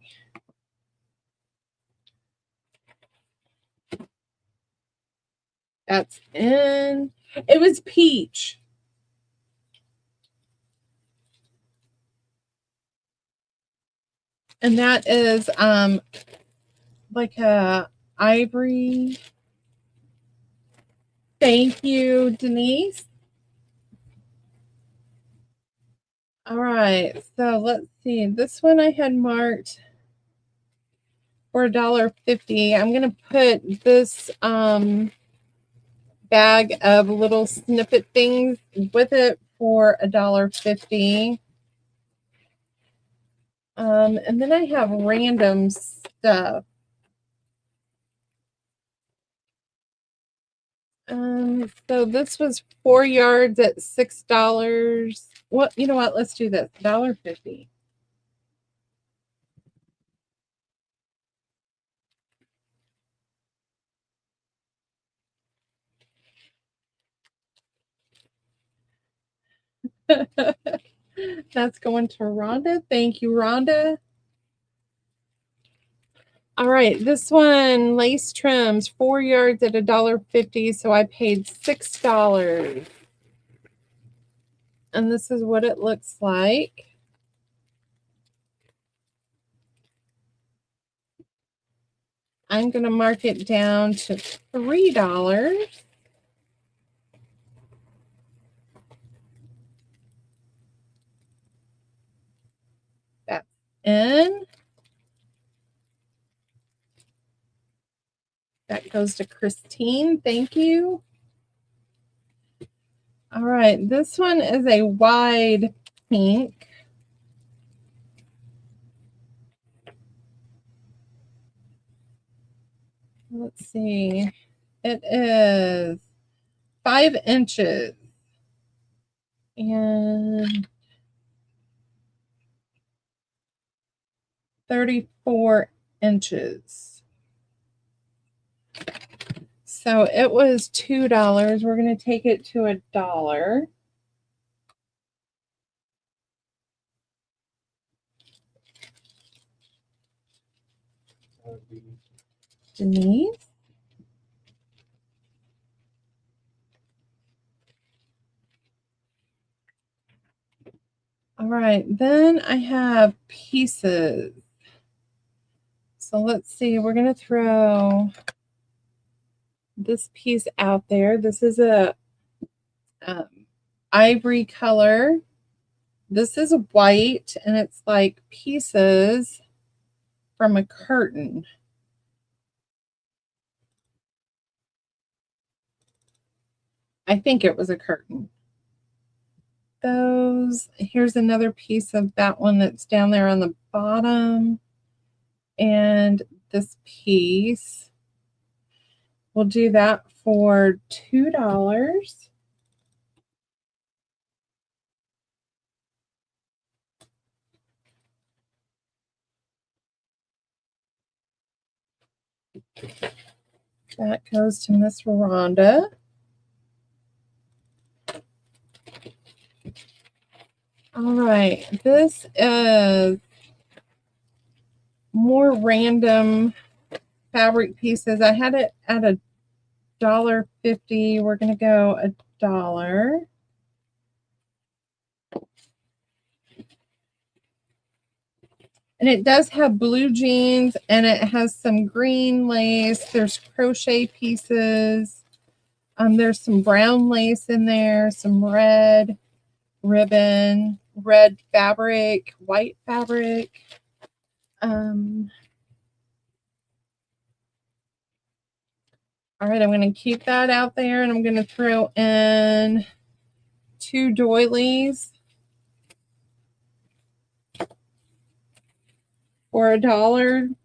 That's in. It was peach. And that is like a ivory. Thank you, Denise. All right, so let's see. This one I had marked for $1.50. I'm gonna put this bag of little snippet things with it for $1.50. And then I have random stuff. So this was 4 yards at $6. Well, you know what? Let's do this. $1.50. That's going to Rhonda. Thank you, Rhonda. All right, this one, lace trims, 4 yards at $1.50, so I paid $6. And this is what it looks like. I'm going to mark it down to $3. That's in. That goes to Christine. Thank you. All right, this one is a wide pink. Let's see. It is 5 inches. And 34 inches. So it was $2. We're going to take it to $1. Denise. All right, then I have pieces. So let's see, we're going to throw this piece out there. This is a ivory color. This is white, and it's like pieces from a curtain. I think it was a curtain. Those, here's another piece of that one that's down there on the bottom. And this piece, we'll do that for $2. That goes to Miss Rhonda. All right, this is more random fabric pieces. I had it at $1.50. We're going to go $1. And it does have blue jeans, and it has some green lace. There's crochet pieces. There's some brown lace in there, some red ribbon, red fabric, white fabric. All right, I'm going to keep that out there, and I'm going to throw in 2 doilies for $1.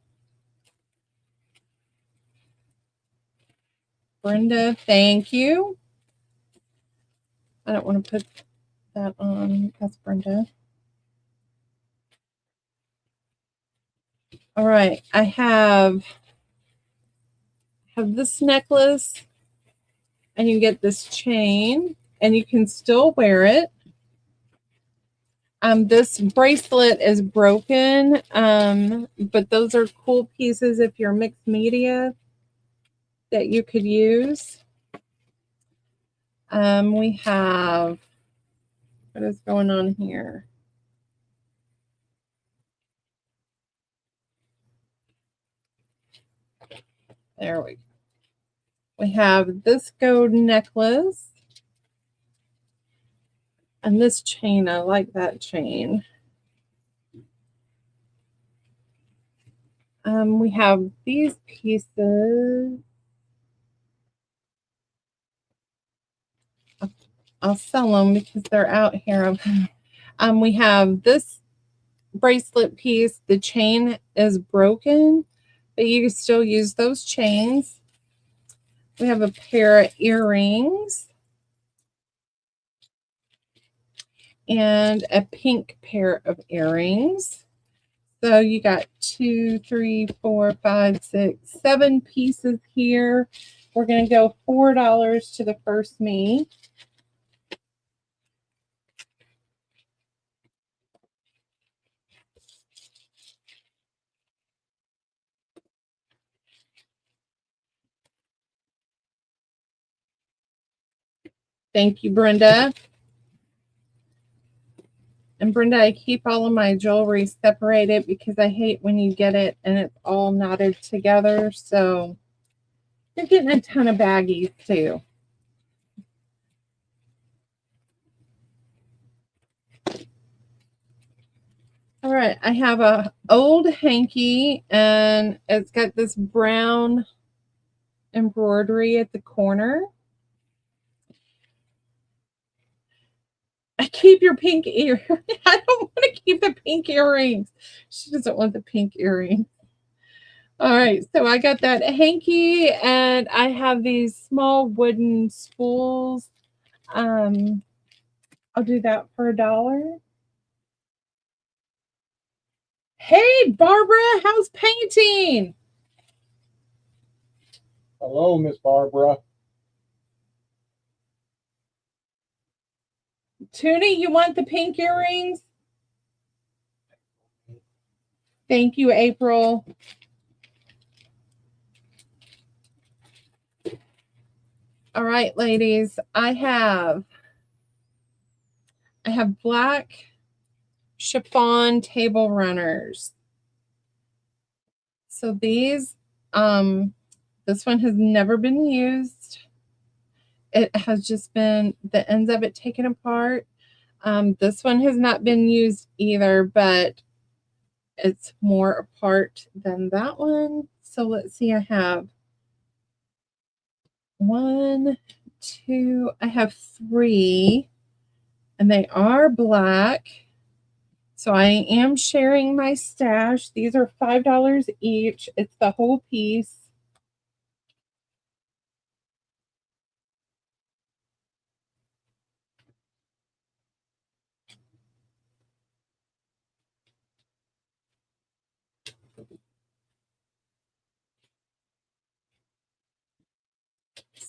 Brenda, thank you. I don't want to put that on. That's Brenda. All right, I have this necklace, and you get this chain, and you can still wear it. This bracelet is broken, but those are cool pieces if you're mixed media that you could use. We have, what is going on here? There we go. We have this gold necklace and this chain. I like that chain. We have these pieces. I'll sell them because they're out here. We have this bracelet piece. The chain is broken, but you can still use those chains. We have a pair of earrings and a pink pair of earrings. So you got 2, 3, 4, 5, 6, 7 pieces here. We're going to go $4 to the first me. Thank you, Brenda. And Brenda, I keep all of my jewelry separated because I hate when you get it and it's all knotted together. So you're getting a ton of baggies too. All right, I have a old hanky, and it's got this brown embroidery at the corner. I keep your pink ear. I don't want to keep the pink earrings. She doesn't want the pink earrings. All right, so I got that hanky, and I have these small wooden spools. I'll do that for $1. Hey, Barbara, how's painting? Hello, Miss Barbara. Toonie, you want the pink earrings? Thank you, April. All right, ladies, I have black chiffon table runners. So these, this one has never been used. It has just been the ends of it taken apart. This one has not been used either, but it's more apart than that one. So let's see, I have 1, 2, I have 3, and they are black. So I am sharing my stash. These are $5 each. It's the whole piece.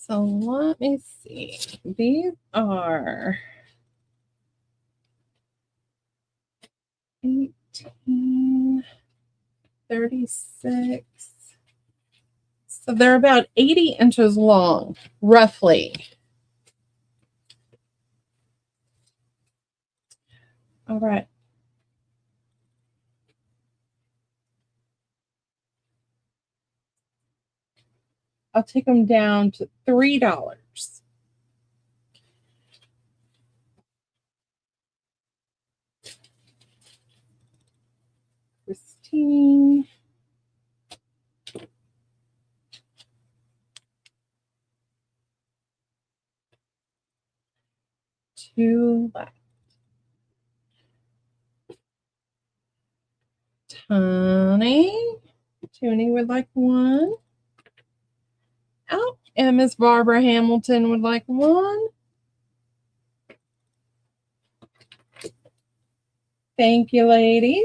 So let me see. These are 18, 36. So they're about 80 inches long, roughly. All right. I'll take them down to $3. Christine. Two left. Tony would like one. Oh, and Miss Barbara Hamilton would like one. Thank you, ladies.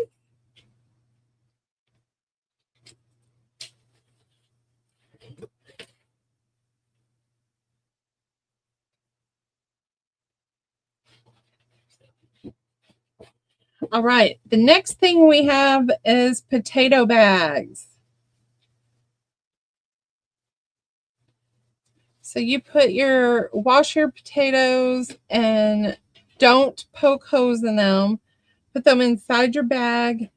All right, the next thing we have is potato bags. So you wash your potatoes and don't poke holes in them. Put them inside your bag.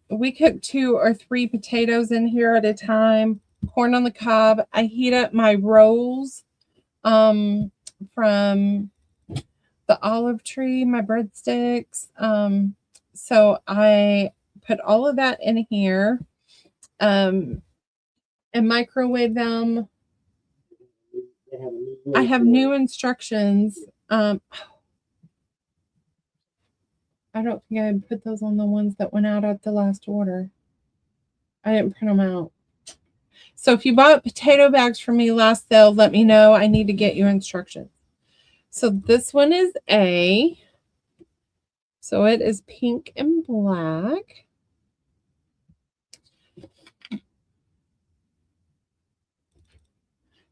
We cook 2 or 3 potatoes in here at a time. Corn on the cob. I heat up my rolls from the olive tree, my breadsticks. So I put all of that in here and microwave them. I have new instructions. I don't think I put those on the ones that went out at the last order. I didn't print them out. So if you bought potato bags from me last sale, let me know. I need to get you instructions. So this one is A. So it is pink and black.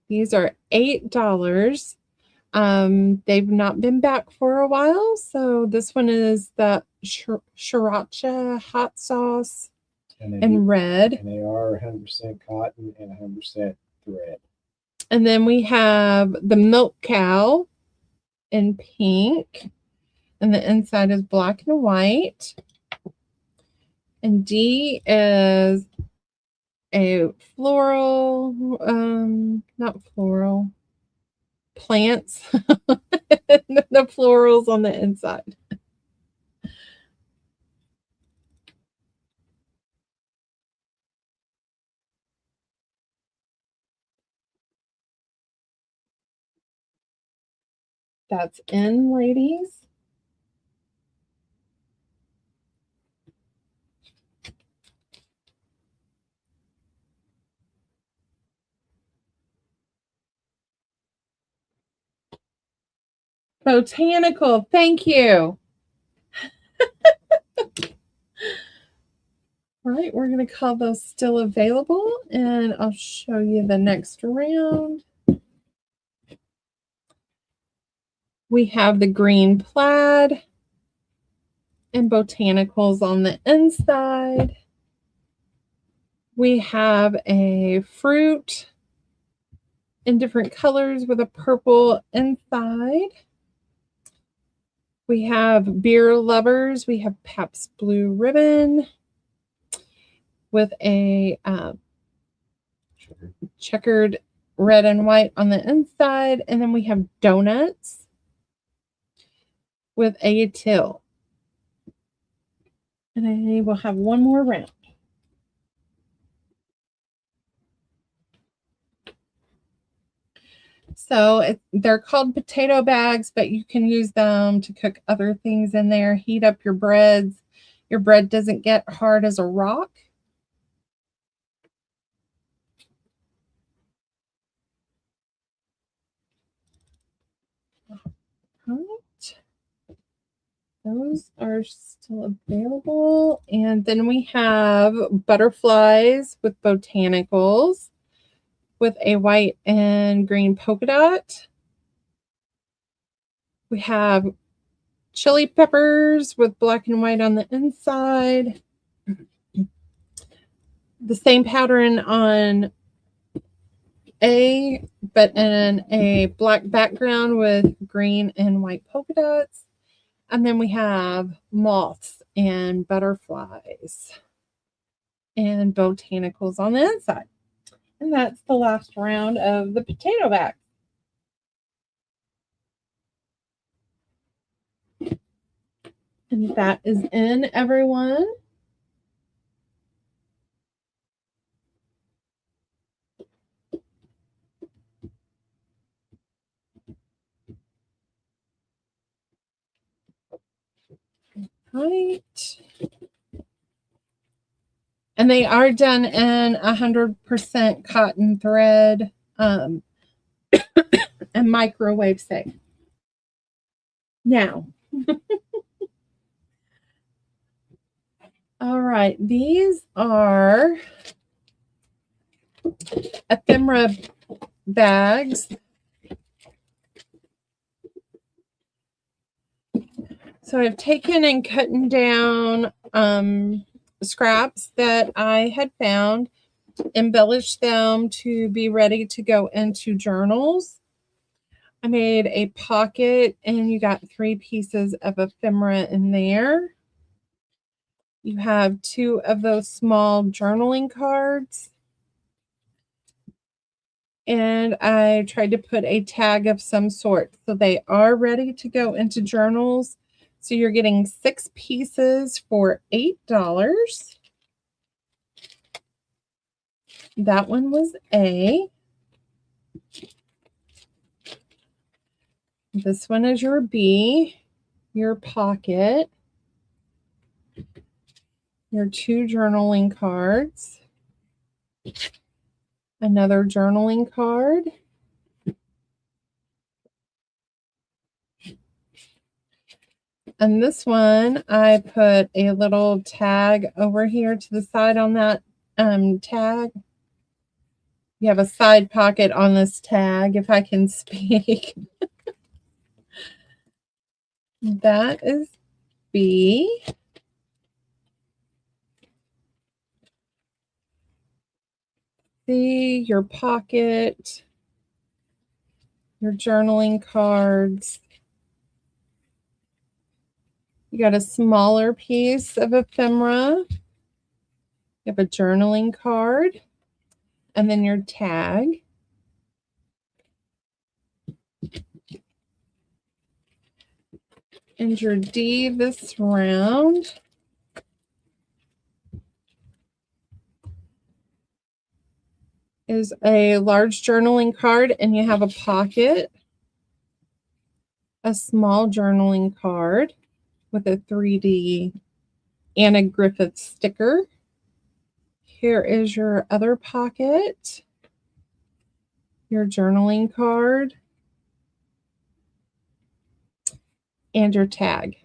These are $8. They've not been back for a while. So this one is the sriracha hot sauce in red. And they are 100% cotton and 100% thread. And then we have the milk cow in pink. And the inside is black and white. And D is a floral, not floral, plants. The florals on the inside. That's in, ladies. Botanical, thank you. All right, we're going to call those still available, and I'll show you the next round. We have the green plaid and botanicals on the inside. We have a fruit in different colors with a purple inside. We have beer lovers. We have Pabst Blue Ribbon with a checkered red and white on the inside. And then we have donuts with a till. And I will have one more round. So they're called potato bags, but you can use them to cook other things in there. Heat up your breads. Your bread doesn't get hard as a rock. All right. Those are still available. And then we have butterflies with botanicals with a white and green polka dot. We have chili peppers with black and white on the inside. The same pattern on A, but in a black background with green and white polka dots. And then we have moths and butterflies and botanicals on the inside. And that's the last round of the potato bag. And that is in, everyone. Right. And they are done in 100% cotton thread and microwave safe. Now, all right, these are ephemera bags. So I've taken and cutting down scraps that I had found, embellished them to be ready to go into journals. I made a pocket and you got 3 pieces of ephemera in there. You have 2 of those small journaling cards. And I tried to put a tag of some sort. So they are ready to go into journals. So you're getting 6 pieces for $8. That one was A. This one is your B, your pocket, your 2 journaling cards, another journaling card, and this one I put a little tag over here to the side on that tag. You have a side pocket on this tag, if I can speak. That is B. C, your pocket, your journaling cards. You got a smaller piece of ephemera. You have a journaling card. And then your tag. And your D this round is a large journaling card, and you have a pocket, a small journaling card with a 3D Anna Griffith sticker. Here is your other pocket, your journaling card, and your tag.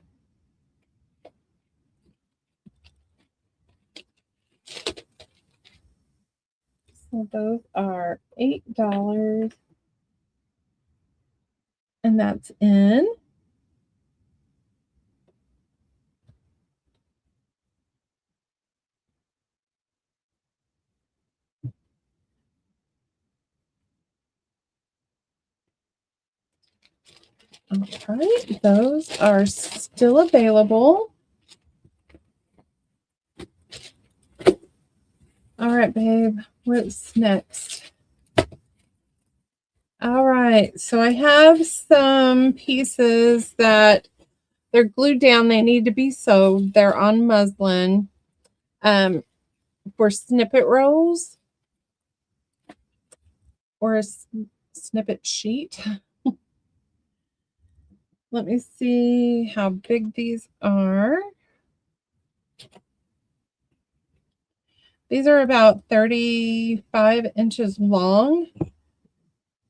So those are $8, and that's in. All right, those are still available. All right, babe, what's next? All right, so I have some pieces that they're glued down. They need to be sewed. They're on muslin for snippet rolls or a snippet sheet. Let me see how big these are. These are about 35 inches long.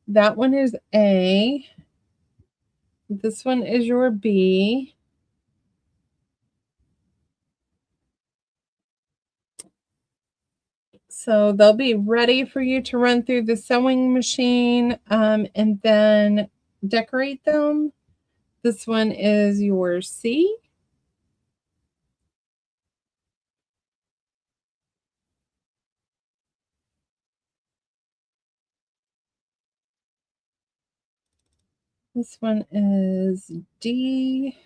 That one is A. This one is your B. So they'll be ready for you to run through the sewing machine and then decorate them. This one is your C. This one is D.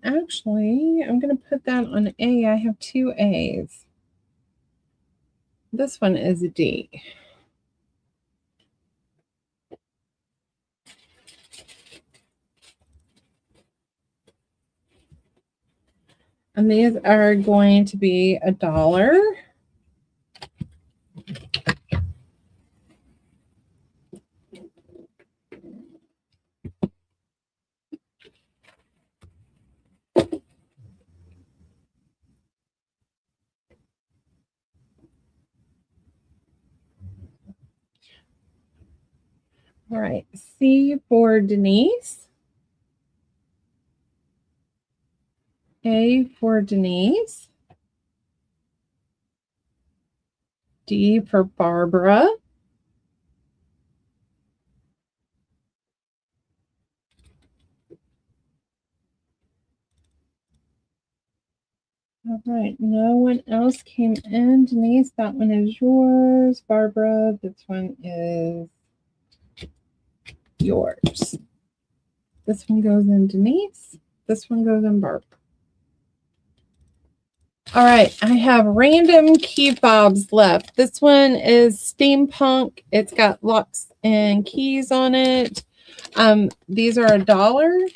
Actually, I'm going to put that on A. I have 2 A's. This one is a D. And these are going to be $1. All right, C for Denise. A for Denise. D for Barbara. All right, no one else came in. Denise, that one is yours. Barbara, this one is yours. This one goes in Denise. This one goes in Barbara. All right, I have random key fobs left. This one is steampunk. It's got locks and keys on it. These are $1.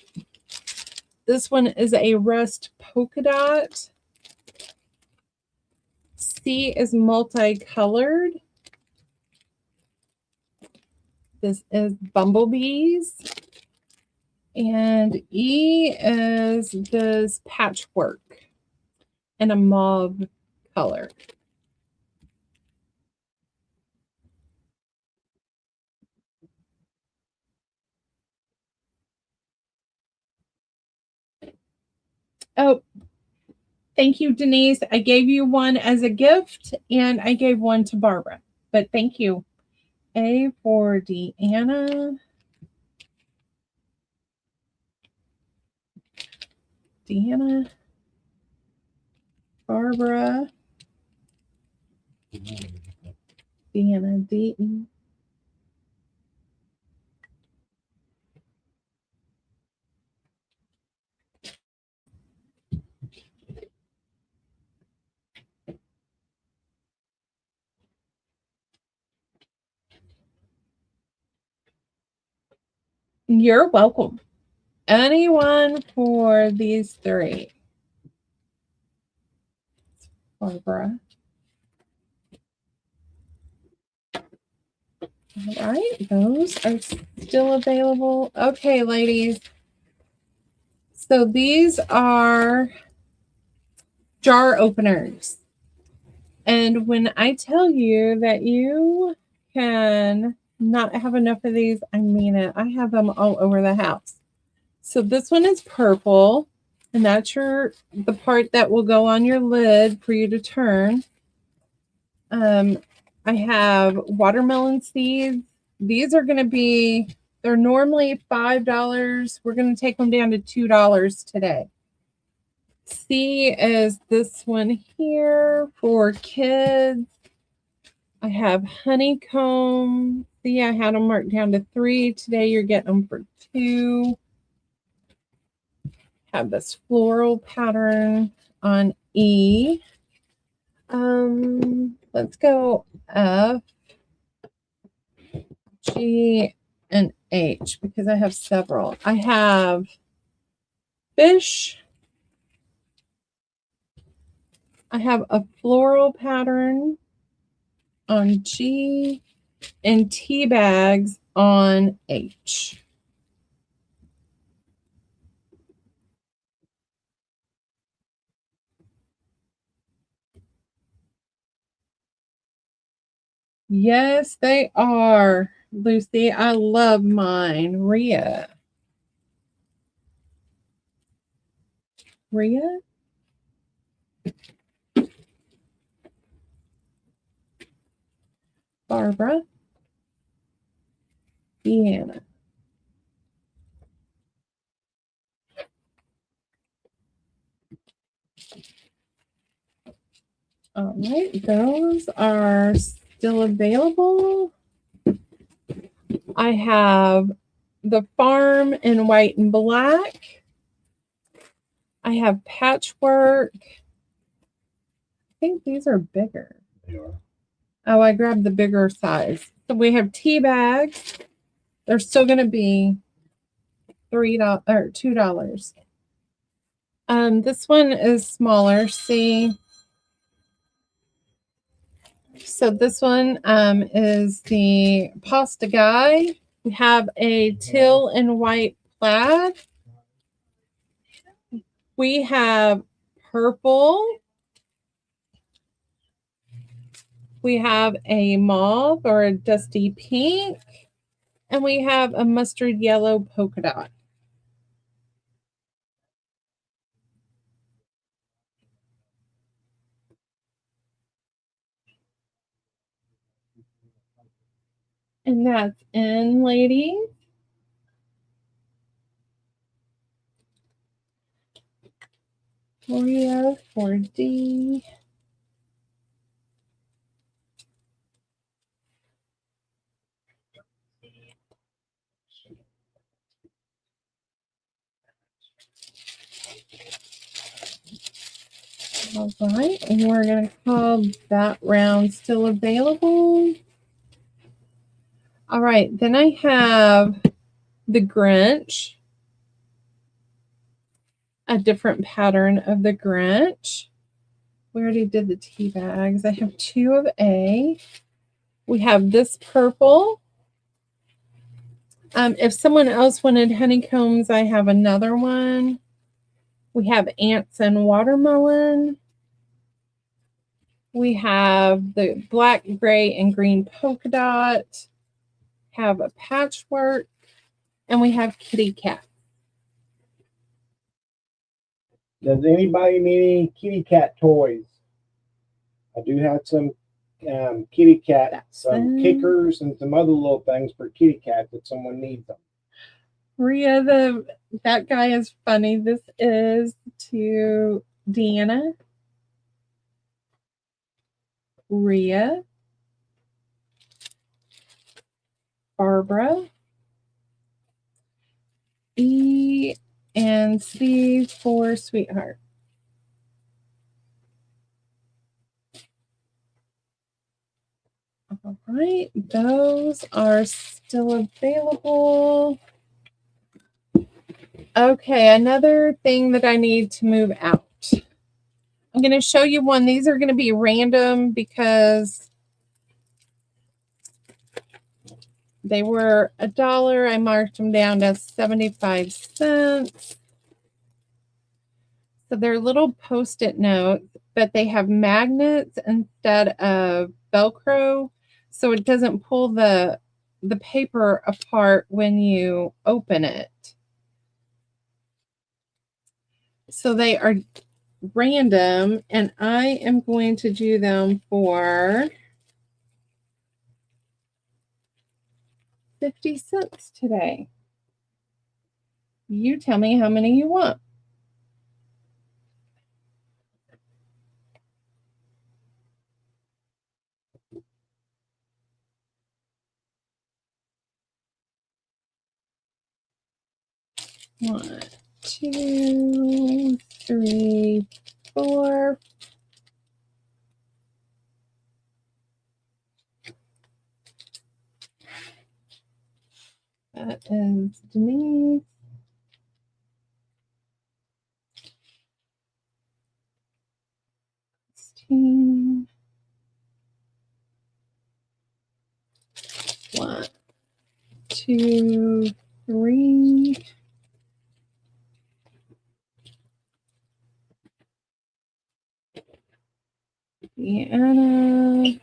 This one is a rust polka dot. C is multicolored. This is bumblebees. And E is this patchwork in a mauve color. Oh, thank you, Denise. I gave you one as a gift, and I gave one to Barbara. But thank you. A for Deanna. Deanna. Barbara. Deanna. D. You're welcome. Anyone for these 3? Barbara. All right, those are still available. Okay, ladies. So these are jar openers. And when I tell you that you can not have enough of these, I mean it. I have them all over the house. So this one is purple, and that's the part that will go on your lid for you to turn. I have watermelon seeds. These are going to be, they're normally $5. We're going to take them down to $2 today. C is this one here for kids. I have honeycomb. See, I had them marked down to 3. Today you're getting them for 2. Have this floral pattern on E. Let's go F, G, and H because I have several. I have fish. I have a floral pattern on G and tea bags on H. Yes, they are, Lucy. I love mine. Rhea. Barbara. Deanna. All right, those are still available. I have the farm in white and black. I have patchwork. I think these are bigger. They are. Oh, I grabbed the bigger size. So we have tea bags. They're still going to be $3 or $2. This one is smaller. See, so this one is the pasta guy. We have a teal and white plaid. We have purple. We have a mauve or a dusty pink. And we have a mustard yellow polka dot. And that's in, ladies. Oreo 4D. All right, and we're going to call that round still available. All right, then I have the Grinch, a different pattern of the Grinch. We already did the tea bags. I have 2 of A. We have this purple. If someone else wanted honeycombs, I have another one. We have ants and watermelon. We have the black, gray, and green polka dot. Have a patchwork. And we have kitty cat. Does anybody need any kitty cat toys? I do have some kitty cat, some kickers, and some other little things for kitty cat if someone needs them. Rhea, that guy is funny. This is to Deanna, Rhea, Barbara, E, and C for sweetheart. All right, those are still available. Okay, another thing that I need to move out. I'm going to show you one. These are going to be random because they were $1. I marked them down to 75 cents. So they're little Post-it notes, but they have magnets instead of Velcro, so it doesn't pull the paper apart when you open it. So they are random, and I am going to do them for 50 cents today. You tell me how many you want. One, 2, 3, 4. That is Denise. One, 2, 3. Deanna.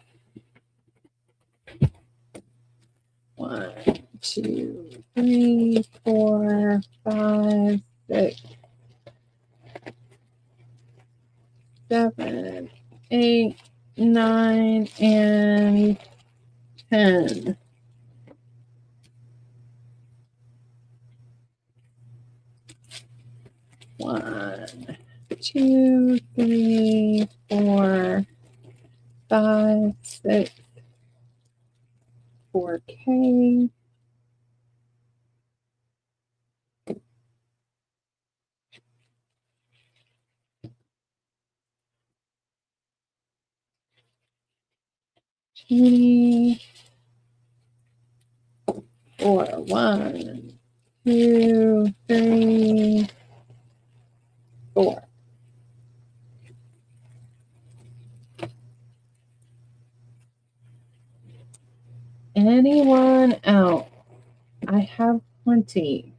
1, 2, 3, 4, 5, 6, 7, 8, 9, and 10. One, 2, 3, 4, 5, 6, 4K. 20. 4. 1, 2, 3, 4. Anyone else? I have plenty.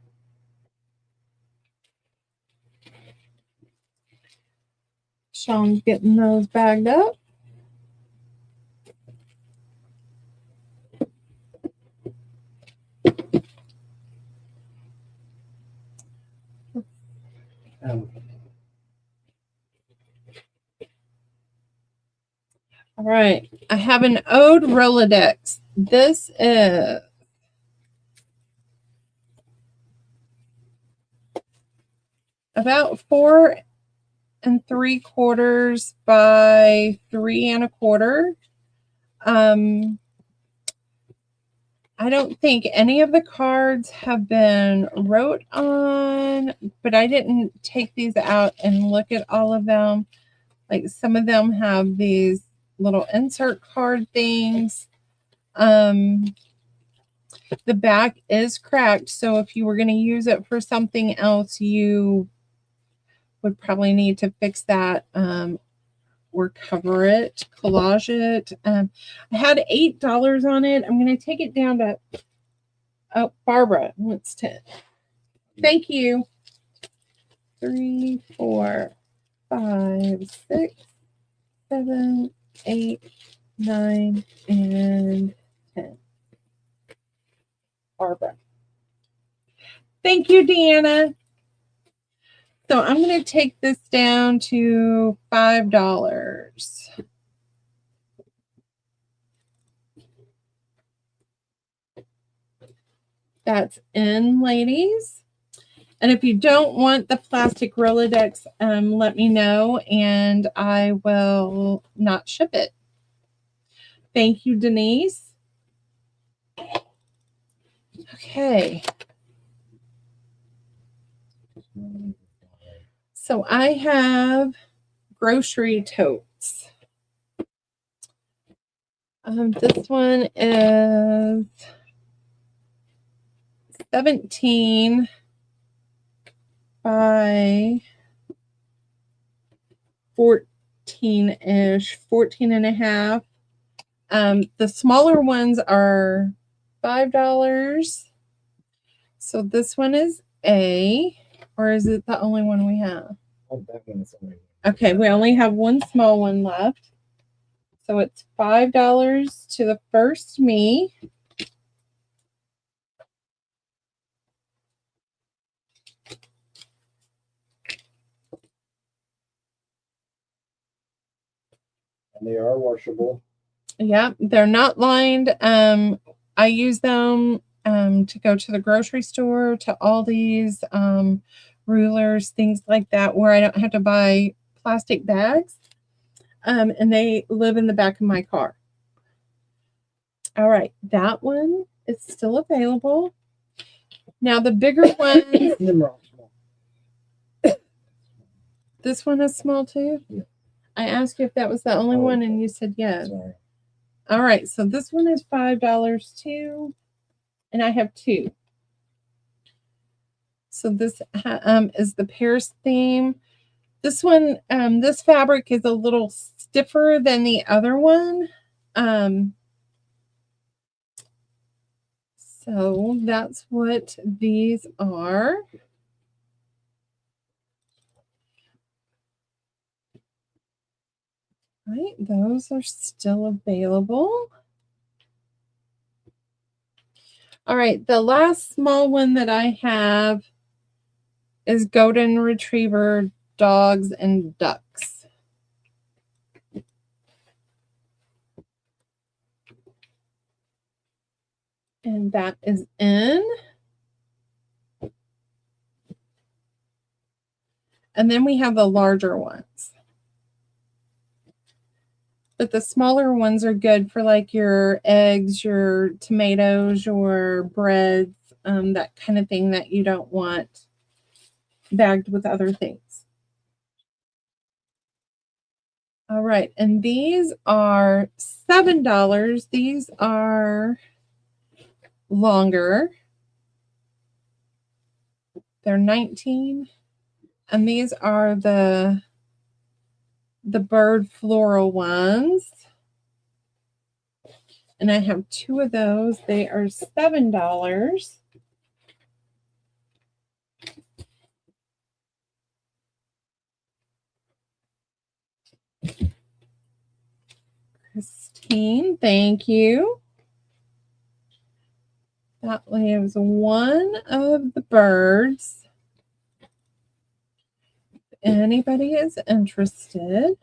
Sean's getting those bagged up. All right. I have an Ode Rolodex. This is about 4 3/4 by 3 1/4. I don't think any of the cards have been wrote on, but I didn't take these out and look at all of them. Like some of them have these little insert card things. The back is cracked, so if you were going to use it for something else, you would probably need to fix that or cover it, collage it. I had $8 on it. I'm going to take it down to, oh, Barbara wants 10. Thank you. 3, 4, 5, 6, 7, 8, 9, and 10. Barbara. Thank you, Deanna. So I'm going to take this down to $5. That's in, ladies. And if you don't want the plastic Rolodex, let me know and I will not ship it. Thank you, Denise. Okay. So I have grocery totes. This one is 17 by 14-ish, 14 and a half. The smaller ones are $5. So this one is A, or is it the only one we have? Oh, that one's only. Okay, we only have one small one left. So it's $5 to the first me. And they are washable. Yeah, they're not lined. I use them to go to the grocery store, to Aldi's, rulers, things like that, where I don't have to buy plastic bags. And they live in the back of my car. All right, that one is still available. Now the bigger one, this one is small too. Yeah. I asked you if that was the only one, and you said yes. Sorry. All right, so this one is $5 too, and I have 2. So this is the Paris theme. This one, this fabric is a little stiffer than the other one. So that's what these are. Right, those are still available. All right, the last small one that I have is Golden Retriever dogs and ducks. And that is in. And then we have the larger ones. But the smaller ones are good for like your eggs, your tomatoes, your breads, that kind of thing that you don't want bagged with other things. All right, and these are $7. These are longer. They're 19, and these are the bird floral ones. And I have 2 of those. They are $7. Christine, thank you. That leaves one of the birds. If anybody is interested.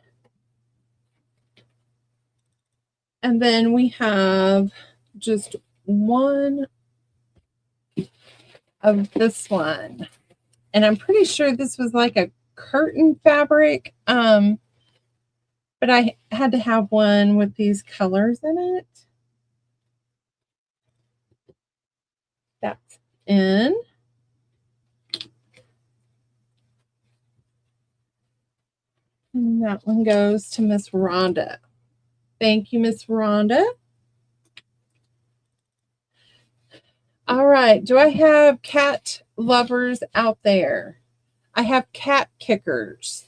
And then we have just one of this one. And I'm pretty sure this was like a curtain fabric. But I had to have one with these colors in it. That's in. And that one goes to Miss Rhonda. Thank you, Miss Rhonda. All right. Do I have cat lovers out there? I have cat kickers.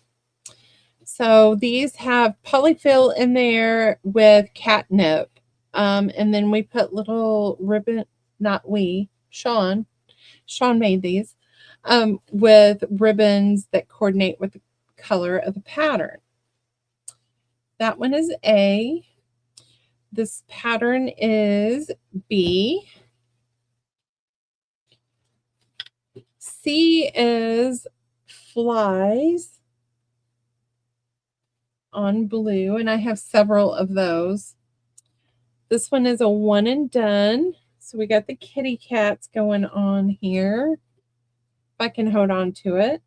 So these have polyfill in there with catnip. And then we put little ribbon, not we, Sean made these, with ribbons that coordinate with the color of the pattern. That one is A. This pattern is B. C is flies on blue, and I have several of those. This one is a one and done. So we got the kitty cats going on here. If I can hold on to it.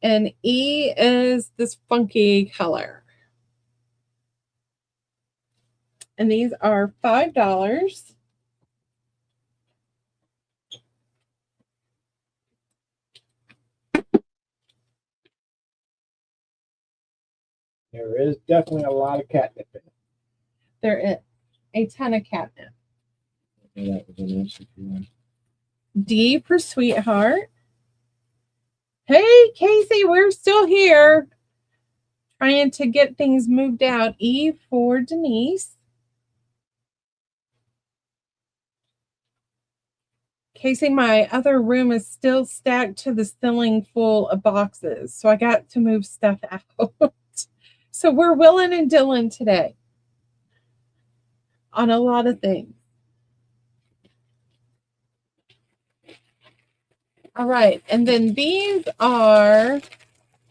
And E is this funky color. And these are $5. There is definitely a lot of catnip in it. There is a ton of catnip. D for sweetheart. Hey, Casey, we're still here. Trying to get things moved out. E for Denise. Casey, my other room is still stacked to the ceiling full of boxes, so I got to move stuff out. So we're willing and dealing today on a lot of things. All right, and then these are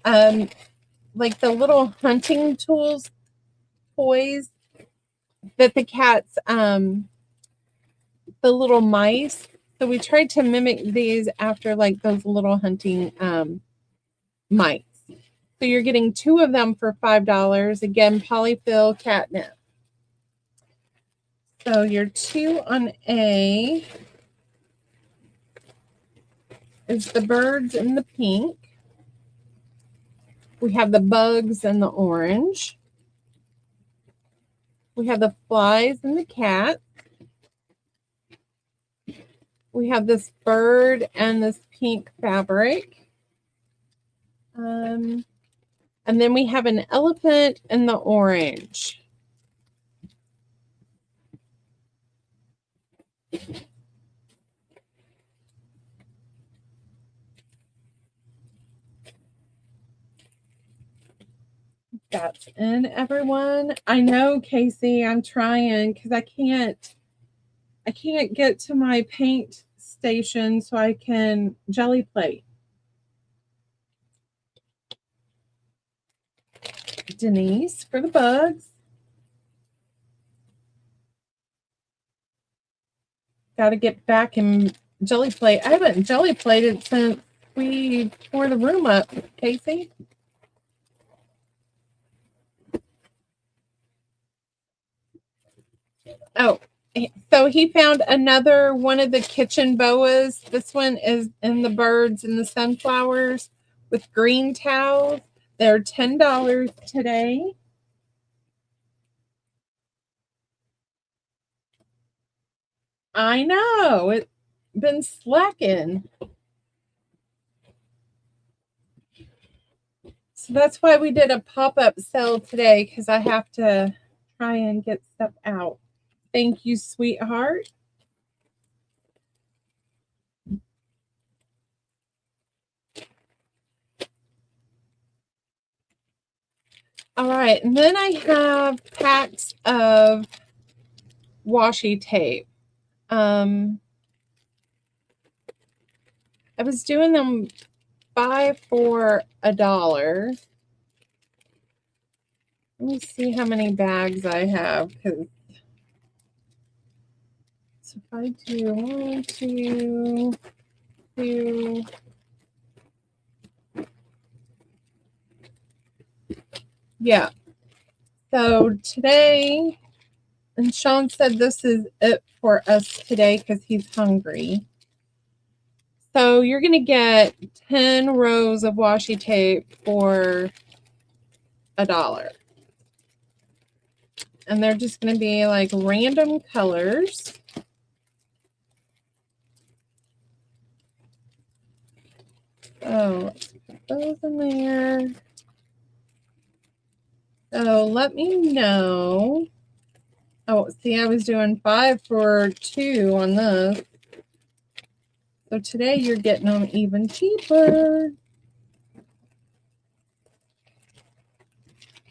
like the little hunting tools, toys that the cats, the little mice. So we tried to mimic these after like those little hunting mice. So you're getting 2 of them for $5. Again, polyfill catnip. So your 2 on A is the birds in the pink. We have the bugs in the orange. We have the flies and the cat. We have this bird and this pink fabric. And then we have an elephant in the orange. That's in, everyone. I know, Casey, I'm trying because I can't get to my paint station so I can jelly plate. Denise for the bugs. Got to get back and jelly plate. I haven't jelly plated since we tore the room up, Casey. Oh, so he found another one of the kitchen boas. This one is in the birds and the sunflowers with green towels. They're $10 today. I know, it's been slacking. So that's why we did a pop-up sale today, because I have to try and get stuff out. Thank you, sweetheart. All right, and then I have packs of washi tape. I was doing them 5 for $1. Let me see how many bags I have. So if I do 1, 2, 2. Yeah. So today, and Sean said this is it for us today because he's hungry. So you're going to get 10 rows of washi tape for $1. And they're just going to be like random colors. Oh, let's put those in there. So let me know. Oh, see, I was doing 5 for $2 on this. So today you're getting them even cheaper.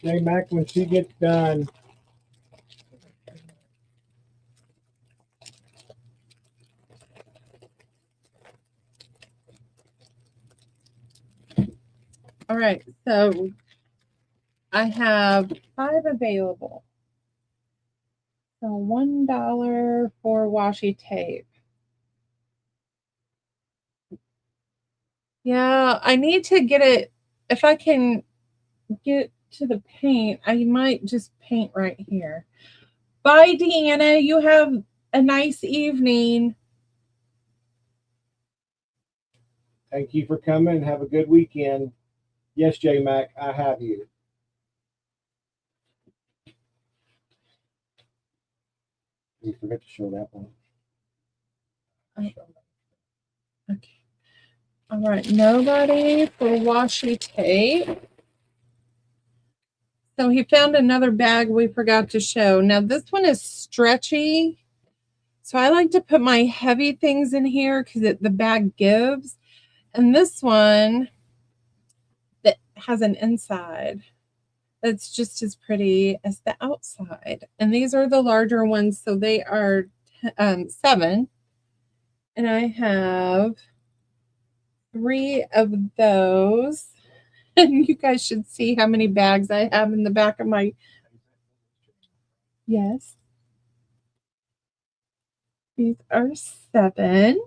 J Mac, when she gets done, All right, so I have 5 available. So $1 for washi tape. Yeah, I need to get it. If I can get to the paint, I might just paint right here. Bye, Deanna. You have a nice evening. thank you for coming. Have a good weekend. Yes, J Mac, I have you. You forgot to show that one. Okay. All right, nobody for washi tape. So he found another bag we forgot to show. Now this one is stretchy. So I like to put my heavy things in here because the bag gives. And this one that has an inside that's just as pretty as the outside. And these are the larger ones. So they are 7. And I have 3 of those. And you guys should see how many bags I have in the back of my. Yes. These are 7.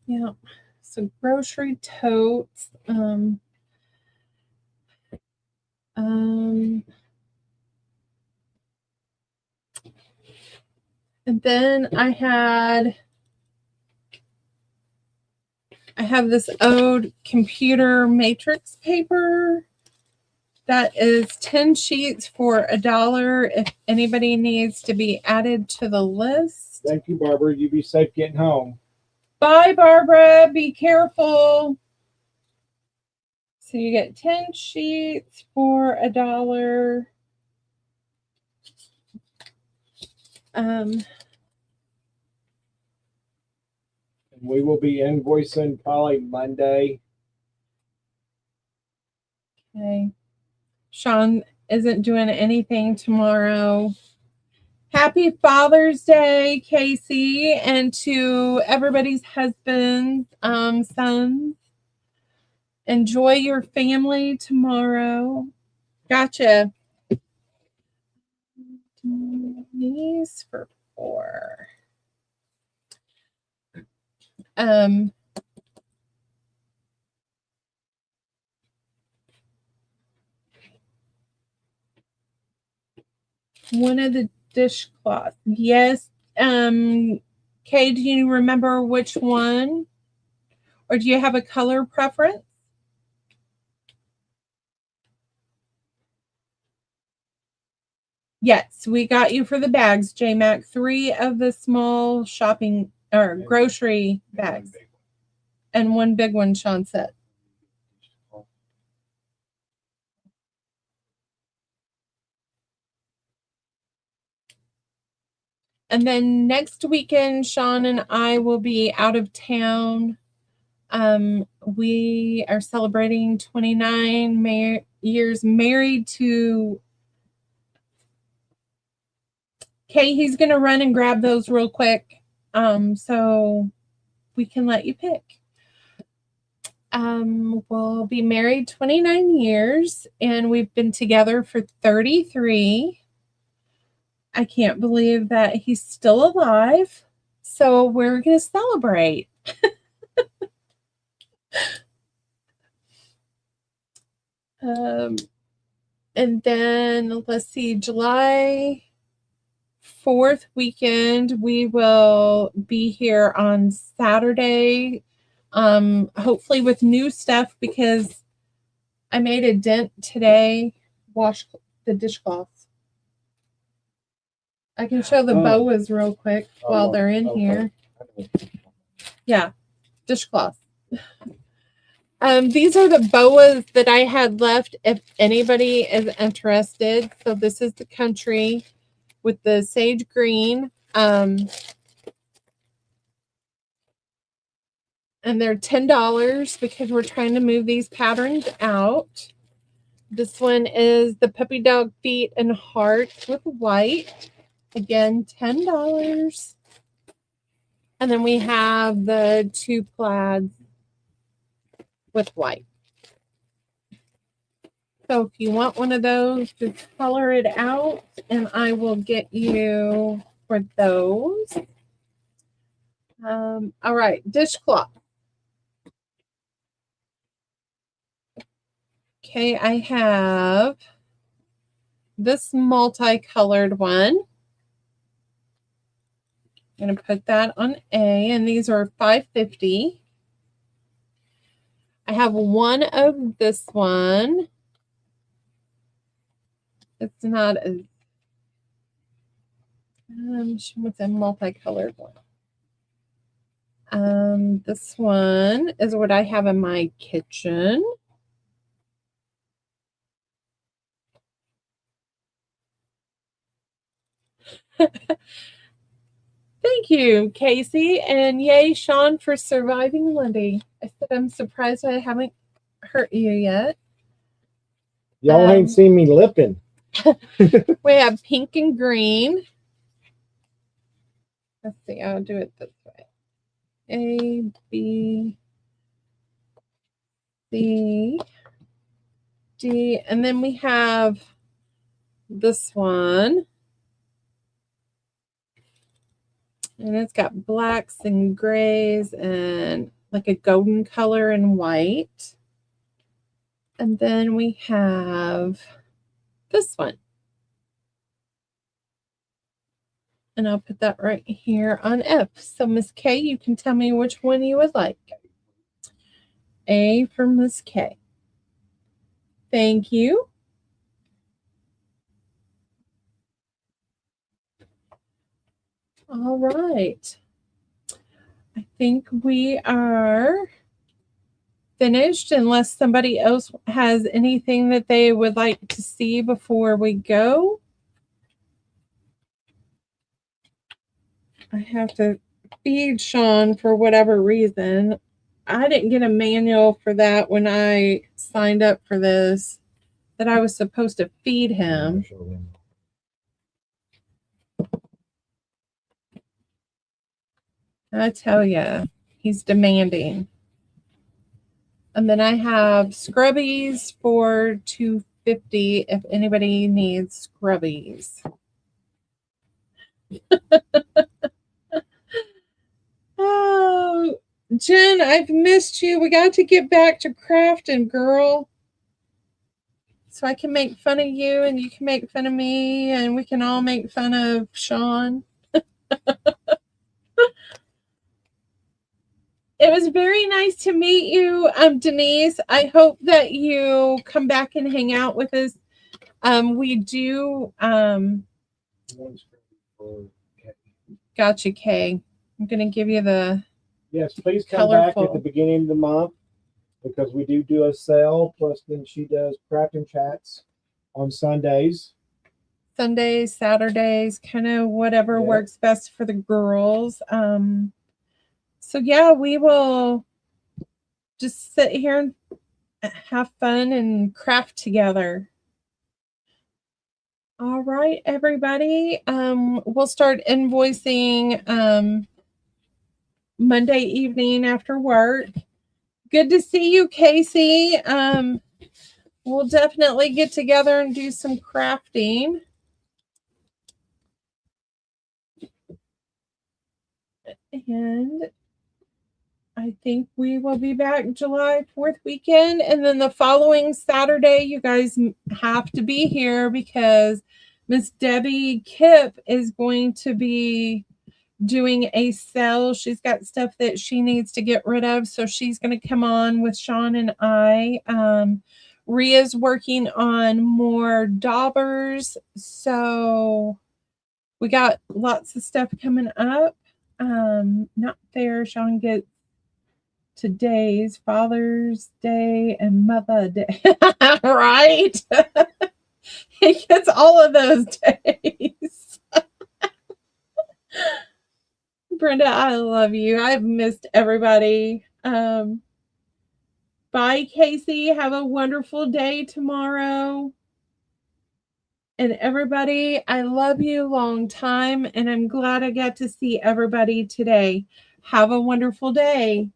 Yeah. So grocery totes. And then I have this Ode computer matrix paper. That is 10 sheets for $1 if anybody needs to be added to the list. Thank you, Barbara. You be safe getting home. Bye, Barbara. Be careful. So you get 10 sheets for $1. We will be invoicing probably Monday. Okay. Sean isn't doing anything tomorrow. Happy Father's Day, Casey, and to everybody's husbands, sons. Enjoy your family tomorrow. Gotcha. These for 4. One of the Dishcloth. Yes. Kay, do you remember which one? Or do you have a color preference? Yes, we got you for the bags, JMac. 3 of the small shopping or grocery bags. And 1 big one, Sean said. And then next weekend, Sean and I will be out of town. We are celebrating 29 years married to Kay. He's going to run and grab those real quick. So we can let you pick. We'll be married 29 years and we've been together for 33. I can't believe that he's still alive. So we're going to celebrate. And then let's see, July 4th weekend, we will be here on Saturday. Hopefully with new stuff because I made a dent today. Wash the dishcloth. I can show the boas real quick while they're in here. Yeah, dishcloth. These are the boas that I had left if anybody is interested. So this is the country with the sage green. And they're $10 because we're trying to move these patterns out. This one is the puppy dog feet and heart with white. Again, $10. And then we have the 2 plaids with white. So if you want one of those, just color it out and I will get you for those. All right, dishcloth. Okay, I have this multicolored one. I'm going to put that on A, and these are $5.50. I have one of this one. It's not as what's a multicolored one. This one is what I have in my kitchen. Thank you, Casey, and yay, Sean, for surviving Lindy. I said I'm surprised I haven't hurt you yet. Y'all ain't seen me lipping. We have pink and green. Let's see, I'll do it this way. A, B, C, D, and then we have this one. And it's got blacks and grays and like a golden color and white. And then we have this one. And I'll put that right here on F. So Miss K, you can tell me which one you would like. A for Miss K. Thank you. All right. I think we are finished unless somebody else has anything that they would like to see before we go. I have to feed Sean for whatever reason. I didn't get a manual for that when I signed up for this, that I was supposed to feed him. I tell you, he's demanding. And then I have scrubbies for $2.50 if anybody needs scrubbies. Oh, Jen, I've missed you. We got to get back to crafting, girl. so I can make fun of you and you can make fun of me and we can all make fun of Sean. It was very nice to meet you, Denise. I hope that you come back and hang out with us. We do. Gotcha, Kay. I'm going to give you the. Yes, please come back at Colorful. the beginning of the month because we do a sale. Plus, then she does crafting chats on Sundays. Sundays, Saturdays, kind of whatever Yeah. works best for the girls. So yeah, we will just sit here and have fun and craft together. All right, everybody. We'll start invoicing Monday evening after work. Good to see you, Casey. We'll definitely get together and do some crafting. And I think we will be back July 4th weekend. And then the following Saturday, you guys have to be here because Miss Debbie Kipp is going to be doing a sale. She's got stuff that she needs to get rid of. So she's going to come on with Sean and I. Ria's working on more daubers. So we got lots of stuff coming up. Not fair. Sean gets today's Father's Day and Mother Day, right? He gets all of those days. Brenda, I love you. I've missed everybody. Bye, Casey. Have a wonderful day tomorrow. And everybody, I love you long time, and I'm glad I got to see everybody today. Have a wonderful day.